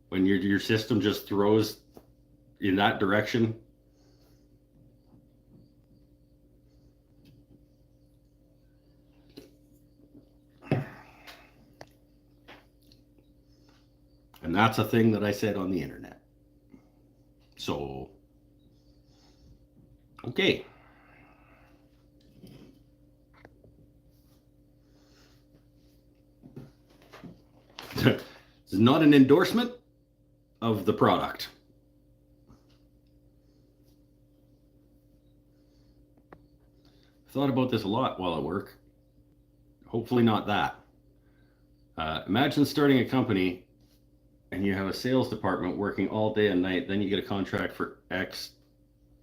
When your system just throws in that direction. And that's a thing that I said on the internet. So, okay. This is not an endorsement of the product. I've thought about this a lot while at work. Hopefully not that. Imagine starting a company and you have a sales department working all day and night, then you get a contract for X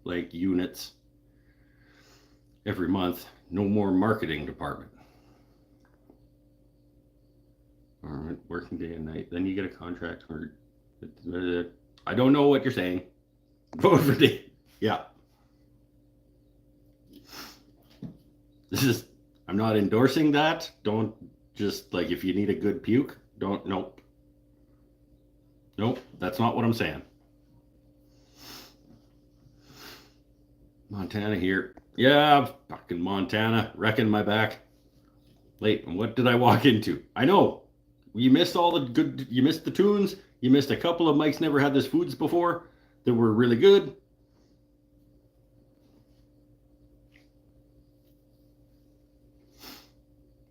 like units every month. No more marketing department. All right, working day and night, then you get a contract for. I don't know what you're saying. Vote for D. Yeah. I'm not endorsing that. Don't just like if you need a good puke, don't. Nope. Nope, that's not what I'm saying. Montana here. Yeah, fucking Montana, wrecking my back. Wait, what did I walk into? I know. You missed all the good, you missed the tunes. You missed a couple of Mike's Never Had This Foods before that were really good.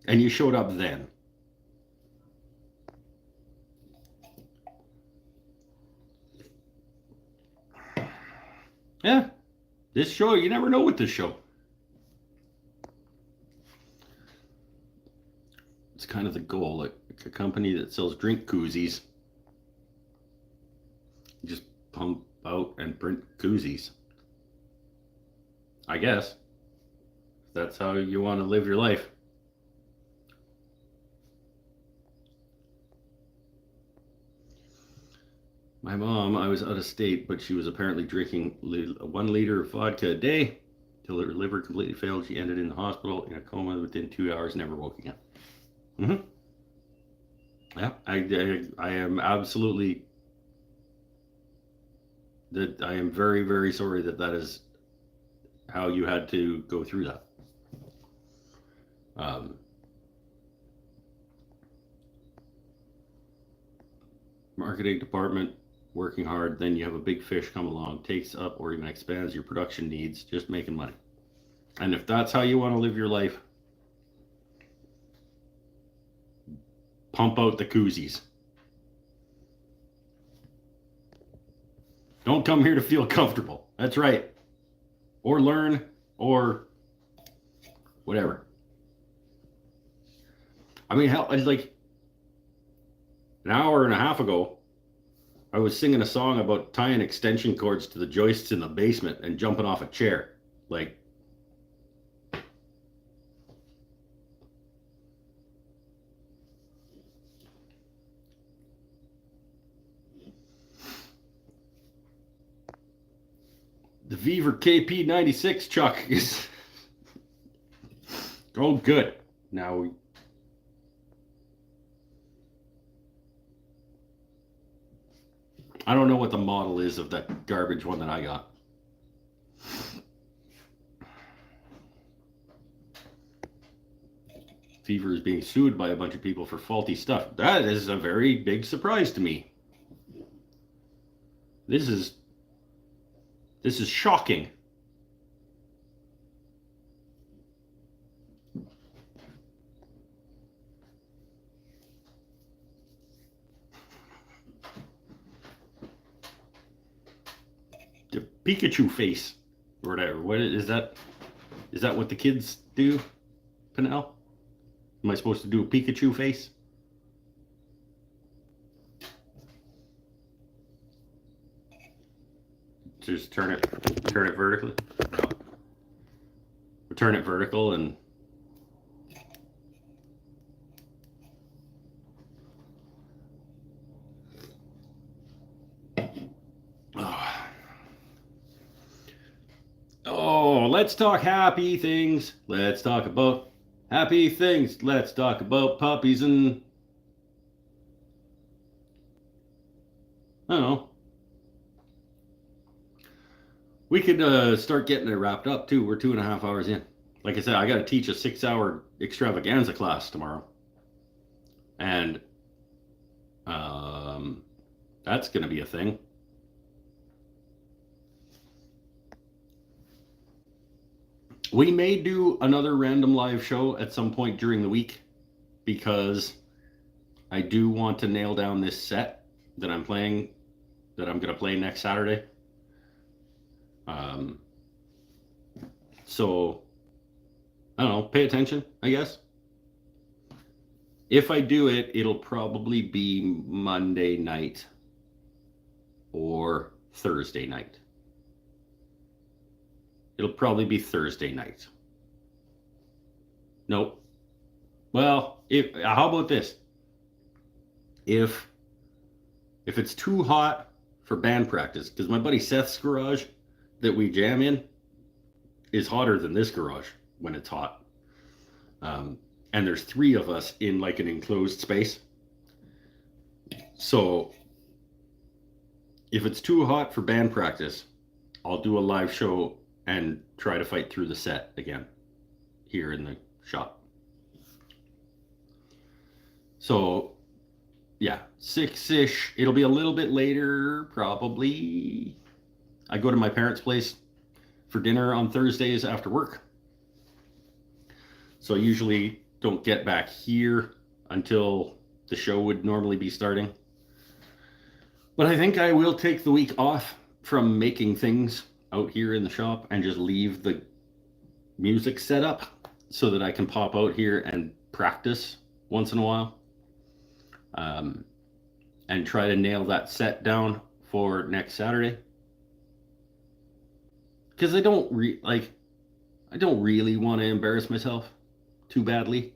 And you showed up then. Yeah, this show, you never know with this show. It's kind of the goal, like a company that sells drink koozies. Just pump out and print koozies. I guess. That's how you want to live your life. My mom, I was out of state, but she was apparently drinking 1 liter of vodka a day till her liver completely failed. She ended in the hospital in a coma within 2 hours, never woke up. Mm-hmm. Yeah, I am absolutely. That I am very, very sorry that is how you had to go through that. Marketing department working hard, then you have a big fish come along, takes up or even expands your production needs, just making money. And if that's how you want to live your life, Pump out the koozies. Don't come here to feel comfortable. That's right. Or learn, or whatever. I mean, hell, it's like an hour and a half ago, I was singing a song about tying extension cords to the joists in the basement and jumping off a chair. Like, the Beaver KP96 Chuck is oh good. Now I don't know what the model is of that garbage one that I got. Fever is being sued by a bunch of people for faulty stuff. That is a very big surprise to me. This is shocking. The Pikachu face or whatever. What is that? Is that what the kids do, Pinnell? Am I supposed to do a Pikachu face? Just turn it vertically. No. We'll turn it vertical and oh, let's talk happy things. Let's talk about happy things. Let's talk about puppies and I don't know. We could start getting it wrapped up too. We're 2.5 hours in. Like I said, I got to teach a 6-hour extravaganza class tomorrow. And that's going to be a thing. We may do another random live show at some point during the week because I do want to nail down this set that I'm playing, that I'm going to play next Saturday. So I don't know, pay attention, I guess. If I do it, it'll probably be Monday night or Thursday night. It'll probably be Thursday night. Nope. Well, how about this? If it's too hot for band practice, because my buddy Seth's garage that we jam in is hotter than this garage when it's hot. And there's 3 of us in like an enclosed space. So if it's too hot for band practice, I'll do a live show and try to fight through the set again here in the shop. So yeah, 6-ish. It'll be a little bit later, probably. I go to my parents' place for dinner on Thursdays after work. So I usually don't get back here until the show would normally be starting. But I think I will take the week off from making things out here in the shop and just leave the music set up so that I can pop out here and practice once in a while. And try to nail that set down for next Saturday. Because I don't really want to embarrass myself too badly.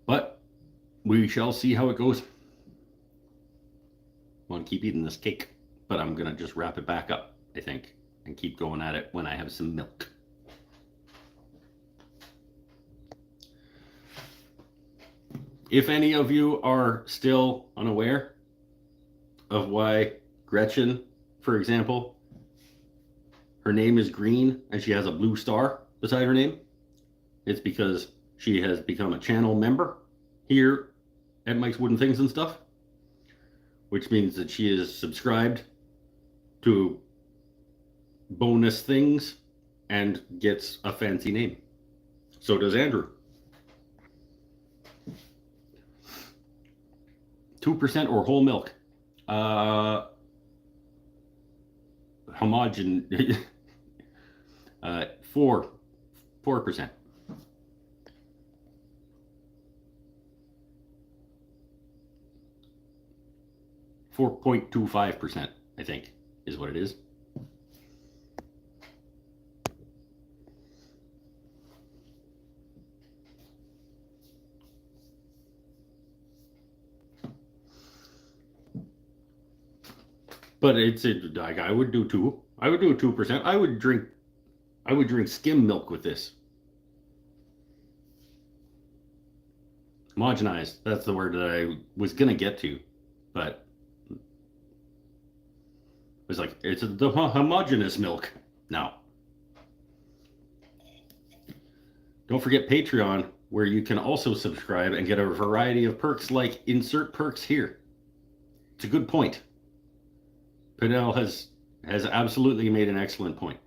But we shall see how it goes. I want to keep eating this cake, but I'm going to just wrap it back up, I think, and keep going at it when I have some milk. If any of you are still unaware of why Gretchen for example, her name is green and she has a blue star beside her name, it's because she has become a channel member here at Mike's Wooden Things and Stuff, which means that she is subscribed to bonus things and gets a fancy name. So does Andrew. 2% or whole milk? Homogen. 4%. 4.25%, I think, is what it is. But it's like I would do 2. I would do 2%. I would drink skim milk with this. Homogenized. That's the word that I was gonna get to, but it was like it's the homogeneous milk now. Don't forget Patreon, where you can also subscribe and get a variety of perks like insert perks here. It's a good point. Pinnell has absolutely made an excellent point.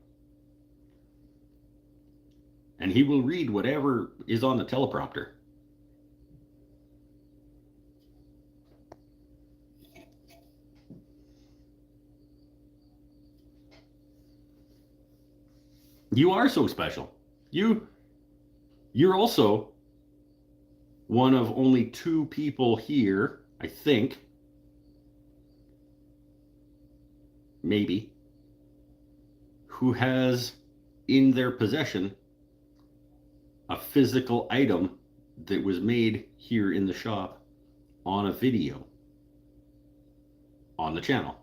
And he will read whatever is on the teleprompter. You are so special. You're also one of only 2 people here, I think, maybe, who has in their possession a physical item that was made here in the shop on a video on the channel.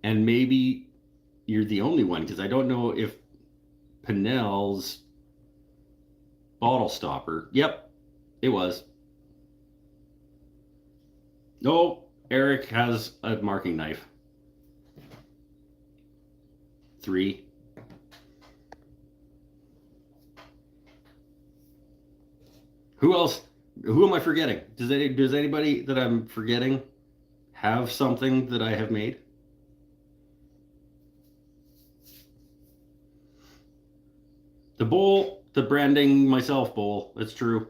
And maybe you're the only one, because I don't know if Pinnell's bottle stopper, yep, it was. No, Eric has a marking knife. 3. Who else? Who am I forgetting? Does anybody that I'm forgetting have something that I have made? The bowl, the branding myself bowl. That's true.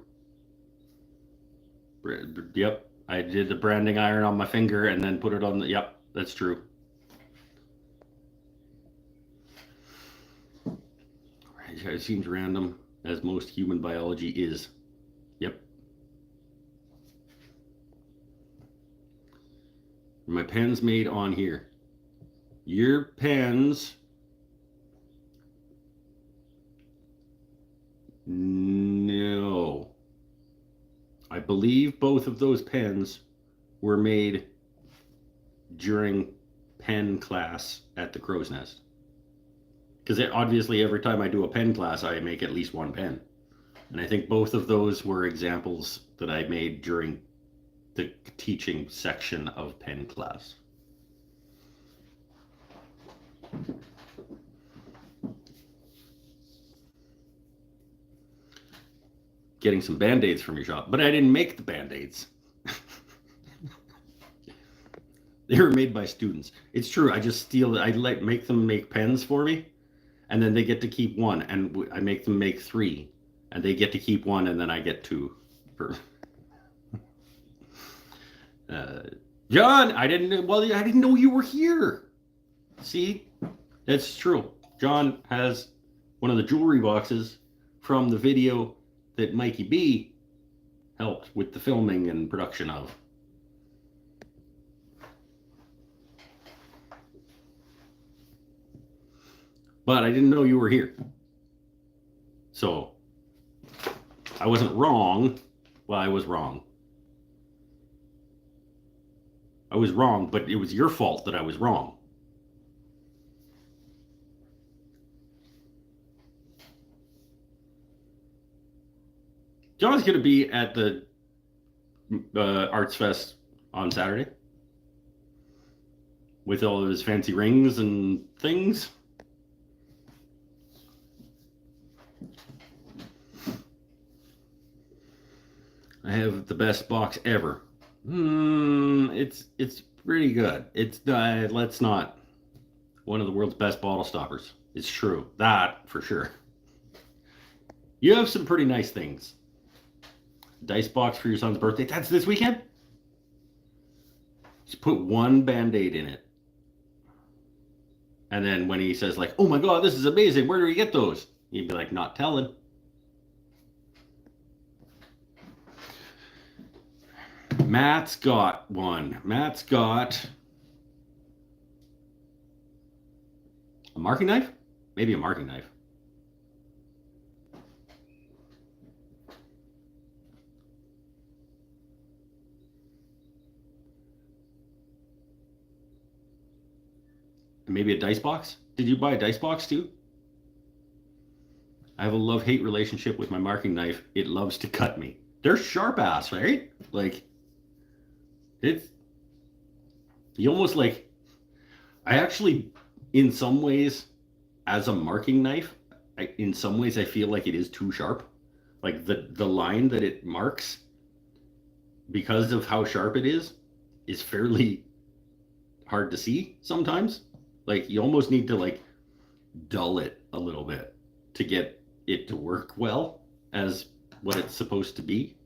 Yep. I did the branding iron on my finger and then put it on the, yep, that's true. It seems random, as most human biology is. Yep. My pen's made on here. Your pens, no. I believe both of those pens were made during pen class at the Crow's Nest. Because obviously every time I do a pen class, I make at least 1 pen. And I think both of those were examples that I made during the teaching section of pen class. Getting some Band-Aids from your shop, but I didn't make the Band-Aids. They were made by students. It's true. I just steal it. I make them make pens for me, and then they get to keep 1, and I make them make 3, and they get to keep 1, and then I get 2. John, I didn't know you were here. See, that's true. John has one of the jewelry boxes from the video that Mikey B helped with the filming and production of. But I didn't know you were here. So I wasn't wrong. Well, I was wrong. I was wrong, but it was your fault that I was wrong. John's going to be at the Arts Fest on Saturday with all of his fancy rings and things. I have the best box ever. It's pretty good. It's let's not. One of the world's best bottle stoppers. It's true. That for sure. You have some pretty nice things. Dice box for your son's birthday. That's this weekend? Just put one Band-Aid in it. And then when he says like, oh my God, this is amazing. Where do we get those? You'd be like, not telling. Matt's got one. Matt's got a marking knife? Maybe a marking knife. Maybe a dice box? Did you buy a dice box too? I have a love-hate relationship with my marking knife. It loves to cut me. They're sharp ass, right? Like, it's, you almost like, I actually, in some ways, as a marking knife, in some ways I feel like it is too sharp. Like the line that it marks, because of how sharp it is fairly hard to see sometimes. Like you almost need to like dull it a little bit to get it to work well as what it's supposed to be.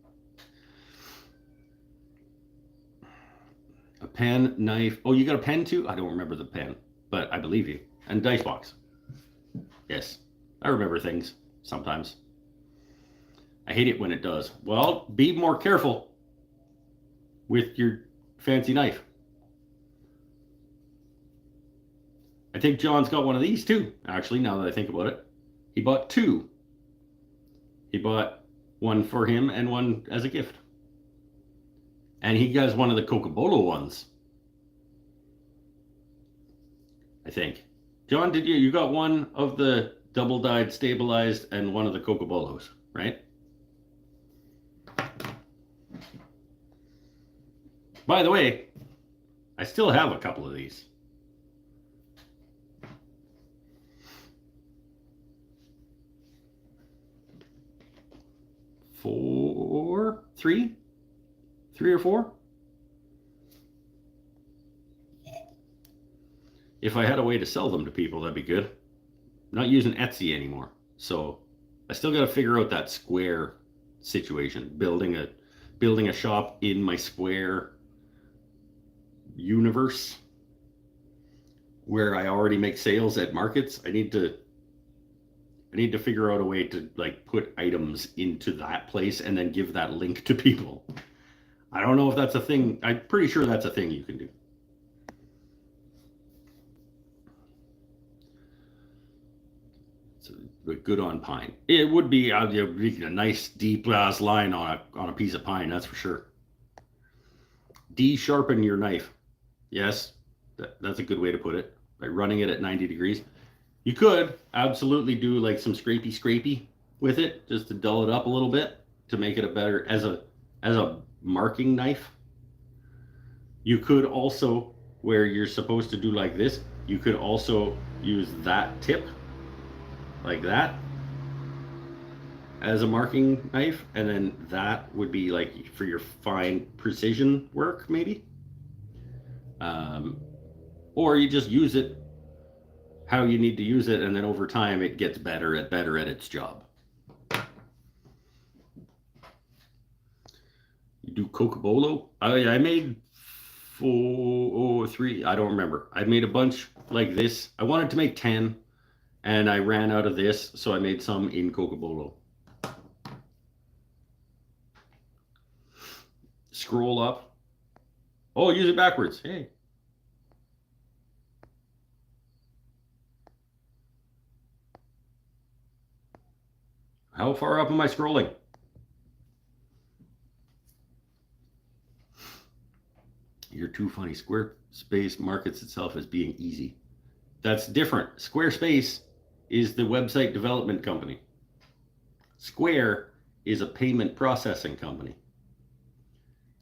A pen, knife. Oh, you got a pen too? I don't remember the pen, but I believe you. And dice box. Yes, I remember things sometimes. I hate it when it does. Well, be more careful with your fancy knife. I think John's got one of these too, actually, now that I think about it. He bought two. He bought one for him and one as a gift. And he has one of the Cocobolo ones. I think. John, did you got one of the double-dyed stabilized and one of the Cocobolos, right? By the way, I still have a couple of these. Three or four. If I had a way to sell them to people, that'd be good. I'm not using Etsy anymore, so I still got to figure out that Square situation. Building a shop in my Square universe where I already make sales at markets. I need to figure out a way to like put items into that place and then give that link to people. I don't know if that's a thing. I'm pretty sure that's a thing you can do. Good on pine. It would be a nice deep glass line on a piece of pine, that's for sure. De-sharpen your knife. Yes, that's a good way to put it. By running it at 90 degrees. You could absolutely do like some scrapey with it, just to dull it up a little bit to make it a better as a marking knife. You could also, where you're supposed to do like this, you could also use that tip like that as a marking knife, and then that would be like for your fine precision work maybe, or you just use it how you need to use it, and then over time it gets better at its job. You do Cocobolo? I made three, I don't remember. I made a bunch like this. I wanted to make 10 and I ran out of this, so I made some in Cocobolo. Scroll up. Oh, use it backwards. Hey. How far up am I scrolling? You're too funny. Squarespace markets itself as being easy. That's different. Squarespace is the website development company. Square is a payment processing company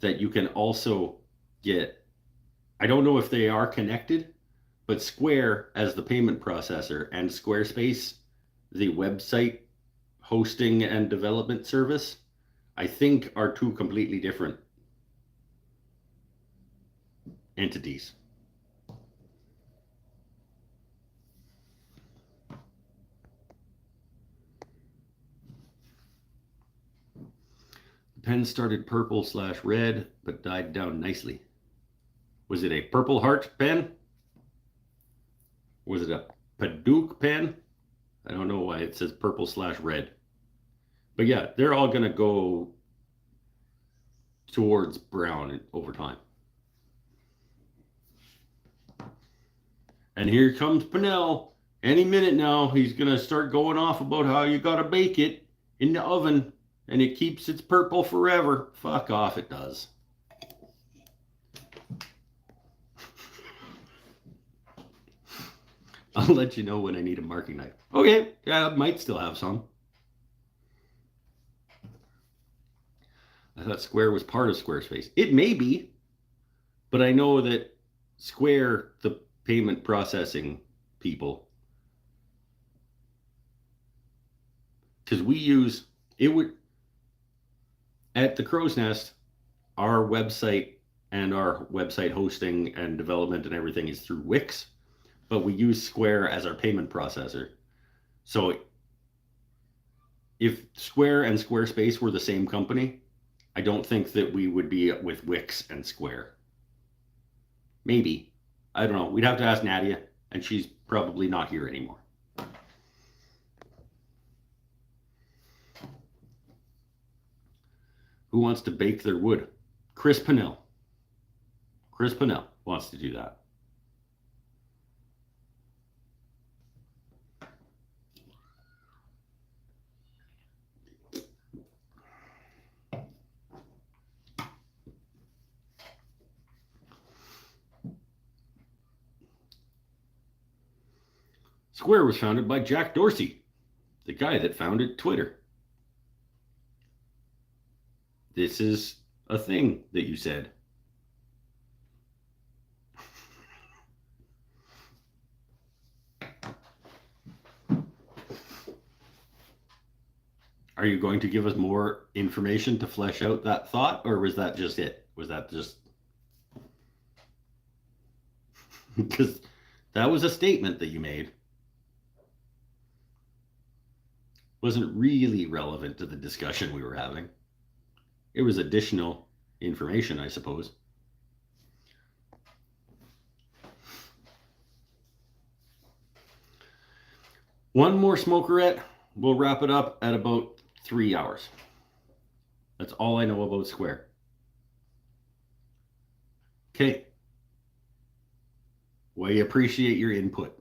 that you can also get, I don't know if they are connected, but Square as the payment processor and Squarespace, the website hosting and development service, I think are two completely different entities. The pen started purple/red, but died down nicely. Was it a Purple Heart pen? Was it a Paduke pen? I don't know why it says purple/red. But yeah, they're all going to go towards brown over time. And here comes Pinnell. Any minute now, he's going to start going off about how you got to bake it in the oven and it keeps its purple forever. Fuck off, it does. I'll let you know when I need a marking knife. Okay, yeah, I might still have some. I thought Square was part of Squarespace. It may be, but I know that Square, the payment processing people, because we use it would at the Crow's Nest, our website and our website hosting and development and everything is through Wix, but we use Square as our payment processor. So if Square and Squarespace were the same company, I don't think that we would be with Wix and Square. Maybe. I don't know. We'd have to ask Nadia, and she's probably not here anymore. Who wants to bake their wood? Chris Pinnell. Chris Pinnell wants to do that. Square was founded by Jack Dorsey, the guy that founded Twitter. This is a thing that you said. Are you going to give us more information to flesh out that thought, or was that just it? Was that just... Because that was a statement that you made. Wasn't really relevant to the discussion we were having. It was additional information, I suppose. One more smokerette. We'll wrap it up at about 3 hours. That's all I know about Square. Okay. We appreciate your input.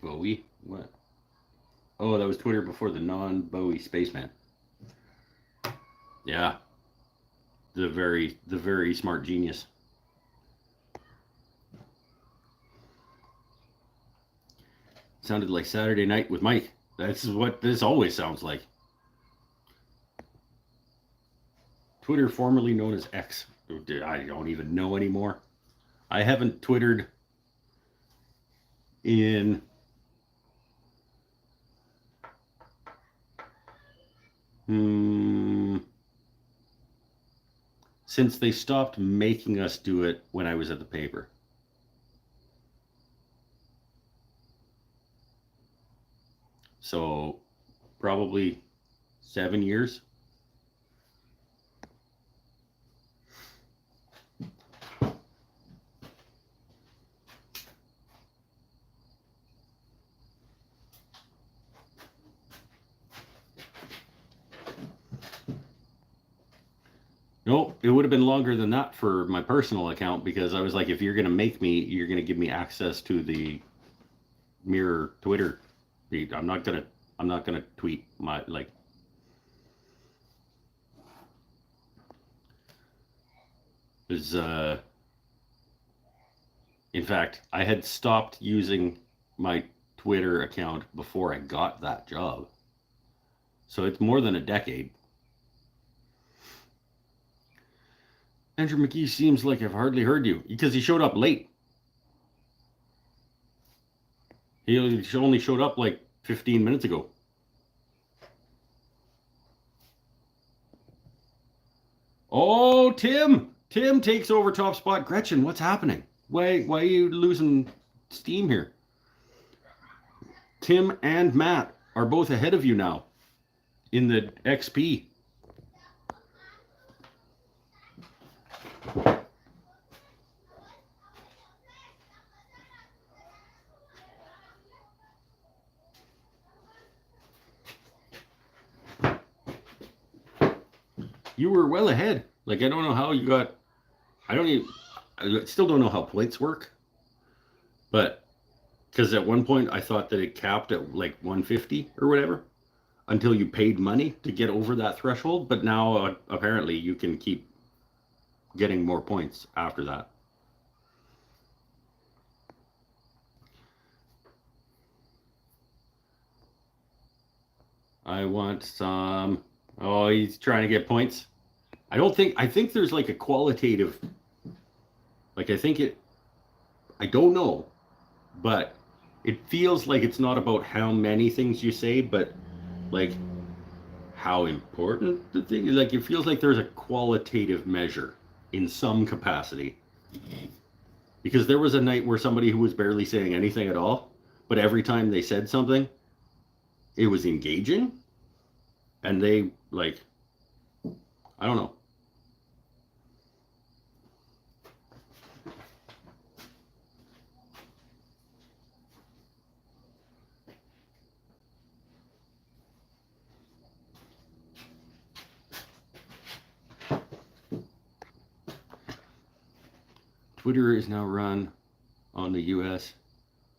Bowie? What? Oh, that was Twitter before the non-Bowie spaceman. Yeah. The very smart genius. Sounded like Saturday Night with Mike. That's what this always sounds like. Twitter, formerly known as X. I don't even know anymore. I haven't Twittered in since they stopped making us do it when I was at the paper. So probably 7 years. No, it would have been longer than that for my personal account because I was like, if you're gonna make me, you're gonna give me access to the Mirror Twitter feed. I'm not gonna tweet my like. Is in fact, I had stopped using my Twitter account before I got that job, so it's more than a decade. Andrew McGee seems like I've hardly heard you because he showed up late. He only showed up like 15 minutes ago. Oh, Tim! Tim takes over top spot. Gretchen, what's happening? Why are you losing steam here? Tim and Matt are both ahead of you now in the XP. You were well ahead. Like, I don't know how you got. I still don't know how points work, but because at one point I thought that it capped at like 150 or whatever until you paid money to get over that threshold. But now apparently you can keep getting more points after that. I want some. Oh, he's trying to get points. I think there's like a qualitative, like I don't know, but it feels like it's not about how many things you say, but like how important the thing is. Like it feels like there's a qualitative measure in some capacity. Because there was a night where somebody who was barely saying anything at all, but every time they said something, it was engaging, and they like, I don't know. Twitter is now run on the US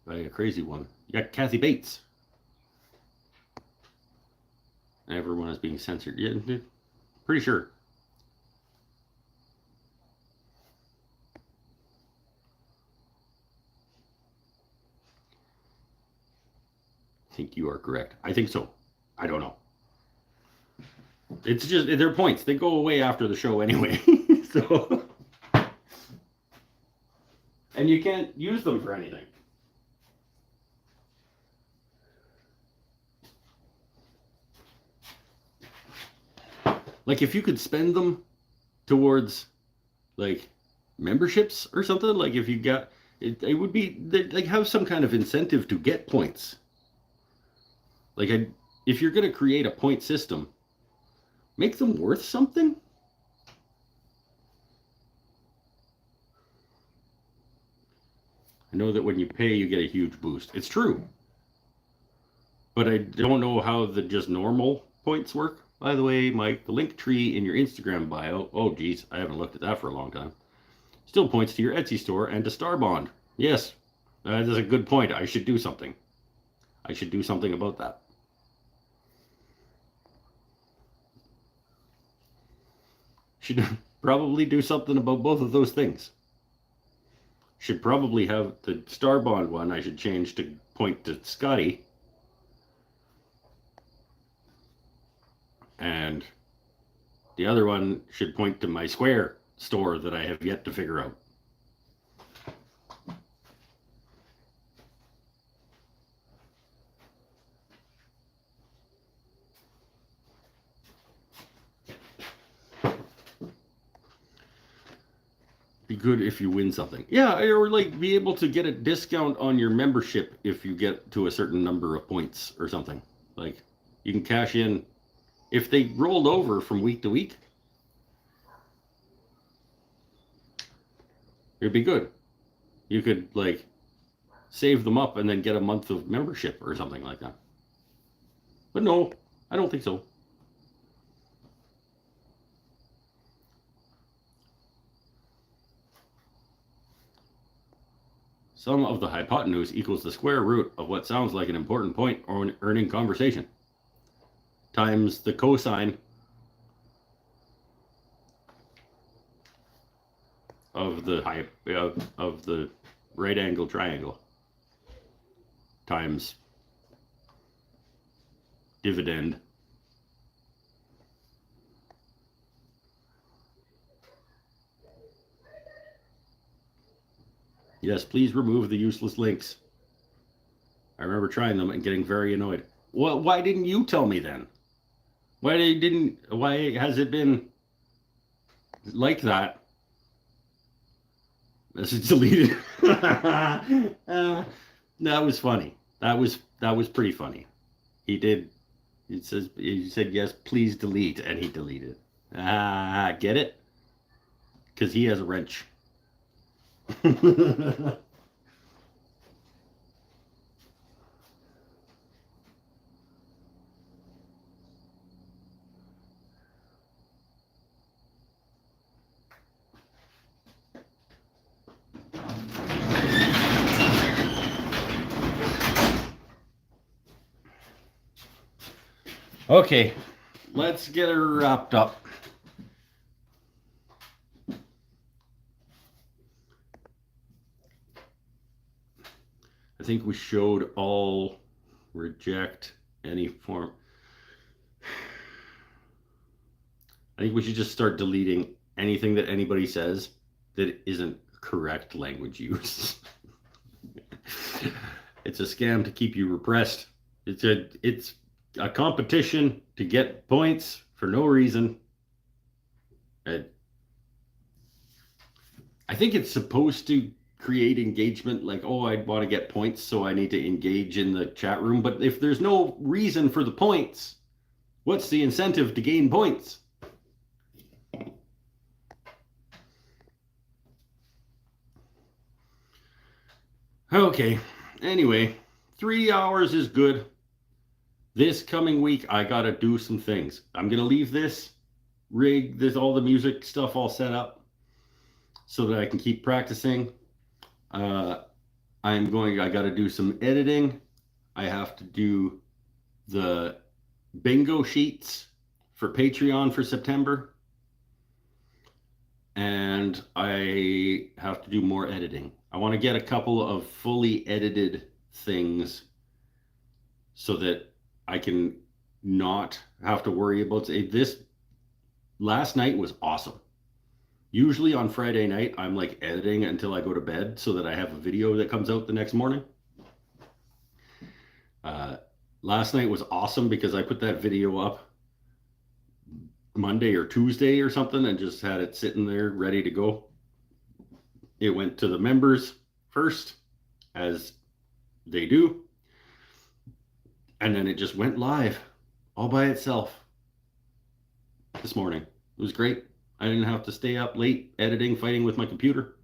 by a crazy one. You got Kathy Bates. Everyone is being censored. Yeah, pretty sure. I think you are correct. I think so. I don't know. It's just they're points. They go away after the show anyway. So and you can't use them for anything. Like if you could spend them towards like memberships or something, like if you got it would be like have some kind of incentive to get points. Like if you're going to create a point system, make them worth something. I know that when you pay, you get a huge boost. It's true. But I don't know how the just normal points work. By the way, Mike, the link tree in your Instagram bio, oh geez, I haven't looked at that for a long time, still points to your Etsy store and to Starbond. Yes, that is a good point. I should do something. I should do something about that. Should probably do something about both of those things. Should probably have the Starbond one. I should change to point to Scotty. And the other one should point to my Square store that I have yet to figure out. Be good if you win something. Yeah, or like be able to get a discount on your membership if you get to a certain number of points or something. Like you can cash in if they rolled over from week to week. It'd be good. You could like save them up and then get a month of membership or something like that. But no, I don't think so. Sum of the hypotenuse equals the square root of what sounds like an important point or an earning conversation times the cosine of the right angle triangle times dividend Yes, please remove the useless links. I remember trying them and getting very annoyed. Well, why didn't you tell me then? Why has it been like that? Message deleted. That was funny. That was pretty funny. He said yes, please delete, and he deleted. Get it? Because he has a wrench. Okay, let's get her wrapped up. I think we showed all reject any form. I think we should just start deleting anything that anybody says that isn't correct language use. It's a scam to keep you repressed. It's a competition to get points for no reason. I think it's supposed to create engagement, like, oh, I want to get points, so I need to engage in the chat room. But if there's no reason for the points, what's the incentive to gain points? Okay, anyway, 3 hours is good. This coming week, I gotta do some things. I'm gonna leave this rig, there's all the music stuff all set up so that I can keep practicing. I gotta do some editing. I have to do the bingo sheets for Patreon for September. And I have to do more editing. I want to get a couple of fully edited things so that I can not have to worry about this. Last night was awesome. Usually on Friday night, I'm like editing until I go to bed so that I have a video that comes out the next morning. Last night was awesome because I put that video up Monday or Tuesday or something and just had it sitting there ready to go. It went to the members first, as they do. And then it just went live all by itself this morning. It was great. I didn't have to stay up late editing, fighting with my computer.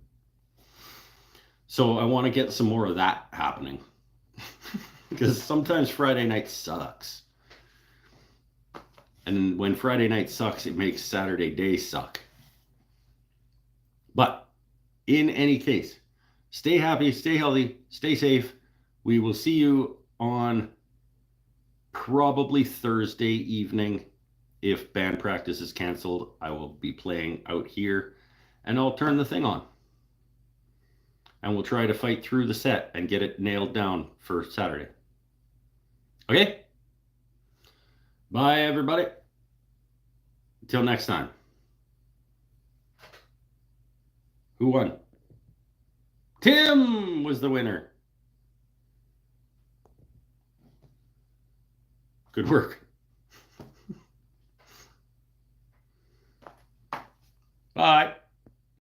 So I want to get some more of that happening. Because sometimes Friday night sucks. And when Friday night sucks, it makes Saturday day suck. But in any case, stay happy, stay healthy, stay safe. We will see you on probably Thursday evening. If band practice is canceled, I will be playing out here and I'll turn the thing on. And we'll try to fight through the set and get it nailed down for Saturday. Okay? Bye, everybody. Until next time. Who won? Tim was the winner. Good work. Bye.